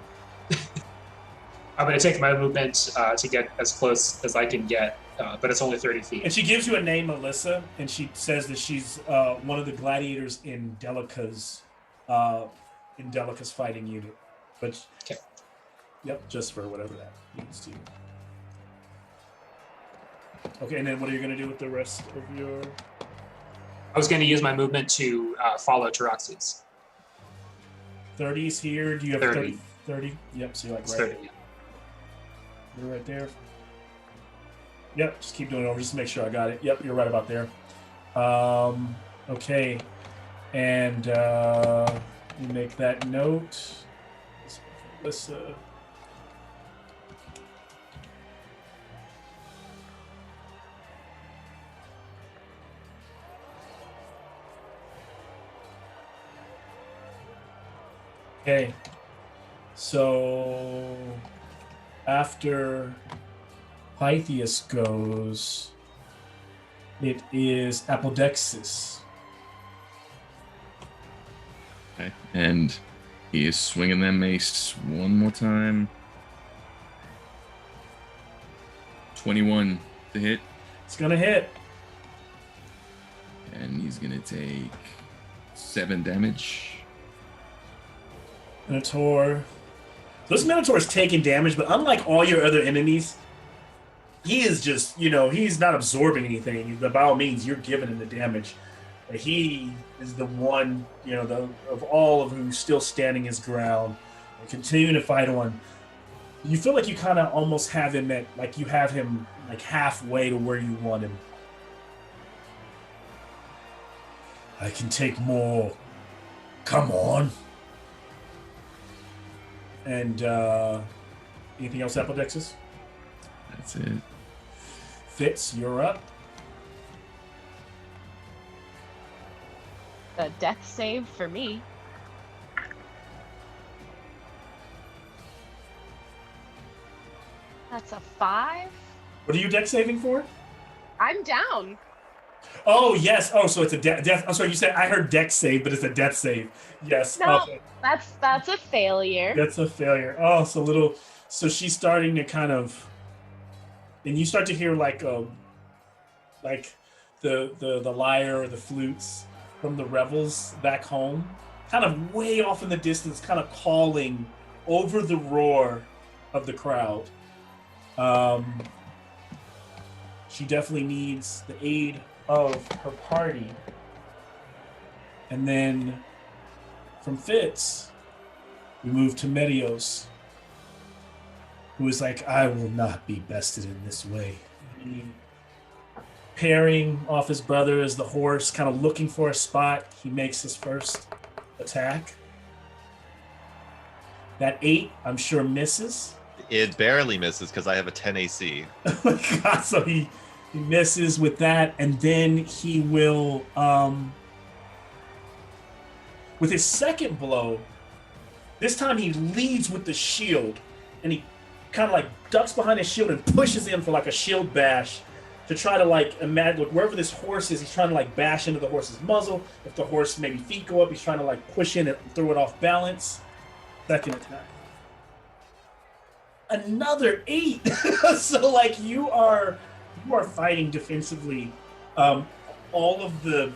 going to take my movement to get as close as I can get, but it's only 30 feet. And she gives you a name, Melissa, and she says that she's one of the gladiators in Delica's fighting unit. But okay. Yep, just for whatever that means to you. Okay, and then what are you going to do with the rest of your... I was going to use my movement to follow Taroxes. 30's here. Do you have 30? 30? Yep, so you're like right 30. there. You're right there. Yep, just keep doing it over just to make sure I got it. Yep, you're right about there. Okay. And you make that note. Melissa. Okay, so after Pythias goes, it is Apodexis. Okay, and he is swinging that mace one more time. 21 to hit. It's gonna hit. And he's gonna take 7 damage. Minotaur. This Minotaur is taking damage, but unlike all your other enemies, he is just, he's not absorbing anything. By all means, you're giving him the damage. But he is the one, of all of who's still standing his ground and continuing to fight on. You feel like you kind of almost have him you have him like halfway to where you want him. I can take more. Come on. And anything else, Apodexis? That's it. Fitz, you're up. A death save for me. That's a 5. What are you dex saving for? I'm down. Oh, yes. Oh, so it's a death. I'm sorry, you said I heard dex save, but it's a death save. Yes. No, okay. that's a failure. That's a failure. Oh, so she's starting to kind of, and you start to hear like the lyre or the flutes from the revels back home, kind of way off in the distance, kind of calling over the roar of the crowd. She definitely needs the aid of her party. And then from Fitz, we move to Medios, who is like, I will not be bested in this way. He, pairing off his brother as the horse, kind of looking for a spot, he makes his first attack. That 8, I'm sure, misses. It barely misses because I have a 10 AC. Oh my god, so he misses with that, and then he will, with his second blow, this time he leads with the shield, and he kind of like ducks behind his shield and pushes in for like a shield bash to try to like imagine, like, wherever this horse is, he's trying to like bash into the horse's muzzle. If the horse maybe feet go up, he's trying to like push in and throw it off balance. Second attack. Another 8. So like you are fighting defensively. All of the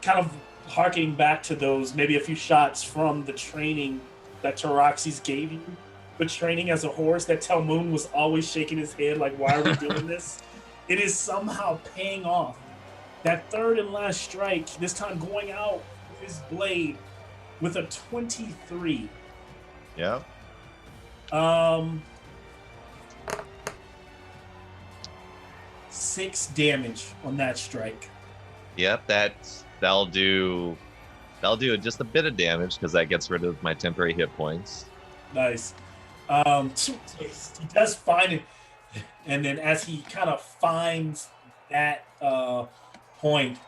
kind of harkening back to those maybe a few shots from the training that Taraxis gave you, but training as a horse, that Talmoon was always shaking his head like, why are we doing this? It is somehow paying off. That third and last strike, this time going out with his blade with a 23. Yeah. 6 damage on that strike. Yep, that'll do just a bit of damage because that gets rid of my temporary hit points. Nice. He does find it, and then as he kind of finds that point,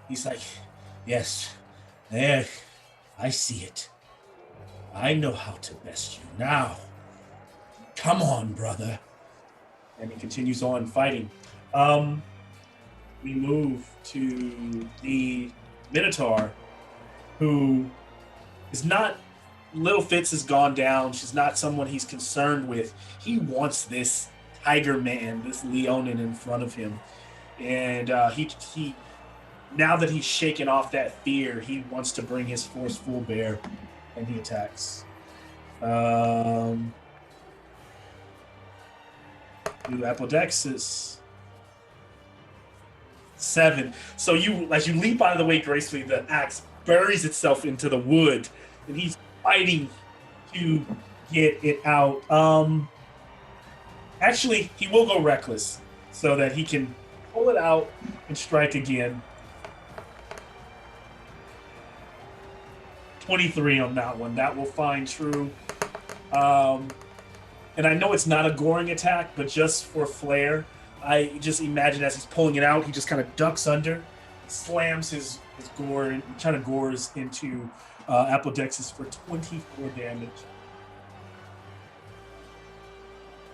he's like, yes, there, I see it. I know how to best you now. Come on, brother. And he continues on fighting. We move to the Minotaur, who is not... Little Fitz has gone down. She's not someone he's concerned with. He wants this tiger man, this Leonin in front of him. And he now that he's shaken off that fear, he wants to bring his force full bear, and he attacks. Do Apodexis. 7. So as you leap out of the way gracefully, the axe buries itself into the wood, and he's fighting to get it out. Actually, he will go reckless so that he can pull it out and strike again. 23 on that one. That will find true. And I know it's not a goring attack, but just for flair, I just imagine as he's pulling it out, he just kind of ducks under, slams his gore, trying to gores into Apodexis for 24 damage.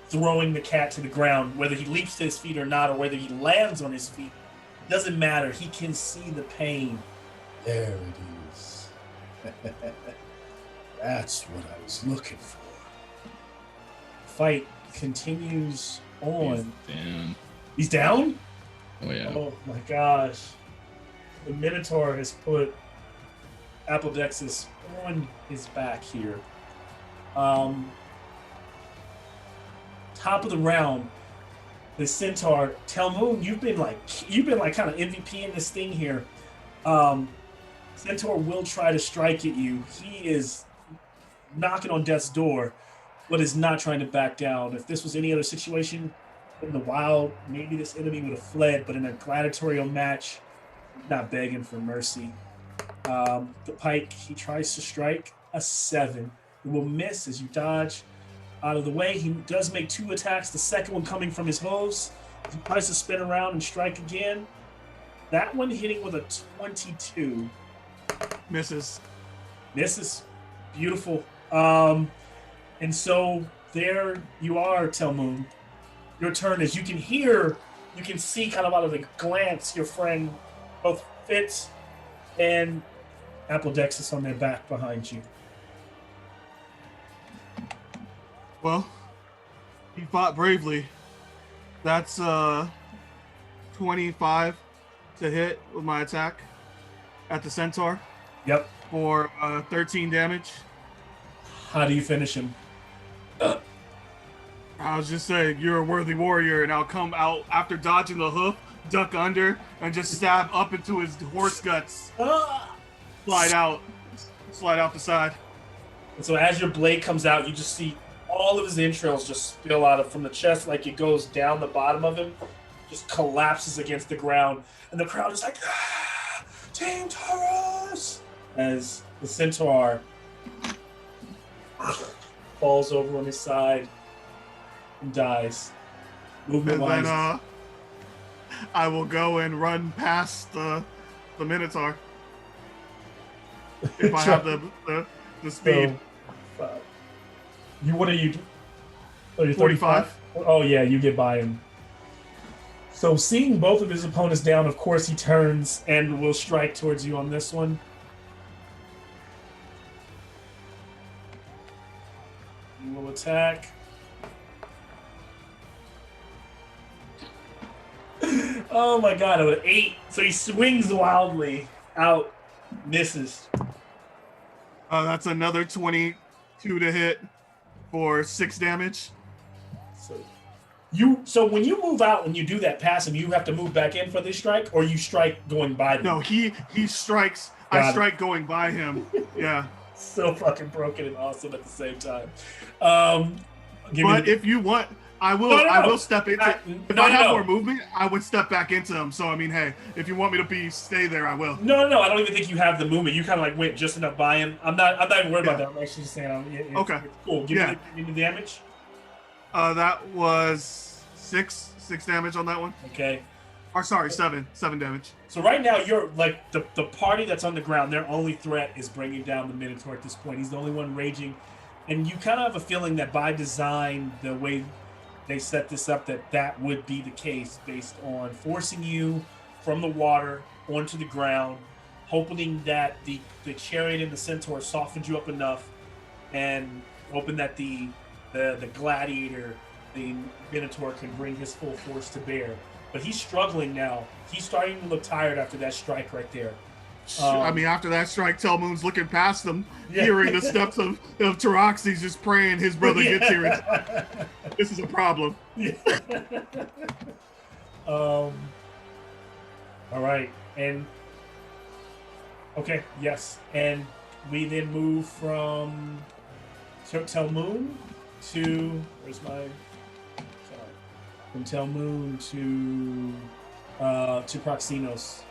Throwing the cat to the ground, whether he leaps to his feet or not, or whether he lands on his feet, doesn't matter. He can see the pain. There it is. That's what I was looking for. Fight continues on. He's down? Oh, yeah. Oh, my gosh. The Minotaur has put Apodexis on his back here. Top of the round, the Centaur, Talmoon, you've been like kind of MVP in this thing here. Centaur will try to strike at you. He is knocking on death's door, but is not trying to back down. If this was any other situation in the wild, maybe this enemy would have fled, but in a gladiatorial match, not begging for mercy. The pike, he tries to strike a 7. It will miss as you dodge out of the way. He does make 2 attacks, the second one coming from his hose. He tries to spin around and strike again. That one hitting with a 22. Misses. Beautiful. And so there you are, Talmoon. Your turn. As you can see kind of out of the glance, your friend, both Fitz and Apodexis on their back behind you. Well, he fought bravely. That's 25 to hit with my attack at the Centaur. Yep. For 13 damage. How do you finish him? I was just saying, you're a worthy warrior, and I'll come out after dodging the hoof, duck under, and just stab up into his horse guts. Slide out the side. And so as your blade comes out, you just see all of his entrails just spill out from the chest, like it goes down the bottom of him, just collapses against the ground, and the crowd is like, ah, Team THEROS! As the centaur falls over on his side and dies. Movement And wise. then I will go and run past the Minotaur. If I have the speed. So, what are you? Are you 45? Oh yeah, you get by him. So seeing both of his opponents down, of course he turns and will strike towards you on this one. He will attack. Oh my god, an 8. So he swings wildly out, misses. That's another 22 to hit for 6 damage. So when you move out and you do that passive, you have to move back in for this strike, or you strike going by them? No, he strikes. Got I it. strike going by him. Yeah. So fucking broken and awesome at the same time. But if you want, I will. No. I will step into. If I have No. more movement, I would step back into him. So I mean, hey, if you want me to stay there, I will. No. I don't even think you have the movement. You kind of like went just enough by him. I'm not even worried about that. I'm actually just saying. Okay. It's cool. Give me the damage. That was 6 damage on that one. Okay. Or sorry, 7 damage. So right now you're like the party that's on the ground. Their only threat is bringing down the Minotaur at this point. He's the only one raging, and you kind of have a feeling that by design, the way they set this up, that would be the case based on forcing you from the water onto the ground, hoping that the chariot and the centaur softened you up enough, and hoping that the gladiator, the Minotaur, can bring his full force to bear. But he's struggling now. He's starting to look tired after that strike right there. I mean, after that strike, Telmoon's looking past them, Yeah. hearing the steps of Taraxis, just praying his brother gets here. This is a problem. Yeah. All right, and okay, yes, and we then move from Telmoon to from Telmoon to Proxenos.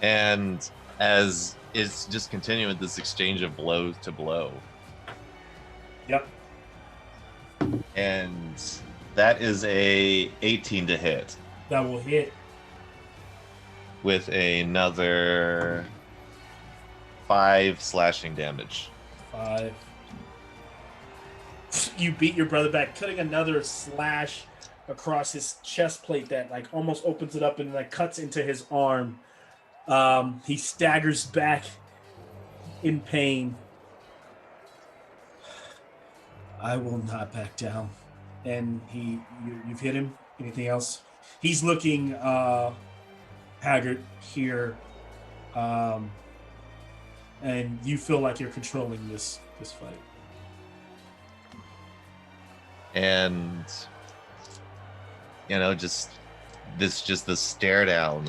And as it's just continuing this exchange of blow to blow. Yep. And that is a 18 to hit That will hit. with another 5 slashing damage. 5. You beat your brother back, cutting another slash across his chest plate that like almost opens it up and like cuts into his arm. He staggers back in pain. I will not back down. And you've hit him. Anything else? He's looking haggard here, and you feel like you're controlling this fight. And just the stare down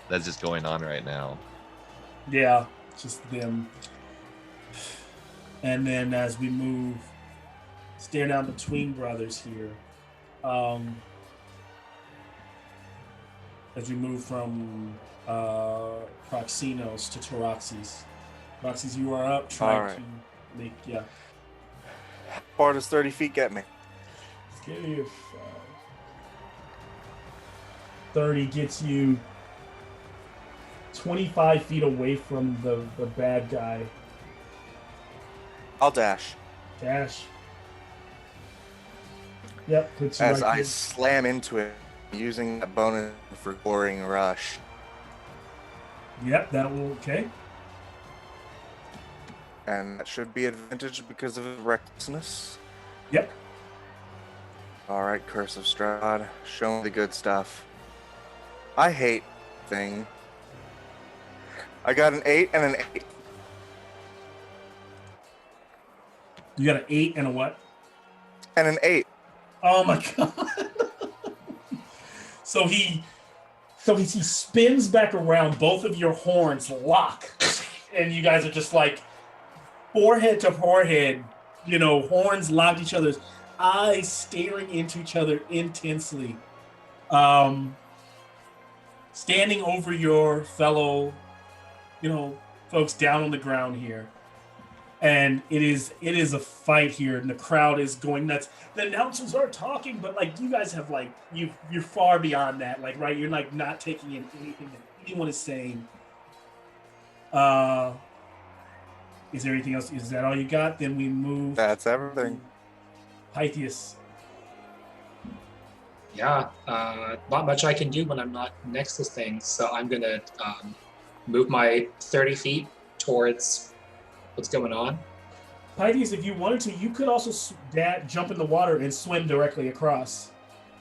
that's just going on right now. Yeah, just them. And then as we move, stare down between brothers here. As we move from Proxenos to Taraxis. Taraxis, you are up. Trying to make, yeah. How far does 30 feet get me? Let's get you 30 gets you 25 feet away from the bad guy. I'll dash. Dash. Yep, puts you As right I there. slam into it, using that bonus for Goring Rush. Yep, that will, okay. And that should be advantage because of his recklessness. Yep. Alright, Curse of Strahd. Show me the good stuff. I hate thing. I got an 8 and an 8. You got an 8 and a what? And an 8. Oh my god. So he spins back around, both of your horns lock, and you guys are just like forehead to forehead, horns locked each other's eyes, staring into each other intensely. Standing over your fellow, folks down on the ground here. And it is a fight here, and the crowd is going nuts. The announcers are talking, but like you guys have you're far beyond that, right? You're not taking in anything that anyone is saying. Is there anything else? Is that all you got? Then we move. That's everything. Pythias. Yeah, not much I can do when I'm not next to things. So I'm gonna move my 30 feet towards what's going on. Pythias, if you wanted to, you could also jump in the water and swim directly across.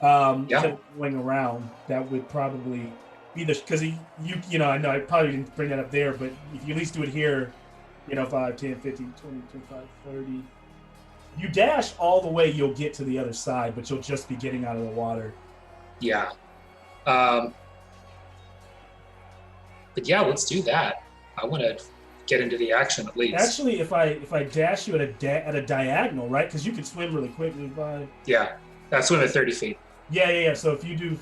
Instead of going around, that would probably be because I know I probably didn't bring that up there, but if you at least do it here, 5, 10, 15, 20, 25, 30. You dash all the way, you'll get to the other side, but you'll just be getting out of the water. Yeah. But yeah, let's do that. I want to get into the action at least. Actually, if I dash you at a diagonal, right? Because you can swim really quickly. Yeah, that's swim at 30 feet. Yeah. So if you do,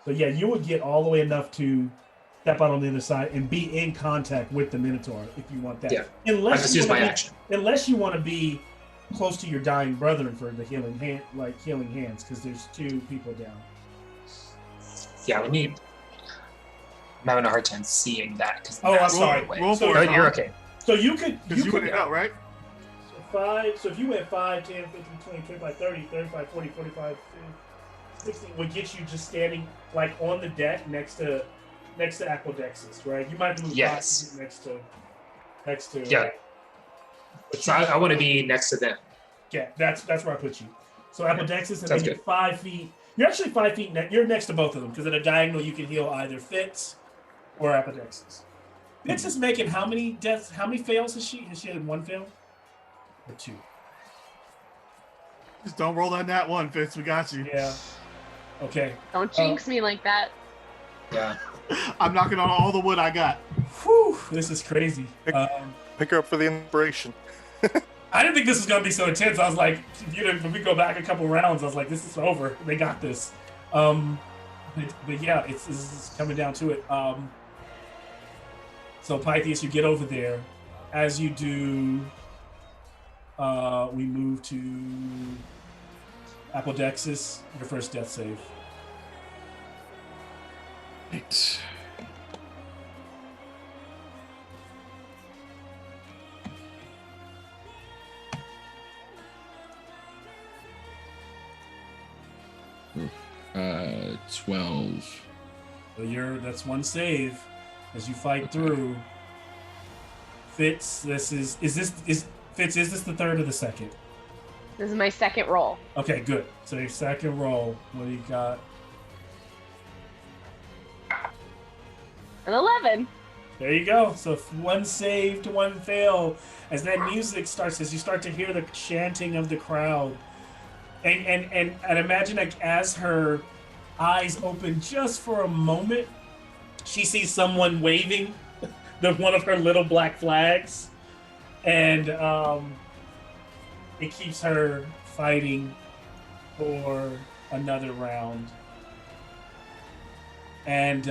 you would get all the way enough to step out on the other side and be in contact with the Minotaur if you want that. Yeah. I just use my action. Unless you want to be close to your dying brethren for the healing hands, because there's 2 people down. Yeah, I'm having a hard time seeing that. I'm sorry. You're okay. So you wouldn't know, right? So 5. So if you went 5, 10, 15, 20, 25, 30, 35, 40, 45, 50, 60 would get you just standing on the deck next to Apodexis, right? You might have to move next to. Yeah. So I want to be next to them. Yeah, that's where I put you. So Apodexis, and Sounds then you're 5 feet. You're actually 5 feet. You're next to both of them because at a diagonal you can heal either Fitz or Apodexis. Fitz is making how many deaths? How many fails has she? Has she had 1 fail or 2? Just don't roll on that one, Fitz. We got you. Yeah. Okay. Don't jinx me like that. Yeah. I'm knocking on all the wood I got. Whew, this is crazy. Pick her up for the inspiration. I didn't think this was going to be so intense. I was like, when we go back a couple rounds, I was like, this is over. They got this. But yeah, it's coming down to it. So Pythias, you get over there. As you do, we move to Apodexis, your first death save. Right. Oof. 12. So that's 1 save as you fight through. Fitz, is this the 3rd or the 2nd? This is my 2nd roll. Okay, good. So your 2nd roll, what do you got? An 11. There you go. So 1 save to 1 fail. As that music starts, as you start to hear the chanting of the crowd, and imagine as her eyes open just for a moment, she sees someone waving one of her little black flags, and it keeps her fighting for another round. And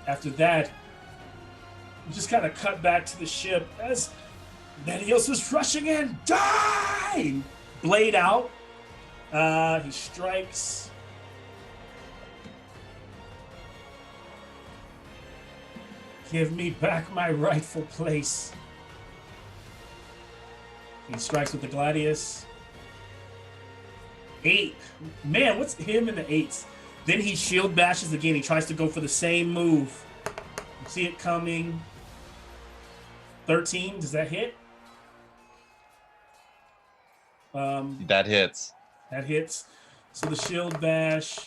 after that, we just kind of cut back to the ship as Medios is rushing in. Die! Blade out. He strikes. Give me back my rightful place. He strikes with the gladius. 8. Man, what's him in the 8s? Then he shield bashes again. He tries to go for the same move. You see it coming. 13. Does that hit? That hits. That hits. So the shield bash.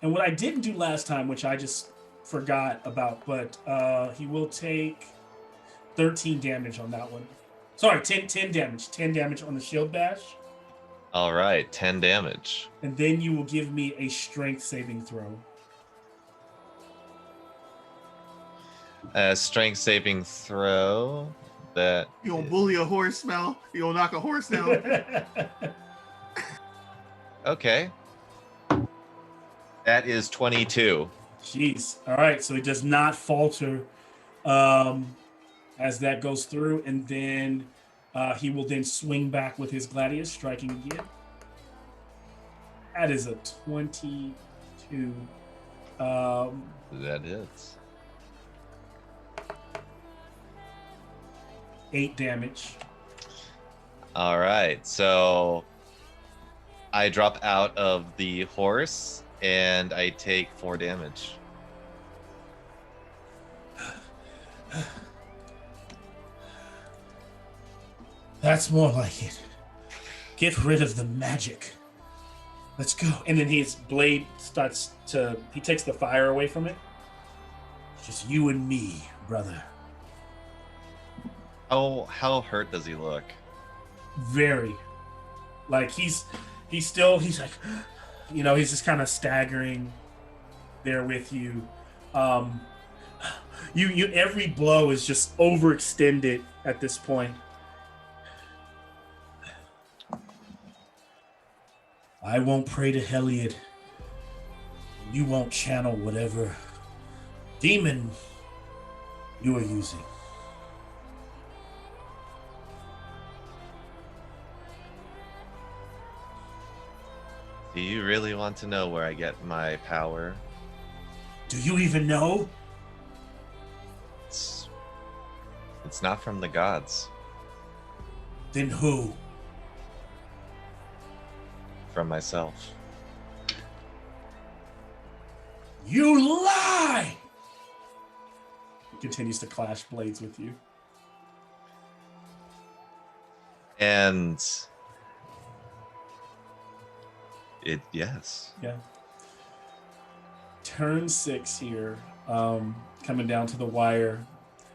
And what I didn't do last time, which I just forgot about, but he will take 13 damage on that one. Sorry, 10 damage. 10 damage on the shield bash. All right, 10 damage. And then you will give me a strength saving throw. Strength saving throw. That You don't bully a horse, Mel. You don't knock a horse down. Okay. That is 22. Jeez. All right. So he does not falter as that goes through. And then he will then swing back with his gladiator, striking again. That is a 22. That is. 8 damage. All right. So I drop out of the horse and I take 4 damage. That's more like it. Get rid of the magic. Let's go. And then his blade starts to... He takes the fire away from it. Just you and me, brother. How hurt does he look? Very. Like, he's like... You know, he's just kind of staggering there with you. You every blow is just overextended at this point. I won't pray to Heliod. You won't channel whatever demon you are using. Do you really want to know where I get my power? Do you even know? It's not from the gods. Then who? From myself. You lie! He continues to clash blades with you. And yes. Yeah. Turn 6 here. Coming down to the wire.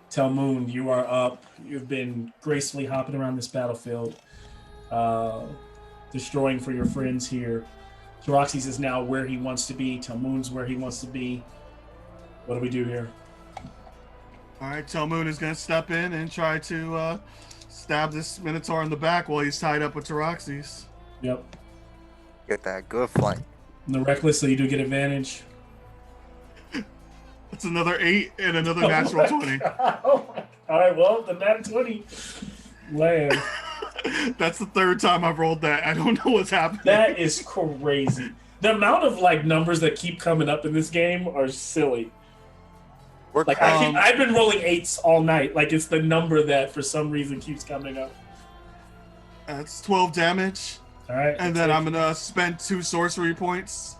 Telmoon, you are up. You've been gracefully hopping around this battlefield, destroying for your friends here. Taraxis is now where he wants to be. Telmoon's where he wants to be. What do we do here? All right, Telmoon is going to step in and try to stab this Minotaur in the back while he's tied up with Taraxis. Yep. Get that good flank. And the reckless, so you do get advantage. It's another 8 and another natural 20. All right, well, the nat 20 land. That's the 3rd time I've rolled that. I don't know what's happening. That is crazy. The amount of like numbers that keep coming up in this game are silly. Like I've been rolling 8s all night. Like it's the number that for some reason keeps coming up. That's 12 damage. All right. And then I'm gonna spend 2 sorcery points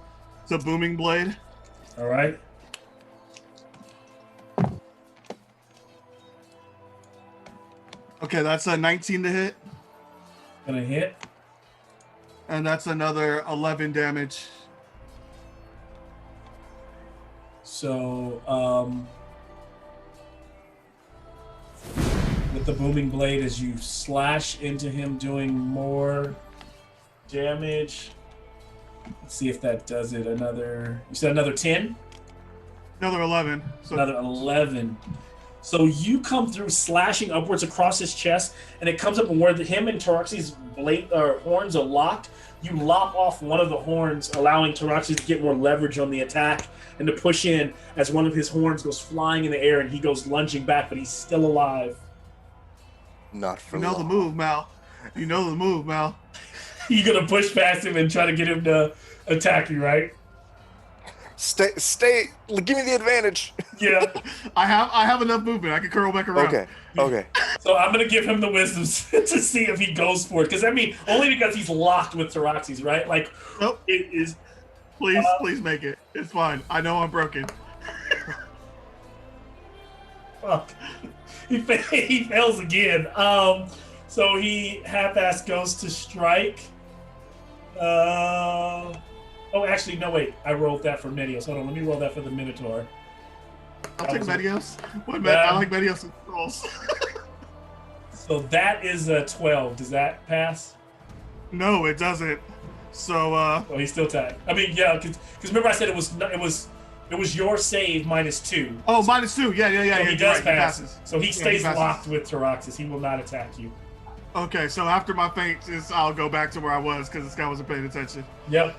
to Booming Blade. All right. Okay, that's a 19 to hit. Gonna hit. And that's another 11 damage. So, with the booming blade, as you slash into him, doing more damage. Let's see if that does it. You said another 10? Another 11. So another 11. So you come through slashing upwards across his chest, and it comes up and where him and Taraxis' blade or horns are locked. You lop off one of the horns, allowing Taraxis to get more leverage on the attack and to push in as one of his horns goes flying in the air and he goes lunging back, but he's still alive. Not for You know long. the move, Mal. You know the move, Mal. You're gonna push past him and try to get him to attack you, right? Stay. Give me the advantage. Yeah. I have enough movement. I can curl back around. Okay. So I'm gonna give him the wisdom to see if he goes for it, because I mean, only because he's locked with Taraxis, right? Like, Nope. it is. Please make it. It's fine. I know I'm broken. Fuck. He fails again. So he half-ass goes to strike. Oh, actually, no, wait. I rolled that for Medios. Hold on, let me roll that for the Minotaur. I'll take Medios. Yeah. I like Medios rolls. So that is a 12. Does that pass? No, it doesn't. So, Oh, he's still tied. I mean, yeah, because remember I said it was It was your save -2. Oh, -2. Yeah. So he does pass. He passes. So he Yeah, stays passes. locked with Tyroxus. He will not attack you. Okay, so after my feint, I'll go back to where I was because this guy wasn't paying attention. Yep.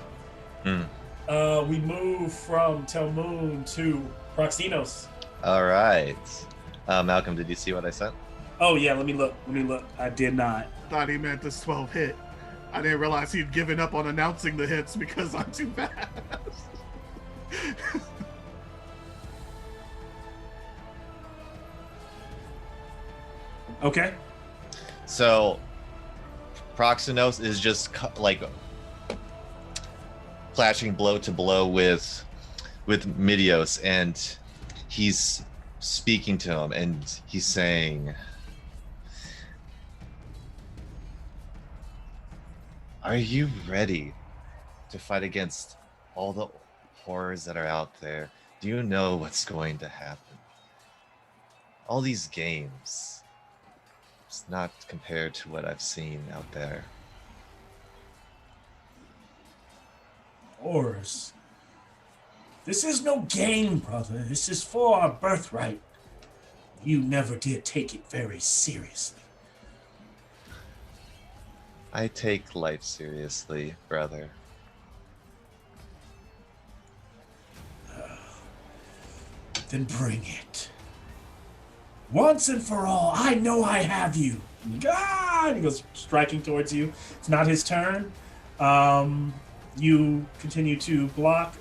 We move from Telmoon to Proxenos. All right. Malcolm, did you see what I sent? Oh yeah, let me look. I did not. Thought he meant this 12 hit. I didn't realize he'd given up on announcing the hits because I'm too fast. Okay. So, Proxenos is just like clashing blow to blow with Medios, and he's speaking to him, and he's saying, "Are you ready to fight against all the horrors that are out there? Do you know what's going to happen? All these games, it's not compared to what I've seen out there." Horrors. This is no game, brother. This is for our birthright. You never did take it very seriously. I take life seriously, brother. Then bring it. Once and for all, I know I have you. God! He goes striking towards you. It's not his turn. You continue to block.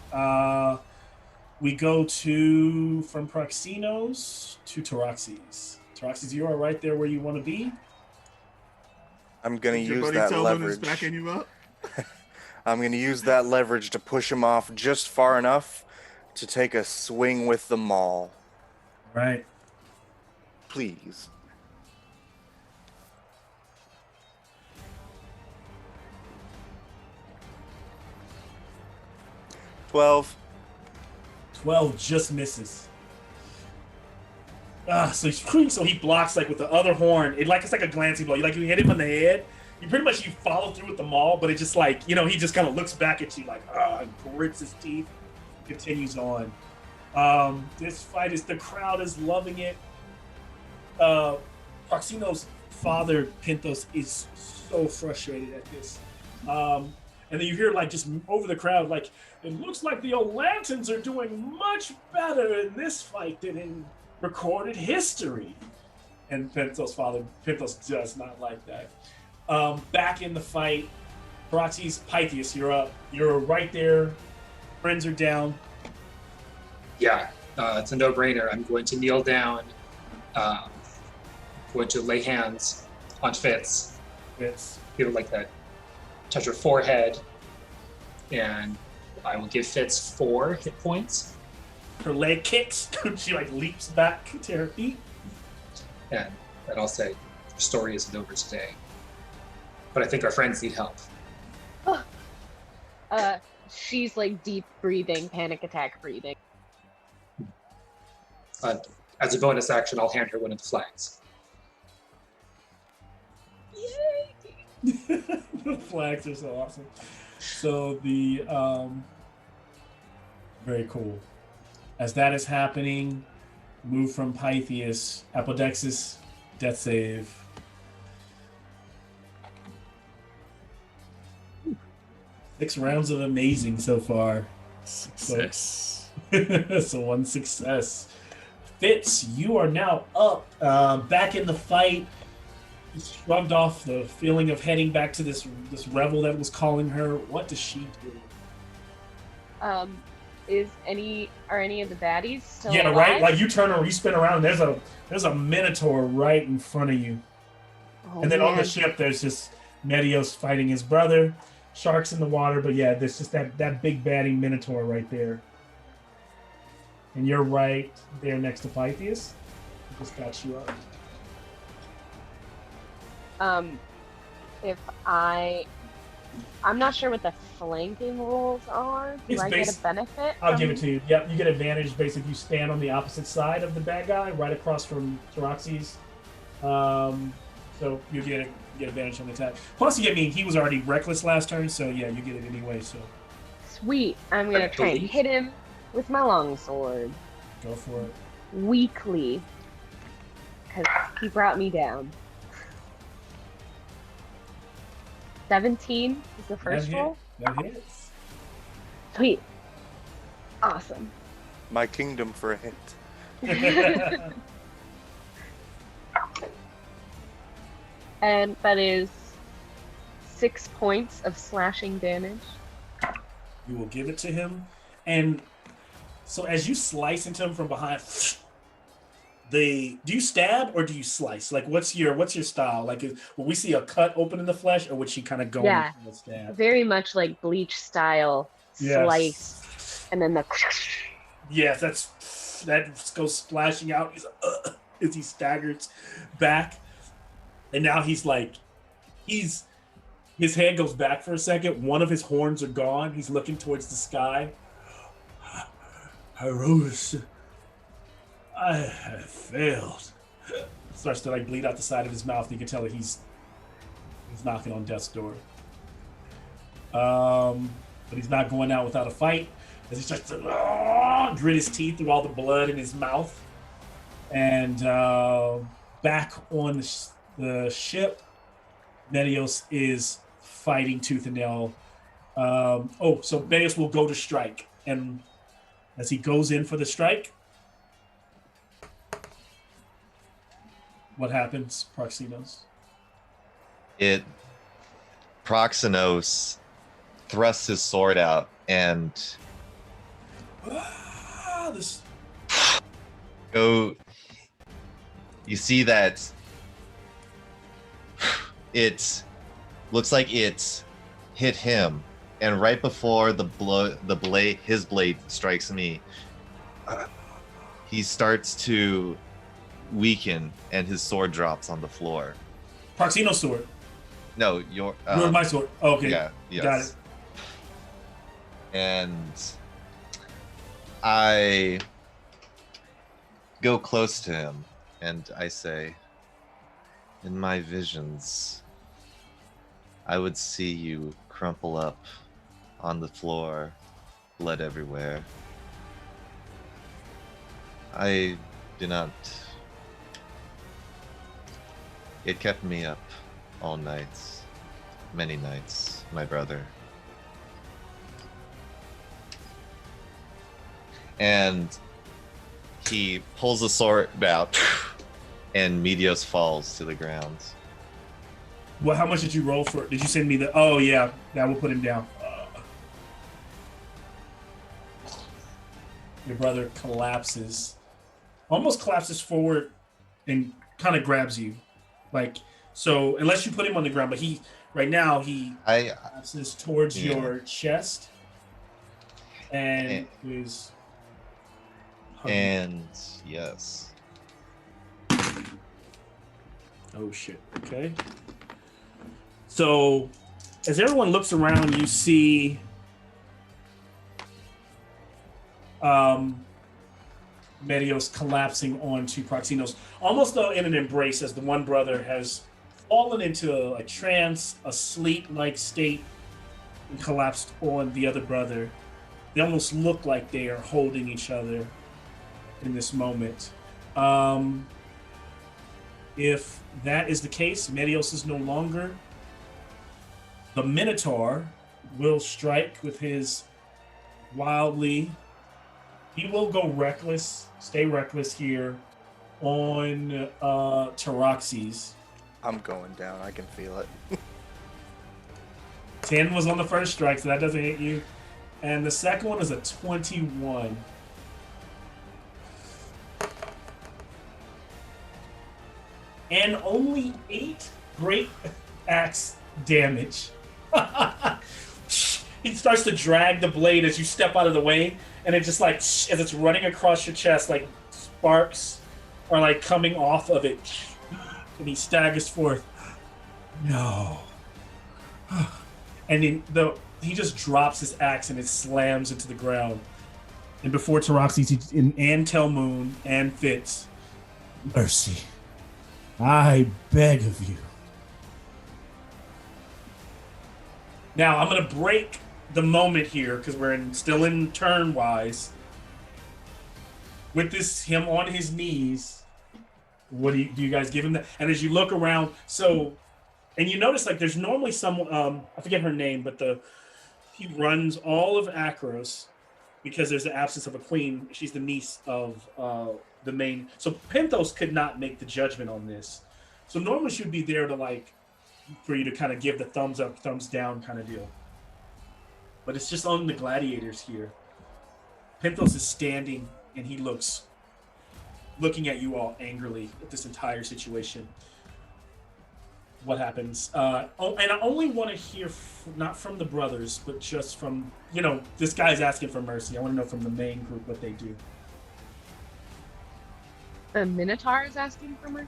We go from Proxenos to Tyroxes. Tyroxes, you are right there where you want to be. I'm gonna Your use buddy that Tillman leverage. is backing you up? I'm gonna use that leverage to push him off just far enough to take a swing with the maul. Right. Please. $12. 12 just misses. So he blocks like with the other horn. It's like a glancing blow. You hit him on the head. You follow through with the maul, but it just he just kind of looks back at you like and grits his teeth. Continues on. This fight the crowd is loving it. Proxenos' father Pintos is so frustrated at this. And then you hear just over the crowd, it looks like the Olantans are doing much better in this fight than in recorded history. And Pintos' does not like that. Back in the fight, Proxys, Pythias, you're up. You're right there. Friends are down. Yeah, it's a no-brainer. I'm going to kneel down. Going to lay hands on Fitz. Give it like that. Touch her forehead, and I will give Fitz 4 hit points. Her leg kicks. She leaps back to her feet. And I'll say, the story isn't over today. But I think our friends need help. She's deep breathing, panic attack breathing. As a bonus action, I'll hand her one of the flags. Yay! The flags are so awesome. So very cool. As that is happening, move from Pythias, Apodexis, death save. Six rounds of amazing so far. Success. So 1 success. Fitz, you are now up, back in the fight. He shrugged off the feeling of heading back to this rebel that was calling her. What does she do? Are any of the baddies still Yeah, alive? right. You turn around, you spin around, and there's a minotaur right in front of you. Oh, And then on the man. ship, there's just Medios fighting his brother. Sharks in the water, but yeah, there's just that big baddie minotaur right there. And you're right there next to Pythias. I just got you up. I'm not sure what the flanking rules are. Do I get a benefit? I'll give it to you. Yep, you get advantage. Basically, you stand on the opposite side of the bad guy, right across from Tyroxes. So you get advantage on the attack. Plus, he was already reckless last turn, so yeah, you get it anyway. So Sweet. I'm gonna try and hit him with my longsword. Go for it. Weakly. Because he brought me down. 17 is the first roll. That hits. Sweet. Awesome. My kingdom for a hit. And that is 6 points of slashing damage. You will give it to him. And so as you slice into him from behind, do you stab or do you slice? Like what's your style? Like will we see a cut open in the flesh, or would she kind of go into a stab? Very much like Bleach style, slice, and then the yes, that goes splashing out. He's as he staggers back, and now his head goes back for a second. One of his horns are gone. He's looking towards the sky. Tyros, I have failed. Starts to bleed out the side of his mouth. You can tell that he's knocking on death's door. But he's not going out without a fight. As he starts to grit his teeth through all the blood in his mouth. And back on the ship, Medios is fighting tooth and nail. So Medios will go to strike. And as he goes in for the strike, what happens, Proxenos? Proxenos thrusts his sword out and you see that it looks like it hit him, and right before his blade strikes me, he starts to weaken and his sword drops on the floor. Proxenos' sword? No, my sword. Oh, okay. Yeah, yes. Got it. And I go close to him and I say, in my visions, I would see you crumple up on the floor, blood everywhere. I do not. It kept me up all nights, many nights, my brother. And he pulls the sword out, and Medios falls to the ground. Well, how much did you roll for it? Did you send me the? Oh yeah, that will put him down. Your brother almost collapses forward, and kind of grabs you, so. Unless you put him on the ground, but he collapses towards your chest, and is. And yes. Oh shit. Okay. So, as everyone looks around, you see Medios collapsing onto Proxenos, almost in an embrace, as the one brother has fallen into a trance, a sleep-like state, and collapsed on the other brother. They almost look like they are holding each other in this moment. If that is the case, Medios is no longer. The Minotaur will strike with his wildly. He will go reckless, stay reckless here on Taroxes. I'm going down. I can feel it. 10 was on the first strike, so that doesn't hit you. And the second one is a 21. And only 8 great axe damage. He starts to drag the blade as you step out of the way, and it just as it's running across your chest, sparks are coming off of it. And he staggers forth. No. And then he just drops his axe and it slams into the ground. And before Taroxes and Telmoon and Fitz, mercy. I beg of you. Now, I'm going to break the moment here because we're still in turn-wise. with him on his knees, what do you guys give him that? And as you look around, and you notice like there's normally someone, I forget her name, but he runs all of Akros because there's the absence of a queen. She's the niece of the main. So Penthos could not make the judgment on this. So normally she would be there to for you to kind of give the thumbs up, thumbs down kind of deal. But it's just on the gladiators here. Penthos is standing and he looking at you all angrily at this entire situation. What happens? And I only want to hear not from the brothers, but just from, this guy's asking for mercy. I want to know from the main group what they do. The Minotaur is asking for mercy?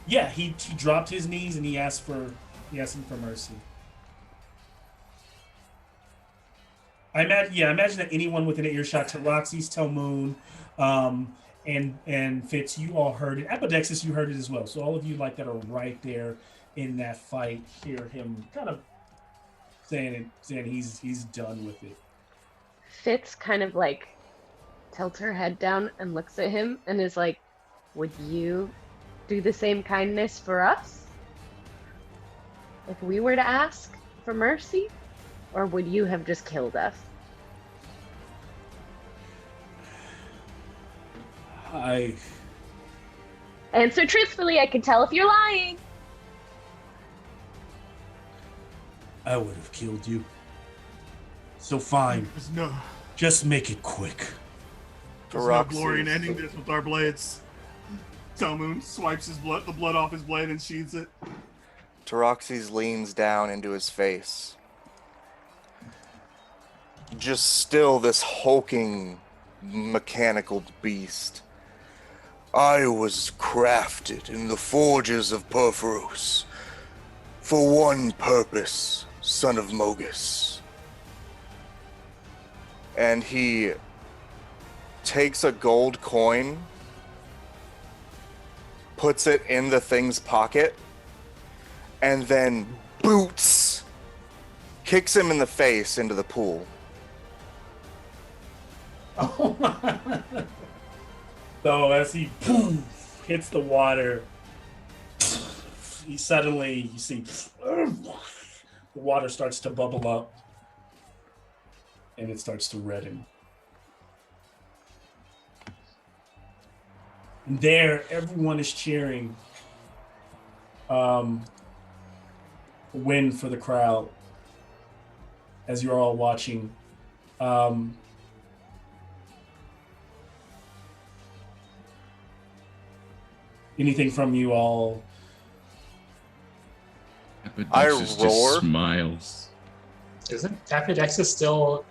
Yeah, he dropped his knees and he asked him for mercy. I imagine that anyone within an earshot, Taroxys, Telmoon, and Fitz, you all heard it. Apodexis, you heard it as well. So all of you that are right there in that fight hear him kind of saying he's done with it. Fitz kind of tilts her head down and looks at him and is like, would you do the same kindness for us if we were to ask for mercy? Or would you have just killed us? Answer truthfully, I can tell if you're lying. I would have killed you. So fine. Just make it quick. There's no glory in ending this with our blades. Telmoon swipes the blood off his blade and sheathes it. Taroxys leans down into his face. Just still this hulking, mechanical beast. I was crafted in the forges of Perforos for one purpose, son of Mogus. And he takes a gold coin, puts it in the thing's pocket, and then kicks him in the face into the pool. Oh my. So as he hits the water, you see the water starts to bubble up and it starts to redden. And there, everyone is cheering. Win for the crowd as you're all watching. Anything from you all? I roar. Just smiles. Isn't Apodexis still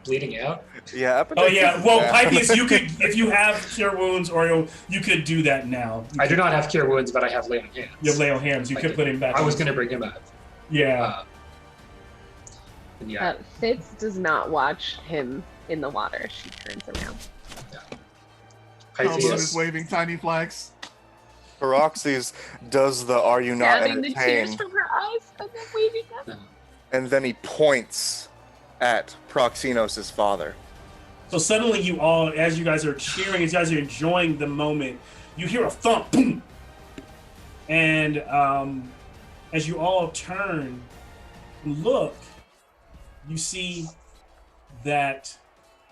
bleeding out? Yeah. Oh yeah. Well, Pythias, you could, if you have cure wounds, or you could do that now. I do not have cure wounds, but I have lay on hands. You have lay on hands. You could put him back. I was going to bring him out. Yeah. Yeah. Fitz does not watch him in the water. She turns around. Telmoon is waving tiny flags. Taroxys does the "Are you not Grabbing entertained?" the tears from her eyes and then waving them. And then he points at Proxenos' father. So suddenly you all, as you guys are cheering, as you guys are enjoying the moment, you hear a thump, boom! And as you all turn and look, you see that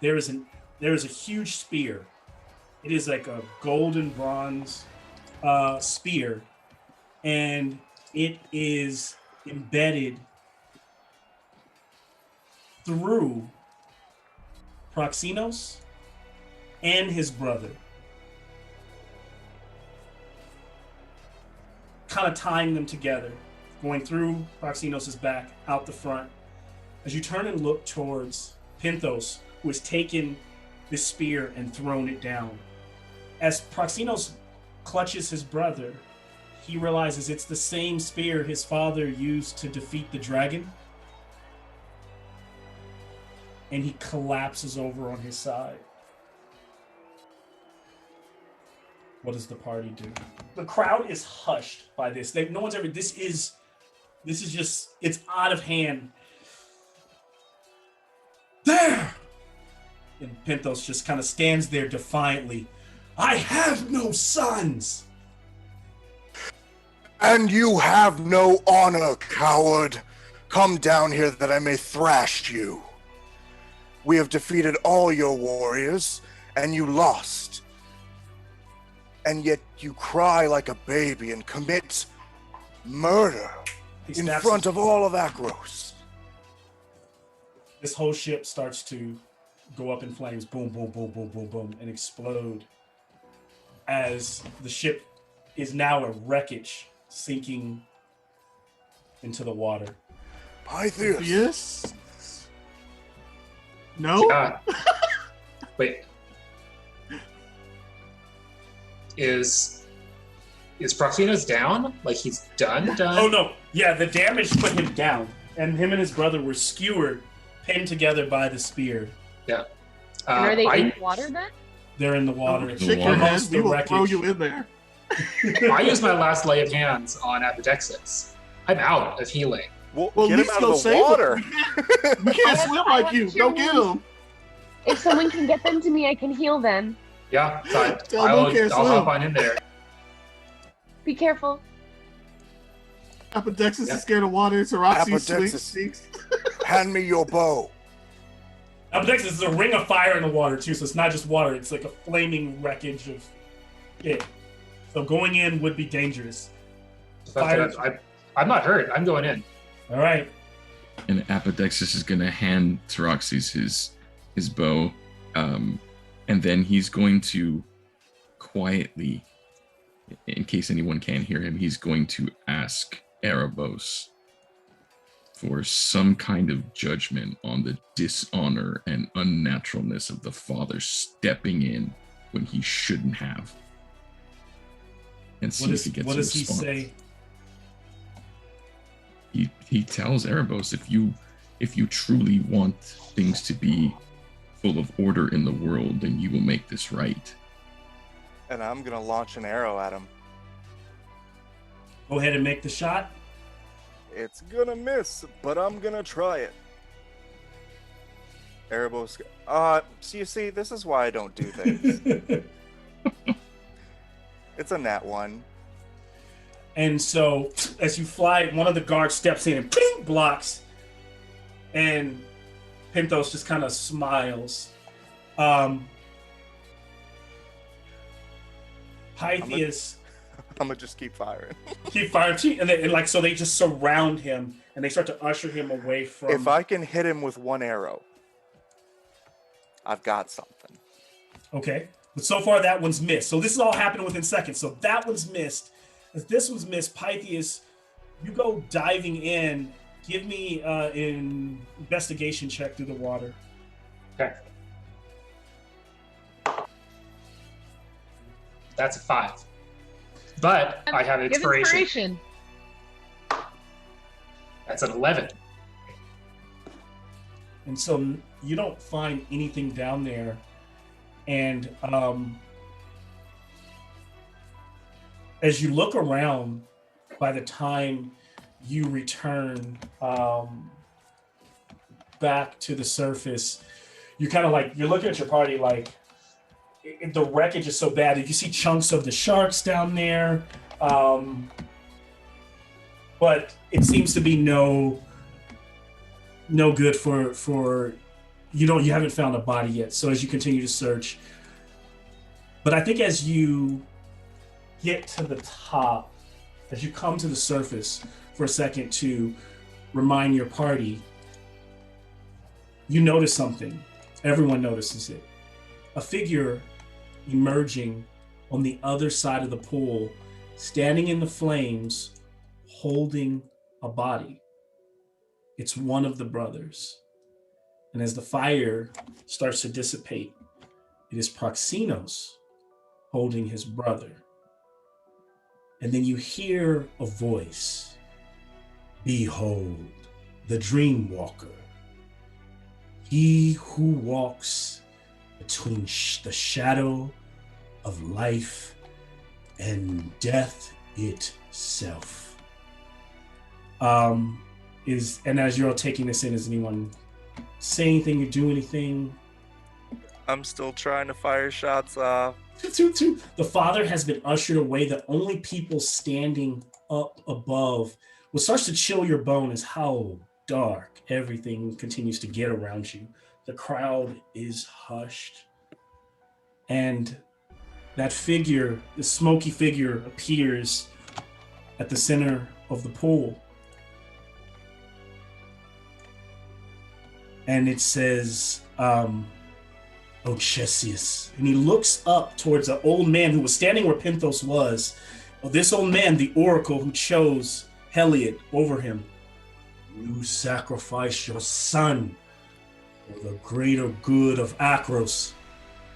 there is a huge spear. It is like a golden bronze spear, and it is embedded through Proxenos and his brother, kind of tying them together, going through Proxenos' back, out the front. As you turn and look towards Penthos, who has taken this spear and thrown it down, as Proxenos clutches his brother, he realizes it's the same spear his father used to defeat the dragon. And he collapses over on his side. What does the party do? The crowd is hushed by this. No one's ever. This is just. It's out of hand. There. And Penthos just kind of stands there defiantly, I have no sons. And you have no honor, coward. Come down here that I may thrash you. We have defeated all your warriors, and you lost. And yet you cry like a baby and commit murder in front of all of Akros. This whole ship starts to go up in flames, boom, boom, boom, boom, boom, boom, and explode as the ship is now a wreckage sinking into the water. Pythias. Yes. No. God. Wait. Is Proxenos down? Like he's done? Oh no! Yeah, the damage put him down, and him and his brother were skewered, pinned together by the spear. Yeah. And are they in water then? They're in the water. Shake your head. We will throw you in there. I use my last lay of hands on Apodexis. I'm out of healing. Well, Well, get at him least out go of the save water. him. We can't swim I like have you. two Go get him. If someone can get them to me, I can heal them. Yeah, so Tell them we can't I'll swim. hop on in there. Be careful. Apodexis Yeah. is scared of water. Taroxy Apodexis. sneaks. Hand me your bow. Apodexis is a ring of fire in the water too, so it's not just water; it's like a flaming wreckage of it. So going in would be dangerous. I'm not hurt. I'm going in. All right. And Apodexis is gonna hand Taroxys his bow, and then he's going to quietly, in case anyone can't hear him, he's going to ask Erebos for some kind of judgment on the dishonor and unnaturalness of the father stepping in when he shouldn't have. And see if he gets what a does he response. say? He tells Erebos, if you truly want things to be full of order in the world, then you will make this right. And I'm gonna launch an arrow at him. Go ahead and make the shot. It's gonna miss, but I'm gonna try it. Erebos. So you see, this is why I don't do things. It's a nat 1. And so, as you fly, one of the guards steps in and ping, blocks, and Pintos just kind of smiles. Pythias, I'm gonna just keep firing. keep firing, and so they just surround him and they start to usher him away from. If I can hit him with one arrow, I've got something. Okay, but so far that one's missed. So this is all happening within seconds. So that one's missed. As this one's missed, Pythias, you go diving in. Give me an investigation check through the water. Okay. That's a 5. But I have Give inspiration. inspiration. That's an 11. And so you don't find anything down there. And as you look around, by the time you return back to the surface, you're kind of like, you're looking at your party like, the wreckage is so bad. You see chunks of the sharks down there, but it seems to be no good for you haven't found a body yet. So as you continue to search, but I think as you get to the top, as you come to the surface for a second to remind your party, you notice something. Everyone notices it. A figure emerging on the other side of the pool, standing in the flames, holding a body. It's one of the brothers. And as the fire starts to dissipate, it is Proxenos holding his brother. And then you hear a voice. Behold, the dream walker. He who walks between the shadow of life and death itself. And as you're all taking this in, does anyone say anything or do anything? I'm still trying to fire shots off. The father has been ushered away. The only people standing up above, what starts to chill your bone is how dark everything continues to get around you. The crowd is hushed. And that figure, the smoky figure, appears at the center of the pool. And it says, Ochesius. And he looks up towards an old man who was standing where Penthos was. This old man, the oracle who chose Heliod over him. You sacrifice your son for the greater good of Akros.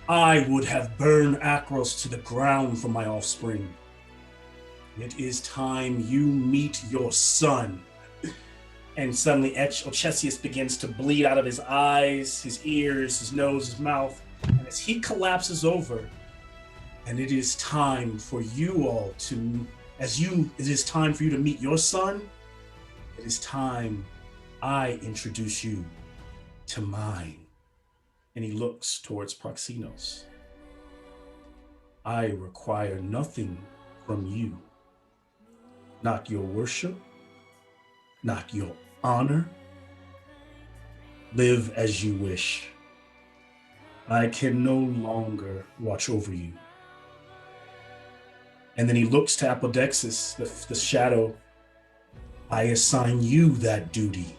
I would have burned Akros to the ground for my offspring. It is time you meet your son. And suddenly Ochesius begins to bleed out of his eyes, his ears, his nose, his mouth. And as he collapses over, and it is time for you all to, it is time for you to meet your son, it is time I introduce you to mine. And he looks towards Proxenos. I require nothing from you. Not your worship, not your honor. Live as you wish. I can no longer watch over you. And then he looks to Apodexis, the shadow. I assign you that duty.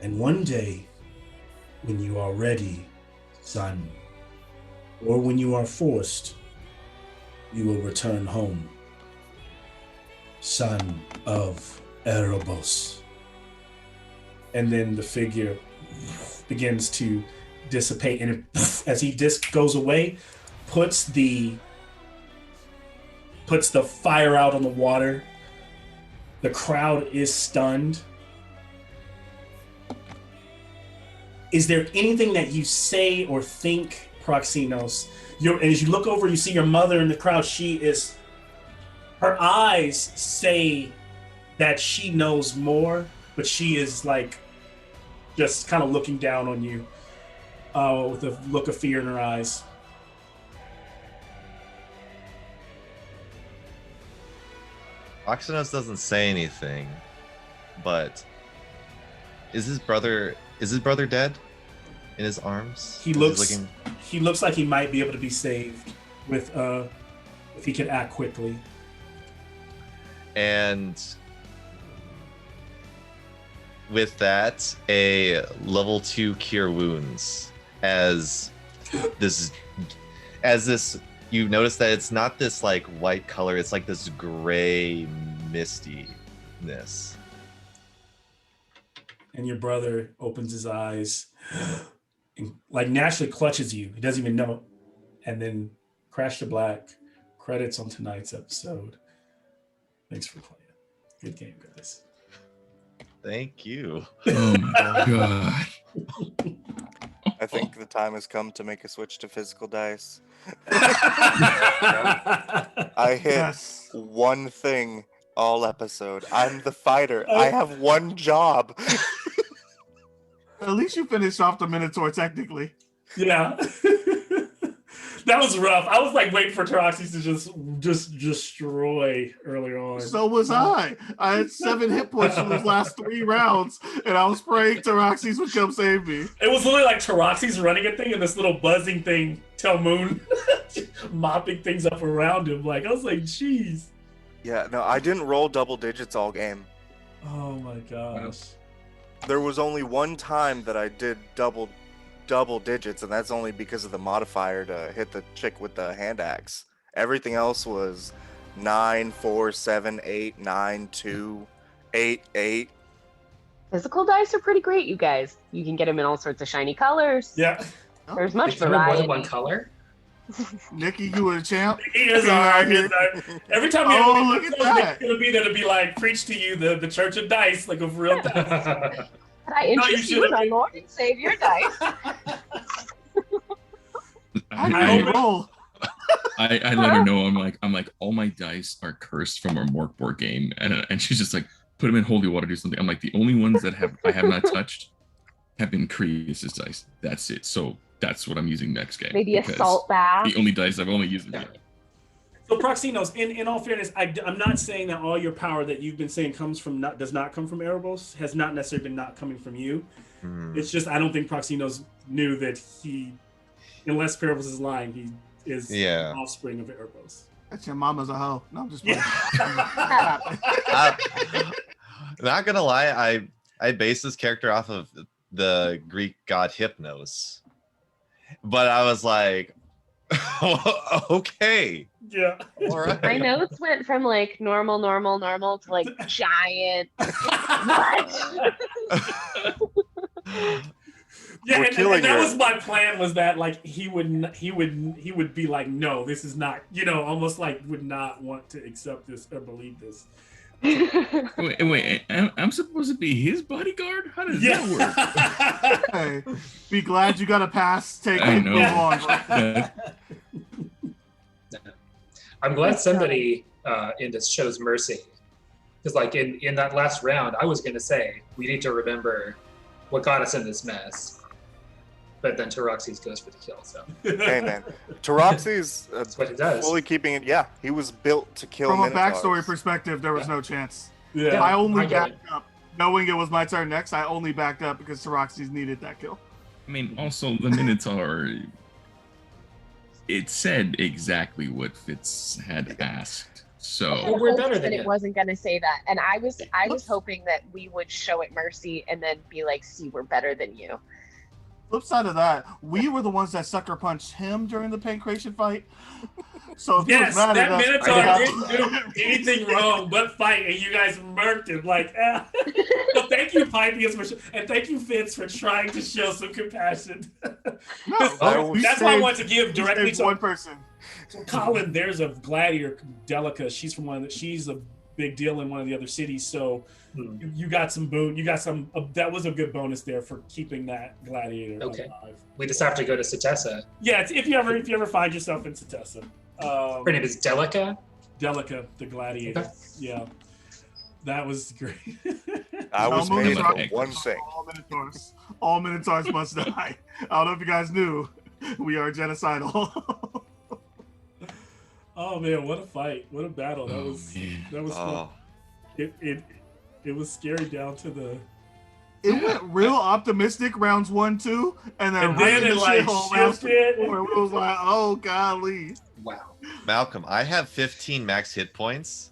And one day, when you are ready, son, or when you are forced, you will return home. Son of Erebos. And then the figure begins to dissipate, and as he goes away, puts the fire out on the water. The crowd is stunned. Is there anything that you say or think, Proxenos? And as you look over, you see your mother in the crowd. Her eyes say that she knows more, but she is like just kind of looking down on you with a look of fear in her eyes. Proxenos doesn't say anything, but is his brother dead in his arms? He looks like he might be able to be saved with if he could act quickly. And with that, a level 2 cure wounds as this you notice that it's not this like white color, it's like this gray mistiness. And your brother opens his eyes and like naturally clutches you. He doesn't even know. And then crash to black. Credits on tonight's episode. Thanks for playing. Good game, guys. Thank you. Oh my god. I think the time has come to make a switch to physical dice. I hit one thing all episode. I'm the fighter. I have one job. At least you finished off the Minotaur technically. Yeah. That was rough. I was like waiting for Taroxys to just destroy earlier on. So was I. I had 7 hit points from those last 3 rounds, and I was praying Taroxys would come save me. It was literally like Taroxys running a thing and this little buzzing thing, Telmoon mopping things up around him. Like I was like, jeez. Yeah, no, I didn't roll double digits all game. Oh my gosh. There was only one time that I did double digits, and that's only because of the modifier to hit the chick with the hand axe. Everything else was 9, 4, 7, 8, 9, 2, 8, 8. Physical dice are pretty great, you guys. You can get them in all sorts of shiny colors. Yeah. There's much More variety. than one color? Nikki, you were a champ. He is hard. Every time you look at that. It'll be like preach to you the Church of Dice, like of real dice. Can I interest you in our Lord and Savior dice? I roll. I let her know. I'm like all my dice are cursed from our Mork board game, and she's just like, put them in holy water, do something. I'm like, the only ones that I have not touched have increased his dice. That's it. So that's what I'm using next game. Maybe because assault back. The only dice I've only used. Yeah. So Proxenos, in all fairness, I'm not saying that all your power that you've been saying does not come from Erebos, has not necessarily been not coming from you. It's just I don't think Proxenos knew that unless Erebos is lying, he is the offspring of Erebos. That's your mama's a hoe. No, I'm just not gonna lie, I based this character off of the Greek god Hypnos, but I was like, okay, yeah, all right. My notes went from like normal to like giant. What? Yeah, and that was my plan. Was that like he would be like, no, this is not, almost like would not want to accept this or believe this. Wait, I'm supposed to be his bodyguard? How does that work? Hey, be glad you got a pass. Take I it. know. Move on. I'm glad somebody in this shows mercy, because like in that last round, I was gonna say we need to remember what got us in this mess, but then Taroxes goes for the kill. So Hey man, Taroxes that's what it does. fully keeping it. Yeah, he was built to kill. From a Minotaurs. backstory perspective, there was no chance. Yeah, I only get it. backed up, knowing it was my turn next. I only backed up because Taroxes needed that kill. I mean, also the Minotaur. It said exactly what Fitz had asked. So Well, we're better than it him. wasn't going to say that, and I was hoping that we would show it mercy and then be like, "See, we're better than you." Flip side of that, we were the ones that sucker punched him during the pancreation fight. So if he was yes, mad that at us, Minotaur didn't do anything wrong but fight, and you guys murked him. Like, so thank you, Pythias, and thank you, Fitz, for trying to show some compassion. That's why I want to give directly to one person. So Colin, there's a gladiator, Delica. She's from she's a big deal in one of the other cities. So you got some that was a good bonus there for keeping that gladiator alive. We just have to go to Satessa. Yeah, if you ever find yourself in Satessa. Her name is Delica. Delica, the gladiator. Okay. Yeah, that was great. I was No, made Minotaur- for one thing. All Minotaurs must die. I don't know if you guys knew, we are genocidal. Oh man, what a fight! What a battle! That was fun. It was scary down to the. It went real optimistic rounds 1, 2, and then it like shifted. It was like, oh golly. Wow. Malcolm, I have 15 max hit points.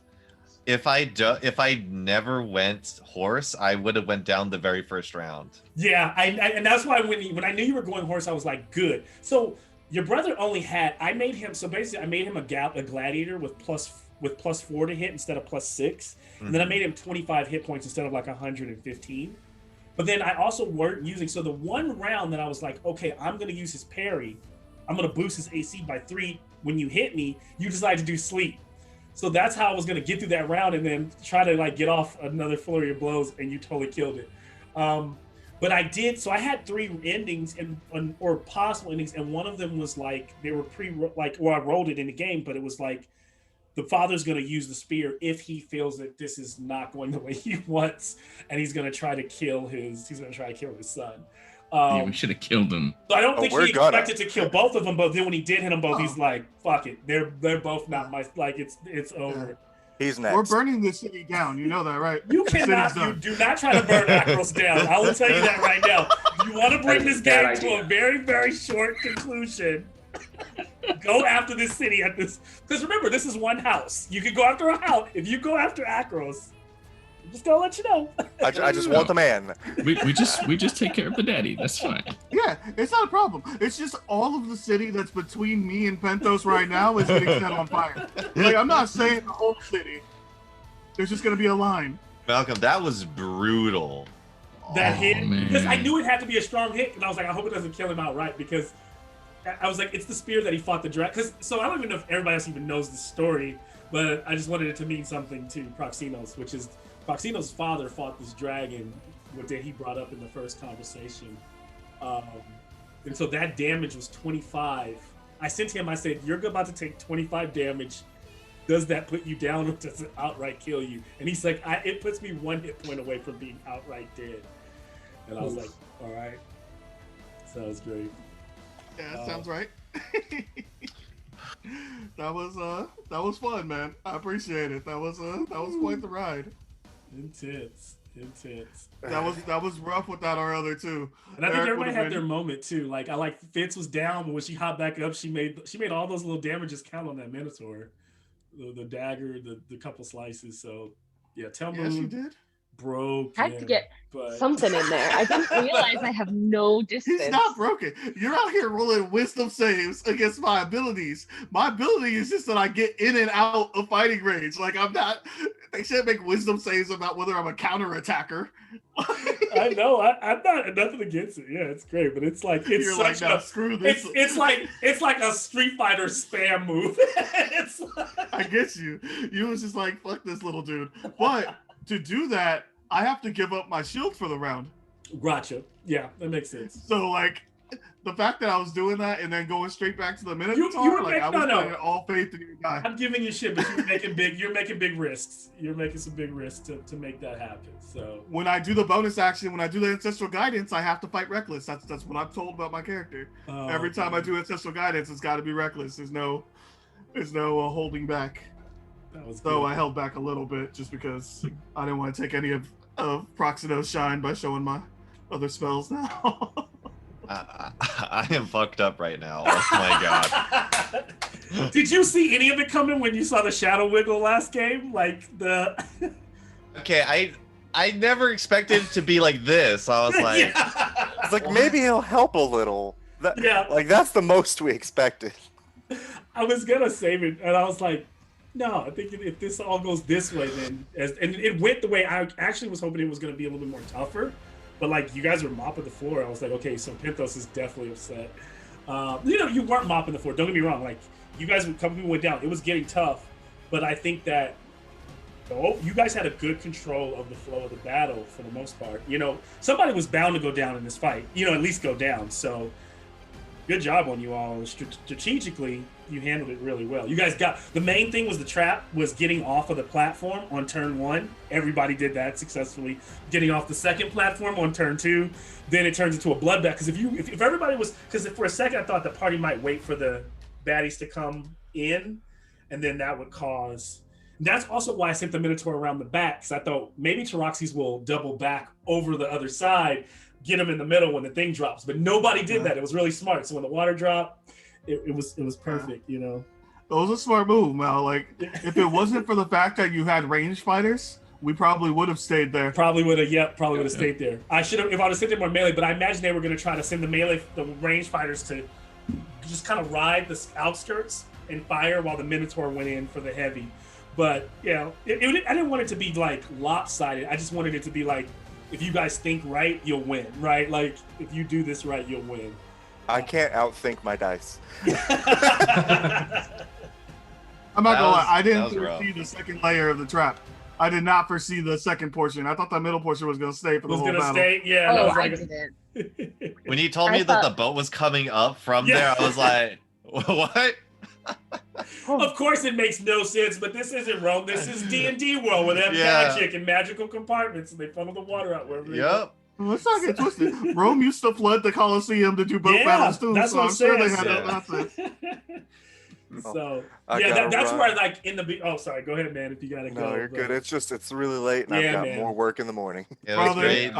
If I never went horse, I would have went down the very first round. Yeah, and that's why when I knew you were going horse, I was like, good. So your brother only had I made him a gladiator with plus 4 to hit instead of plus 6, and then I made him 25 hit points instead of like 115. But then I also weren't using the one round that I was like, okay, I'm gonna use his parry. I'm gonna boost his AC by 3 when you hit me. You decided to do sleep. So that's how I was gonna get through that round and then try to like get off another flurry of blows, and you totally killed it. But I did. So I had 3 endings or possible endings, and one of them was like they were I rolled it in the game, but it was like the father's gonna use the spear if he feels that this is not going the way he wants, and he's gonna try to kill his son. Yeah, we should have killed him. So I don't think he expected to kill both of them, but then when he did hit them both, he's like, "Fuck it, they're both not my it's over." He's next. We're burning this city down. You know that, right? You cannot. You do not try to burn Akros down. I will tell you that right now. You want to bring this game to a very, very short conclusion. Go after this city because remember, this is one house. You can go after a house. If you go after Akros, I'm just gonna let you know. I just want the man. We just take care of the daddy. That's fine. Yeah, it's not a problem. It's just all of the city that's between me and Pentos right now is getting set on fire. Like, I'm not saying the whole city. There's just gonna be a line. Malcolm, that was brutal. That hit, man. because I knew it had to be a strong hit, and I was like, I hope it doesn't kill him outright, because I was like, it's the spear that he fought the dragon. So I don't even know if everybody else even knows the story, but I just wanted it to mean something to Proxenos, which is Proxenos' father fought this dragon that he brought up in the first conversation. And so that damage was 25. I sent him, I said, you're about to take 25 damage. Does that put you down, or does it outright kill you? And he's like, it puts me 1 hit point away from being outright dead. And I was like, All right. Sounds great. Yeah, that sounds right. That was fun, man. I appreciate it. That was quite the ride. Intense. That was rough without our other two. And I think everybody had their moment too. Like Fitz was down, but when she hopped back up, she made all those little damages count on that Minotaur. The dagger, the couple slices. So yeah, tell me. Yes, she did. Broke. I had to get something in there. I didn't realize I have no distance. He's not broken. You're out here rolling wisdom saves against my abilities. My ability is just that I get in and out of fighting range. Like I'm not. They should make wisdom saves about whether I'm a counter attacker. I know. I'm not nothing against it. Yeah, it's great, but it's like You're like, no, screw this. It's like a Street Fighter spam move. I get you. You was just like, fuck this little dude. But to do that, I have to give up my shield for the round. Gotcha. Yeah, that makes sense. So like the fact that I was doing that and then going straight back to the Minotaur, I was putting all faith in your guy. I'm giving you shit, but you're making big risks. You're making some big risks to make that happen. So when I do the bonus action, when I do the ancestral guidance, I have to fight reckless. That's what I'm told about my character. Every time I do ancestral guidance, it's got to be reckless. There's no holding back. That was so good. I held back a little bit just because I didn't want to take any of Proxenos' shine by showing my other spells now. I am fucked up right now. Oh my god. Did you see any of it coming when you saw the shadow wiggle last game? Okay, I never expected it to be like this. I was like, it's like maybe he'll help a little. Like that's the most we expected. I was gonna save it, and I was like, no, I think if this all goes this way, then and it went the way I actually was hoping it was gonna be a little bit more tougher. But like you guys were mopping the floor, I was like, okay, so Penthos is definitely upset. You weren't mopping the floor. Don't get me wrong. Like you guys, a couple people went down. It was getting tough, but I think that you guys had a good control of the flow of the battle for the most part. Somebody was bound to go down in this fight. At least go down. So good job on you all. Strategically, you handled it really well. You guys the main thing was the trap was getting off of the platform on turn 1. Everybody did that successfully. Getting off the second platform on turn 2, then it turns into a bloodbath. Because if everybody was, because for a second I thought the party might wait for the baddies to come in, and then that would cause. That's also why I sent the Minotaur around the back, because I thought maybe Tyroxes will double back over the other side, get him in the middle when the thing drops. But nobody did that. It was really smart. So when the water dropped, it was perfect, It was a smart move, Mal. Like, if it wasn't for the fact that you had range fighters, we probably would have stayed there. Probably would have stayed there. I should have, if I would have sent them more melee, but I imagine they were going to try to send the range fighters to just kind of ride the outskirts and fire while the Minotaur went in for the heavy. But, I didn't want it to be, like, lopsided. I just wanted it to be, like, if you guys think right, you'll win, right? Like, if you do this right, you'll win. I can't outthink my dice. I'm not gonna lie, I didn't foresee the second layer of the trap. I did not foresee the second portion. I thought the middle portion was gonna stay for the whole battle. Yeah. I didn't. When you told me that the boat was coming up from there, I was like, what? Of course it makes no sense, but this isn't Rome. This is D&D world where they have magic and magical compartments, and they funnel the water out wherever they go. Let's not get twisted. Rome used to flood the Colosseum to do boat battles too, that's so what I'm sure they had that nonsense. So that's where I like in the. Oh, sorry. Go ahead, man. If you gotta go. No, you're good. It's really late, and I've got more work in the morning. Brother,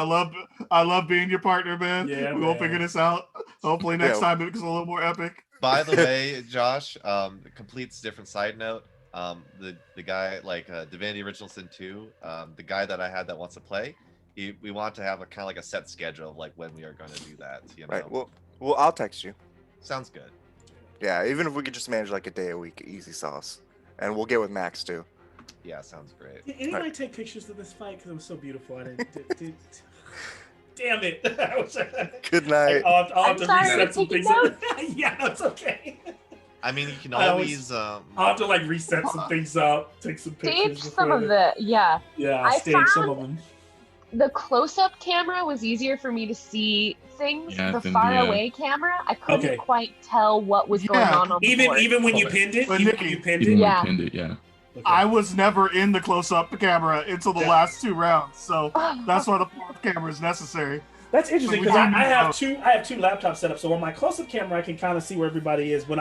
I love being your partner, man. Yeah, we'll figure this out. Hopefully next time it's a little more epic. By the way, Josh, complete different side note. The guy like Divinity Original Sin 2, the guy that I had that wants to play. We want to have a kind of like a set schedule of like when we are going to do that. Right. Well, I'll text you. Sounds good. Yeah, even if we could just manage like a day a week, easy sauce, and we'll get with Max too. Yeah, sounds great. Did anybody take pictures of this fight? Because it was so beautiful. I didn't. Damn it! Good night. I'll have to reset some things. Yeah, it's okay. I mean, you can always. I'll have to like reset some things up, take some pictures. Stage some of the Yeah, stage some of them. The close-up camera was easier for me to see things. The far away camera, I couldn't quite tell what was going on the board. Even when you pinned it, Yeah. Okay. I was never in the close-up camera until the last 2 rounds, so that's why the fourth camera is necessary. That's interesting because I have two laptops set up. So on my close-up camera, I can kind of see where everybody is. But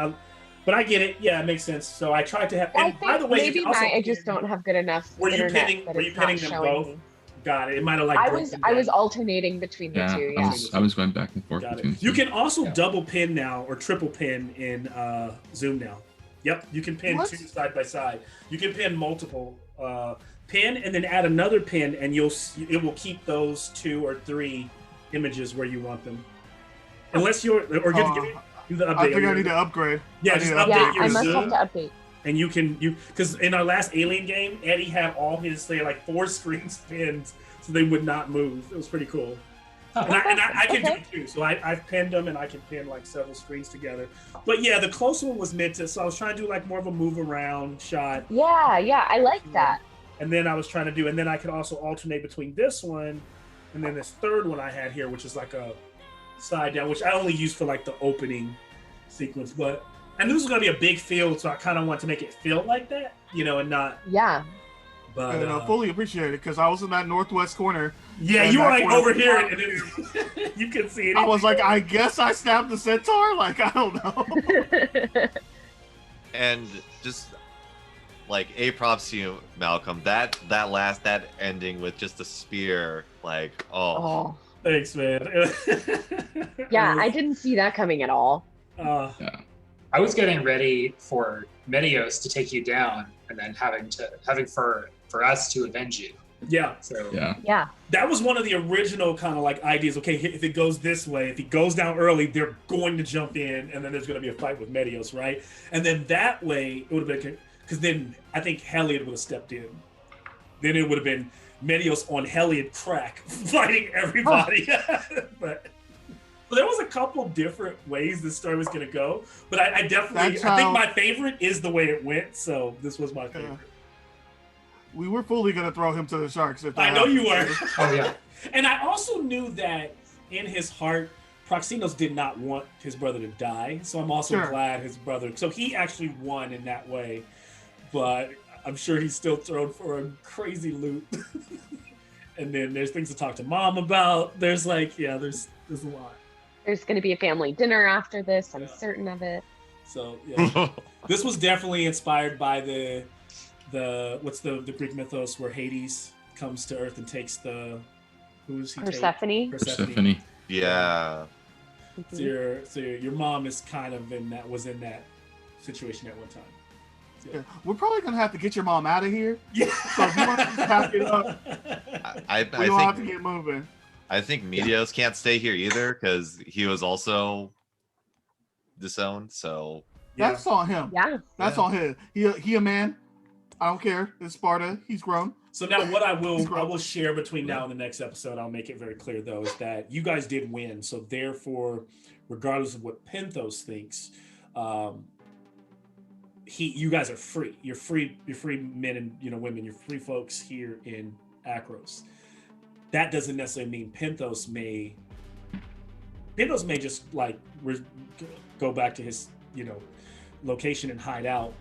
I get it. Yeah, it makes sense. So I tried to have. I And by the way, maybe I just don't have good enough internet. Were you pinning them both? Me. Got it. It might have I was alternating between the two. Yeah. I was going back and forth between. You can also double pin now or triple pin in Zoom now. Yep, you can pin two side by side. You can pin multiple. Pin and then add another pin, and it will keep those 2 or 3 images where you want them. Unless you're do the update. I think I need to upgrade. Yeah, just update your I must Zoom. have to update. And you because in our last Alien game, Eddie had all his 4 screens pinned so they would not move. It was pretty cool. And I can do it too. So I've pinned them and I can pin several screens together. But yeah, the close one was meant to. So I was trying to do more of a move around shot. Yeah, I like that. And then I was trying to do, and then I could also alternate between this one and then this third one I had here, which is like a side down, which I only use for the opening sequence. But I knew this was going to be a big field, so I kind of want to make it feel like that, and not. Yeah. But I fully appreciate it because I was in that northwest corner. Yeah, you were over here, and you could see it. I was like, I guess I stabbed the centaur. I don't know. And just. Props to you, Malcolm. That ending with just a spear, oh. Thanks, man. Yeah, I didn't see that coming at all. I was getting ready for Medios to take you down, and then having for us to avenge you. Yeah. So yeah. That was one of the original kind of ideas. Okay, if it goes this way, if he goes down early, they're going to jump in, and then there's going to be a fight with Medios, right? And then that way it would have been. Because then I think Helliot would have stepped in. Then it would have been Medios on Helliot crack fighting everybody. But there was a couple different ways this story was going to go. But I definitely, I think my favorite is the way it went. So this was my favorite. We were fully going to throw him to the sharks. I know you were. Oh, yeah. And I also knew that in his heart, Proxenos did not want his brother to die. So I'm also glad his brother. So he actually won in that way. But I'm sure he's still thrown for a crazy loop. And then there's things to talk to mom about. There's there's a lot. There's going to be a family dinner after this. I'm certain of it. So yeah, this was definitely inspired by the what's the Greek mythos where Hades comes to Earth and takes Persephone. Yeah. So your mom is kind of in that situation at one time. Yeah. We're probably gonna have to get your mom out of here. Yeah. So if you want to pack it up, I think have to get moving. I think Medios can't stay here either because he was also disowned. So that's on him. Yeah, that's on him. He a man. I don't care. It's Sparta. He's grown. So now what I will share between now and the next episode, I'll make it very clear though, is that you guys did win. So therefore, regardless of what Penthos thinks, you guys are free. You're free men and women. You're free folks here in Akros. That doesn't necessarily mean Penthos may just go back to his location and hide out.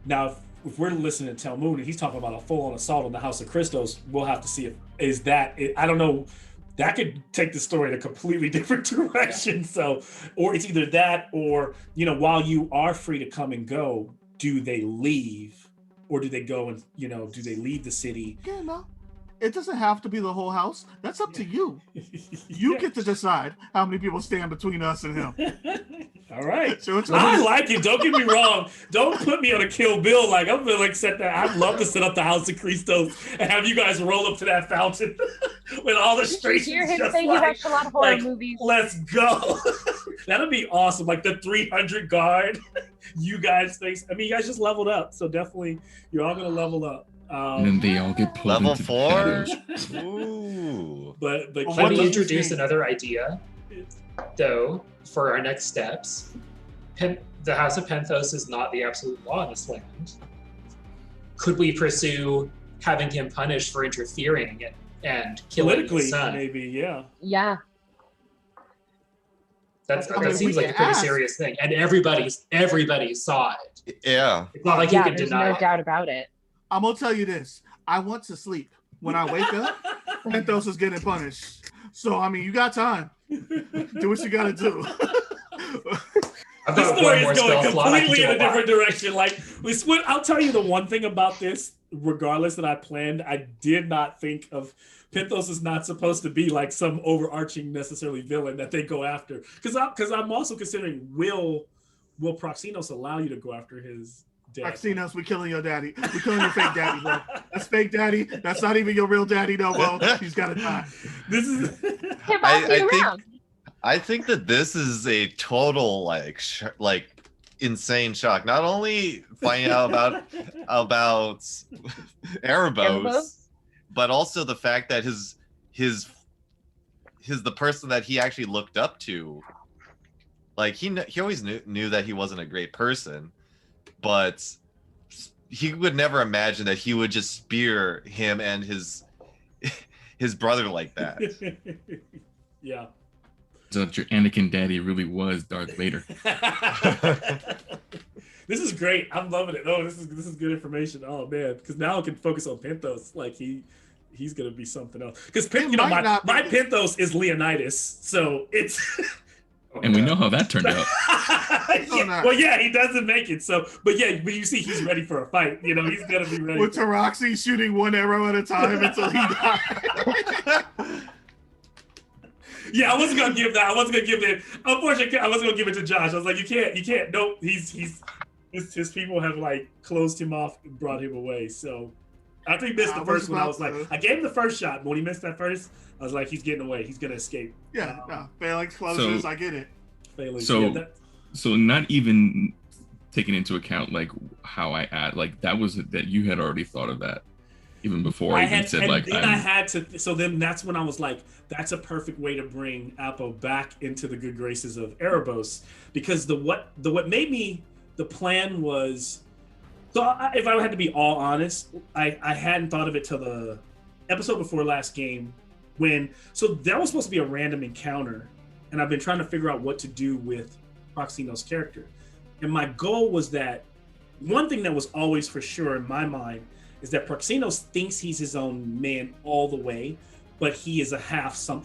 Now if we're listening to Talmud and he's talking about a full-on assault on the House of Christos, we'll have to see I don't know. That could take the story in a completely different direction. So, or it's either that or, while you are free to come and go, do they leave or do they go and, do they leave the city? Yeah, no. It doesn't have to be the whole house. That's up to you. You get to decide how many people stand between us and him. All right. I like it. Don't get me wrong. Don't put me on a Kill Bill. I'm gonna set that. I'd love to set up the House of Christos and have you guys roll up to that fountain with all the straight. You hear him say he watched a lot of horror movies. Let's go. That'd be awesome. The 300 guard. You guys face. You guys just leveled up. So definitely, you're all gonna level up. And then they all get pulled level into 4. the Ooh. But let me introduce another idea, though, for our next steps. The House of Penthos is not the absolute law in this land. Could we pursue having him punished for interfering and killing his son? Maybe, yeah. Yeah. That seems like a pretty serious thing, and everybody saw it. Yeah. It's not like you can there's deny no doubt about it. I'm gonna tell you this. I want to sleep. When I wake up, Penthos is getting punished. So I mean, you got time. Do what you got to do. This story is going completely in a different direction. Like I'll tell you the one thing about this, regardless that I planned, I did not think of Penthos is not supposed to be like some overarching necessarily villain that they go after. Because I'm also considering will Proxenos allow you to go after his dad? Proxenos, we're killing your daddy. We're killing your fake daddy, bro. That's fake daddy. That's not even your real daddy, no, bro. He's got to die. This is. I think that this is a total like insane shock. Not only finding out about Erebos, but also the fact that his the person that he actually looked up to, like he always knew that he wasn't a great person, but he would never imagine that he would just spear him and his brother like that. Yeah. So your Anakin daddy really was Darth Vader. This is great. I'm loving it. Oh, this is good information. Oh man, because now I can focus on Penthos. Like he's gonna be something else. Because my Penthos is Leonidas, so it's. And we know how that turned out. Well, yeah, he doesn't make it. So, but you see, he's ready for a fight. You know, he's gonna be ready. With Taroxy shooting one arrow at a time until he dies. Yeah, I wasn't gonna give that. Unfortunately, I wasn't gonna give it to Josh. I was like, you can't. Nope. His people have like closed him off and brought him away. So after he missed the first one, I was like, I gave him the first shot. But when he missed that first, I was like, he's getting away. He's gonna escape. Yeah, no. Phalanx closes. I get it. Phalanx, so not even taking into account like how I add like that you had already thought of that even before I even said like I had to. So then that's when I was like, that's a perfect way to bring Apo back into the good graces of Erebos, because what made me the plan was. So if I had to be all honest, I hadn't thought of it till the episode before last game so that was supposed to be a random encounter, and I've been trying to figure out what to do with Proxenos' character. And my goal was that one thing that was always for sure in my mind is that Proxenos thinks he's his own man all the way, but he is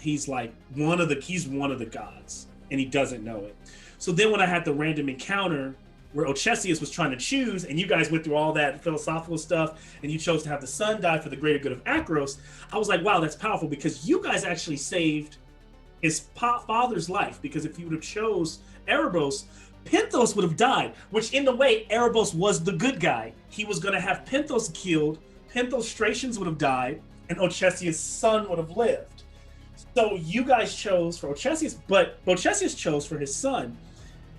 he's one of the gods, and he doesn't know it. So then when I had the random encounter where Ochesius was trying to choose, and you guys went through all that philosophical stuff, and you chose to have the son die for the greater good of Akros, I was like, wow, that's powerful, because you guys actually saved his father's life, because if you would have chose Erebos, Penthos would have died, which in the way, Erebos was the good guy. He was going to have Penthos killed, Penthos Strations would have died, and Ochesius' son would have lived. So you guys chose for Ochesius, but Ochesius chose for his son.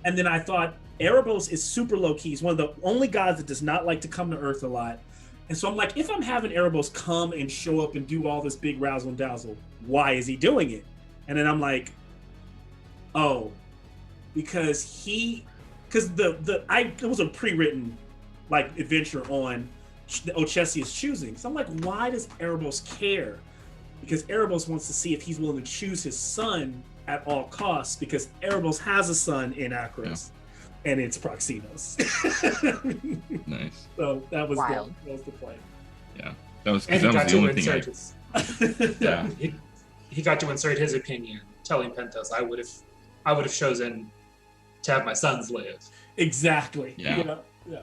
And then I thought, Erebos is super low-key. He's one of the only gods that does not like to come to Earth a lot. And so I'm like, if I'm having Erebos come and show up and do all this big razzle and dazzle, why is he doing it? And then I'm like, oh, because it was a pre-written like adventure on Ochesius choosing. So I'm like, why does Erebos care? Because Erebos wants to see if he's willing to choose his son at all costs, because Erebos has a son in Akros. Yeah. And it's Proxenos. Nice. So that was the play. Yeah, that was the only thing. Yeah, he got to insert his opinion, telling Penthos, "I would have chosen to have my sons live." Exactly. Yeah. You know? Yeah.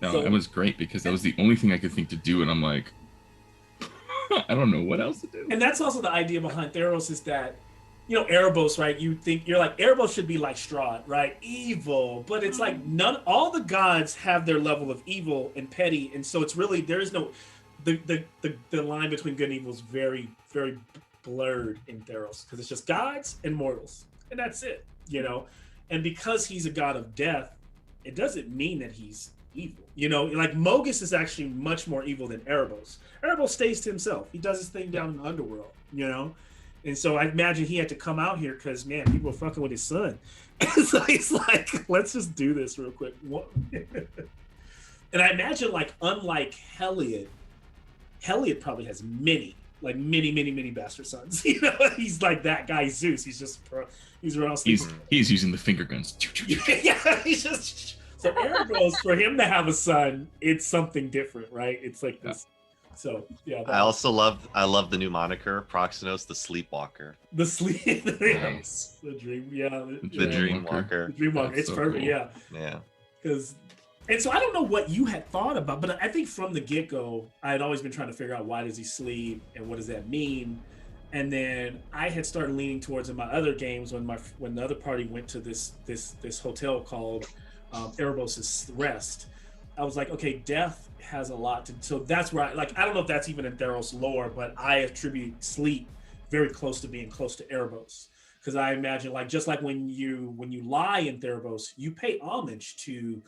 No, that was great, because that was the only thing I could think to do, and I'm like, I don't know what else to do. And that's also the idea behind THEROS, is that, you know, Erebos, right? You're like, Erebos should be like Strahd, right? Evil, but it's like all the gods have their level of evil and petty, and so it's really, there is no, the line between good and evil is very, very blurred in THEROS, because it's just gods and mortals, and that's it, you know? And because he's a god of death, it doesn't mean that he's evil, you know? Like Mogus is actually much more evil than Erebos. Erebos stays to himself. He does his thing down in the underworld, you know? And so I imagine he had to come out here because, man, people were fucking with his son. And so he's like, let's just do this real quick. And I imagine, like, unlike Heliod probably has many bastard sons. You know, he's like that guy Zeus. He's just, he's using the finger guns. Yeah, he's just. So Erebos, for him to have a son, it's something different, right? It's like this. So yeah. I love the new moniker, Proxenos the Sleepwalker. The sleep. Nice. The dream. Yeah. The Dreamwalker. The Dreamwalker. That's It's so perfect. cool. Yeah. Yeah. And so I don't know what you had thought about, but I think from the get-go, I had always been trying to figure out why does he sleep and what does that mean. And then I had started leaning towards in my other games when the other party went to this hotel called Erebos' Rest. I was like, okay, death has a lot to. So that's where I don't know if that's even in Theros lore, but I attribute sleep very close to being close to Erebos. Because I imagine, just like when you lie in Theros, you pay homage to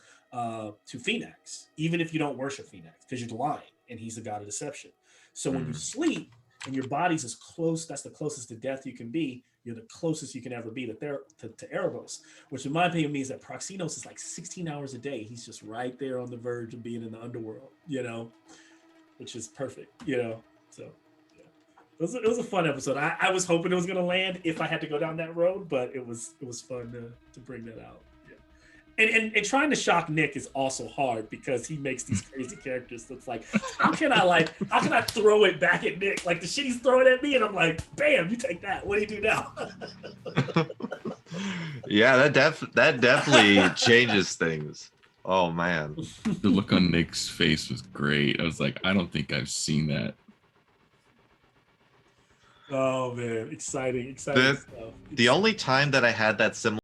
Phoenix, even if you don't worship Phoenix, because you're lying and he's the god of deception. So when you sleep and your body's as close, that's the closest to death you can be. You're the closest you can ever be to Erebos, which in my opinion means that Proxenos is like 16 hours a day. He's just right there on the verge of being in the underworld, which is perfect, So it was a fun episode. I was hoping it was going to land if I had to go down that road, but it was fun to bring that out. Yeah. And trying to shock Nick is also hard because he makes these crazy characters. So it's like, how can I throw it back at Nick? Like the shit he's throwing at me, and I'm like, bam, you take that. What do you do now? Yeah, that definitely changes things. Oh man. The look on Nick's face was great. I was like, I don't think I've seen that. Oh man, exciting stuff. The only time that I had that similar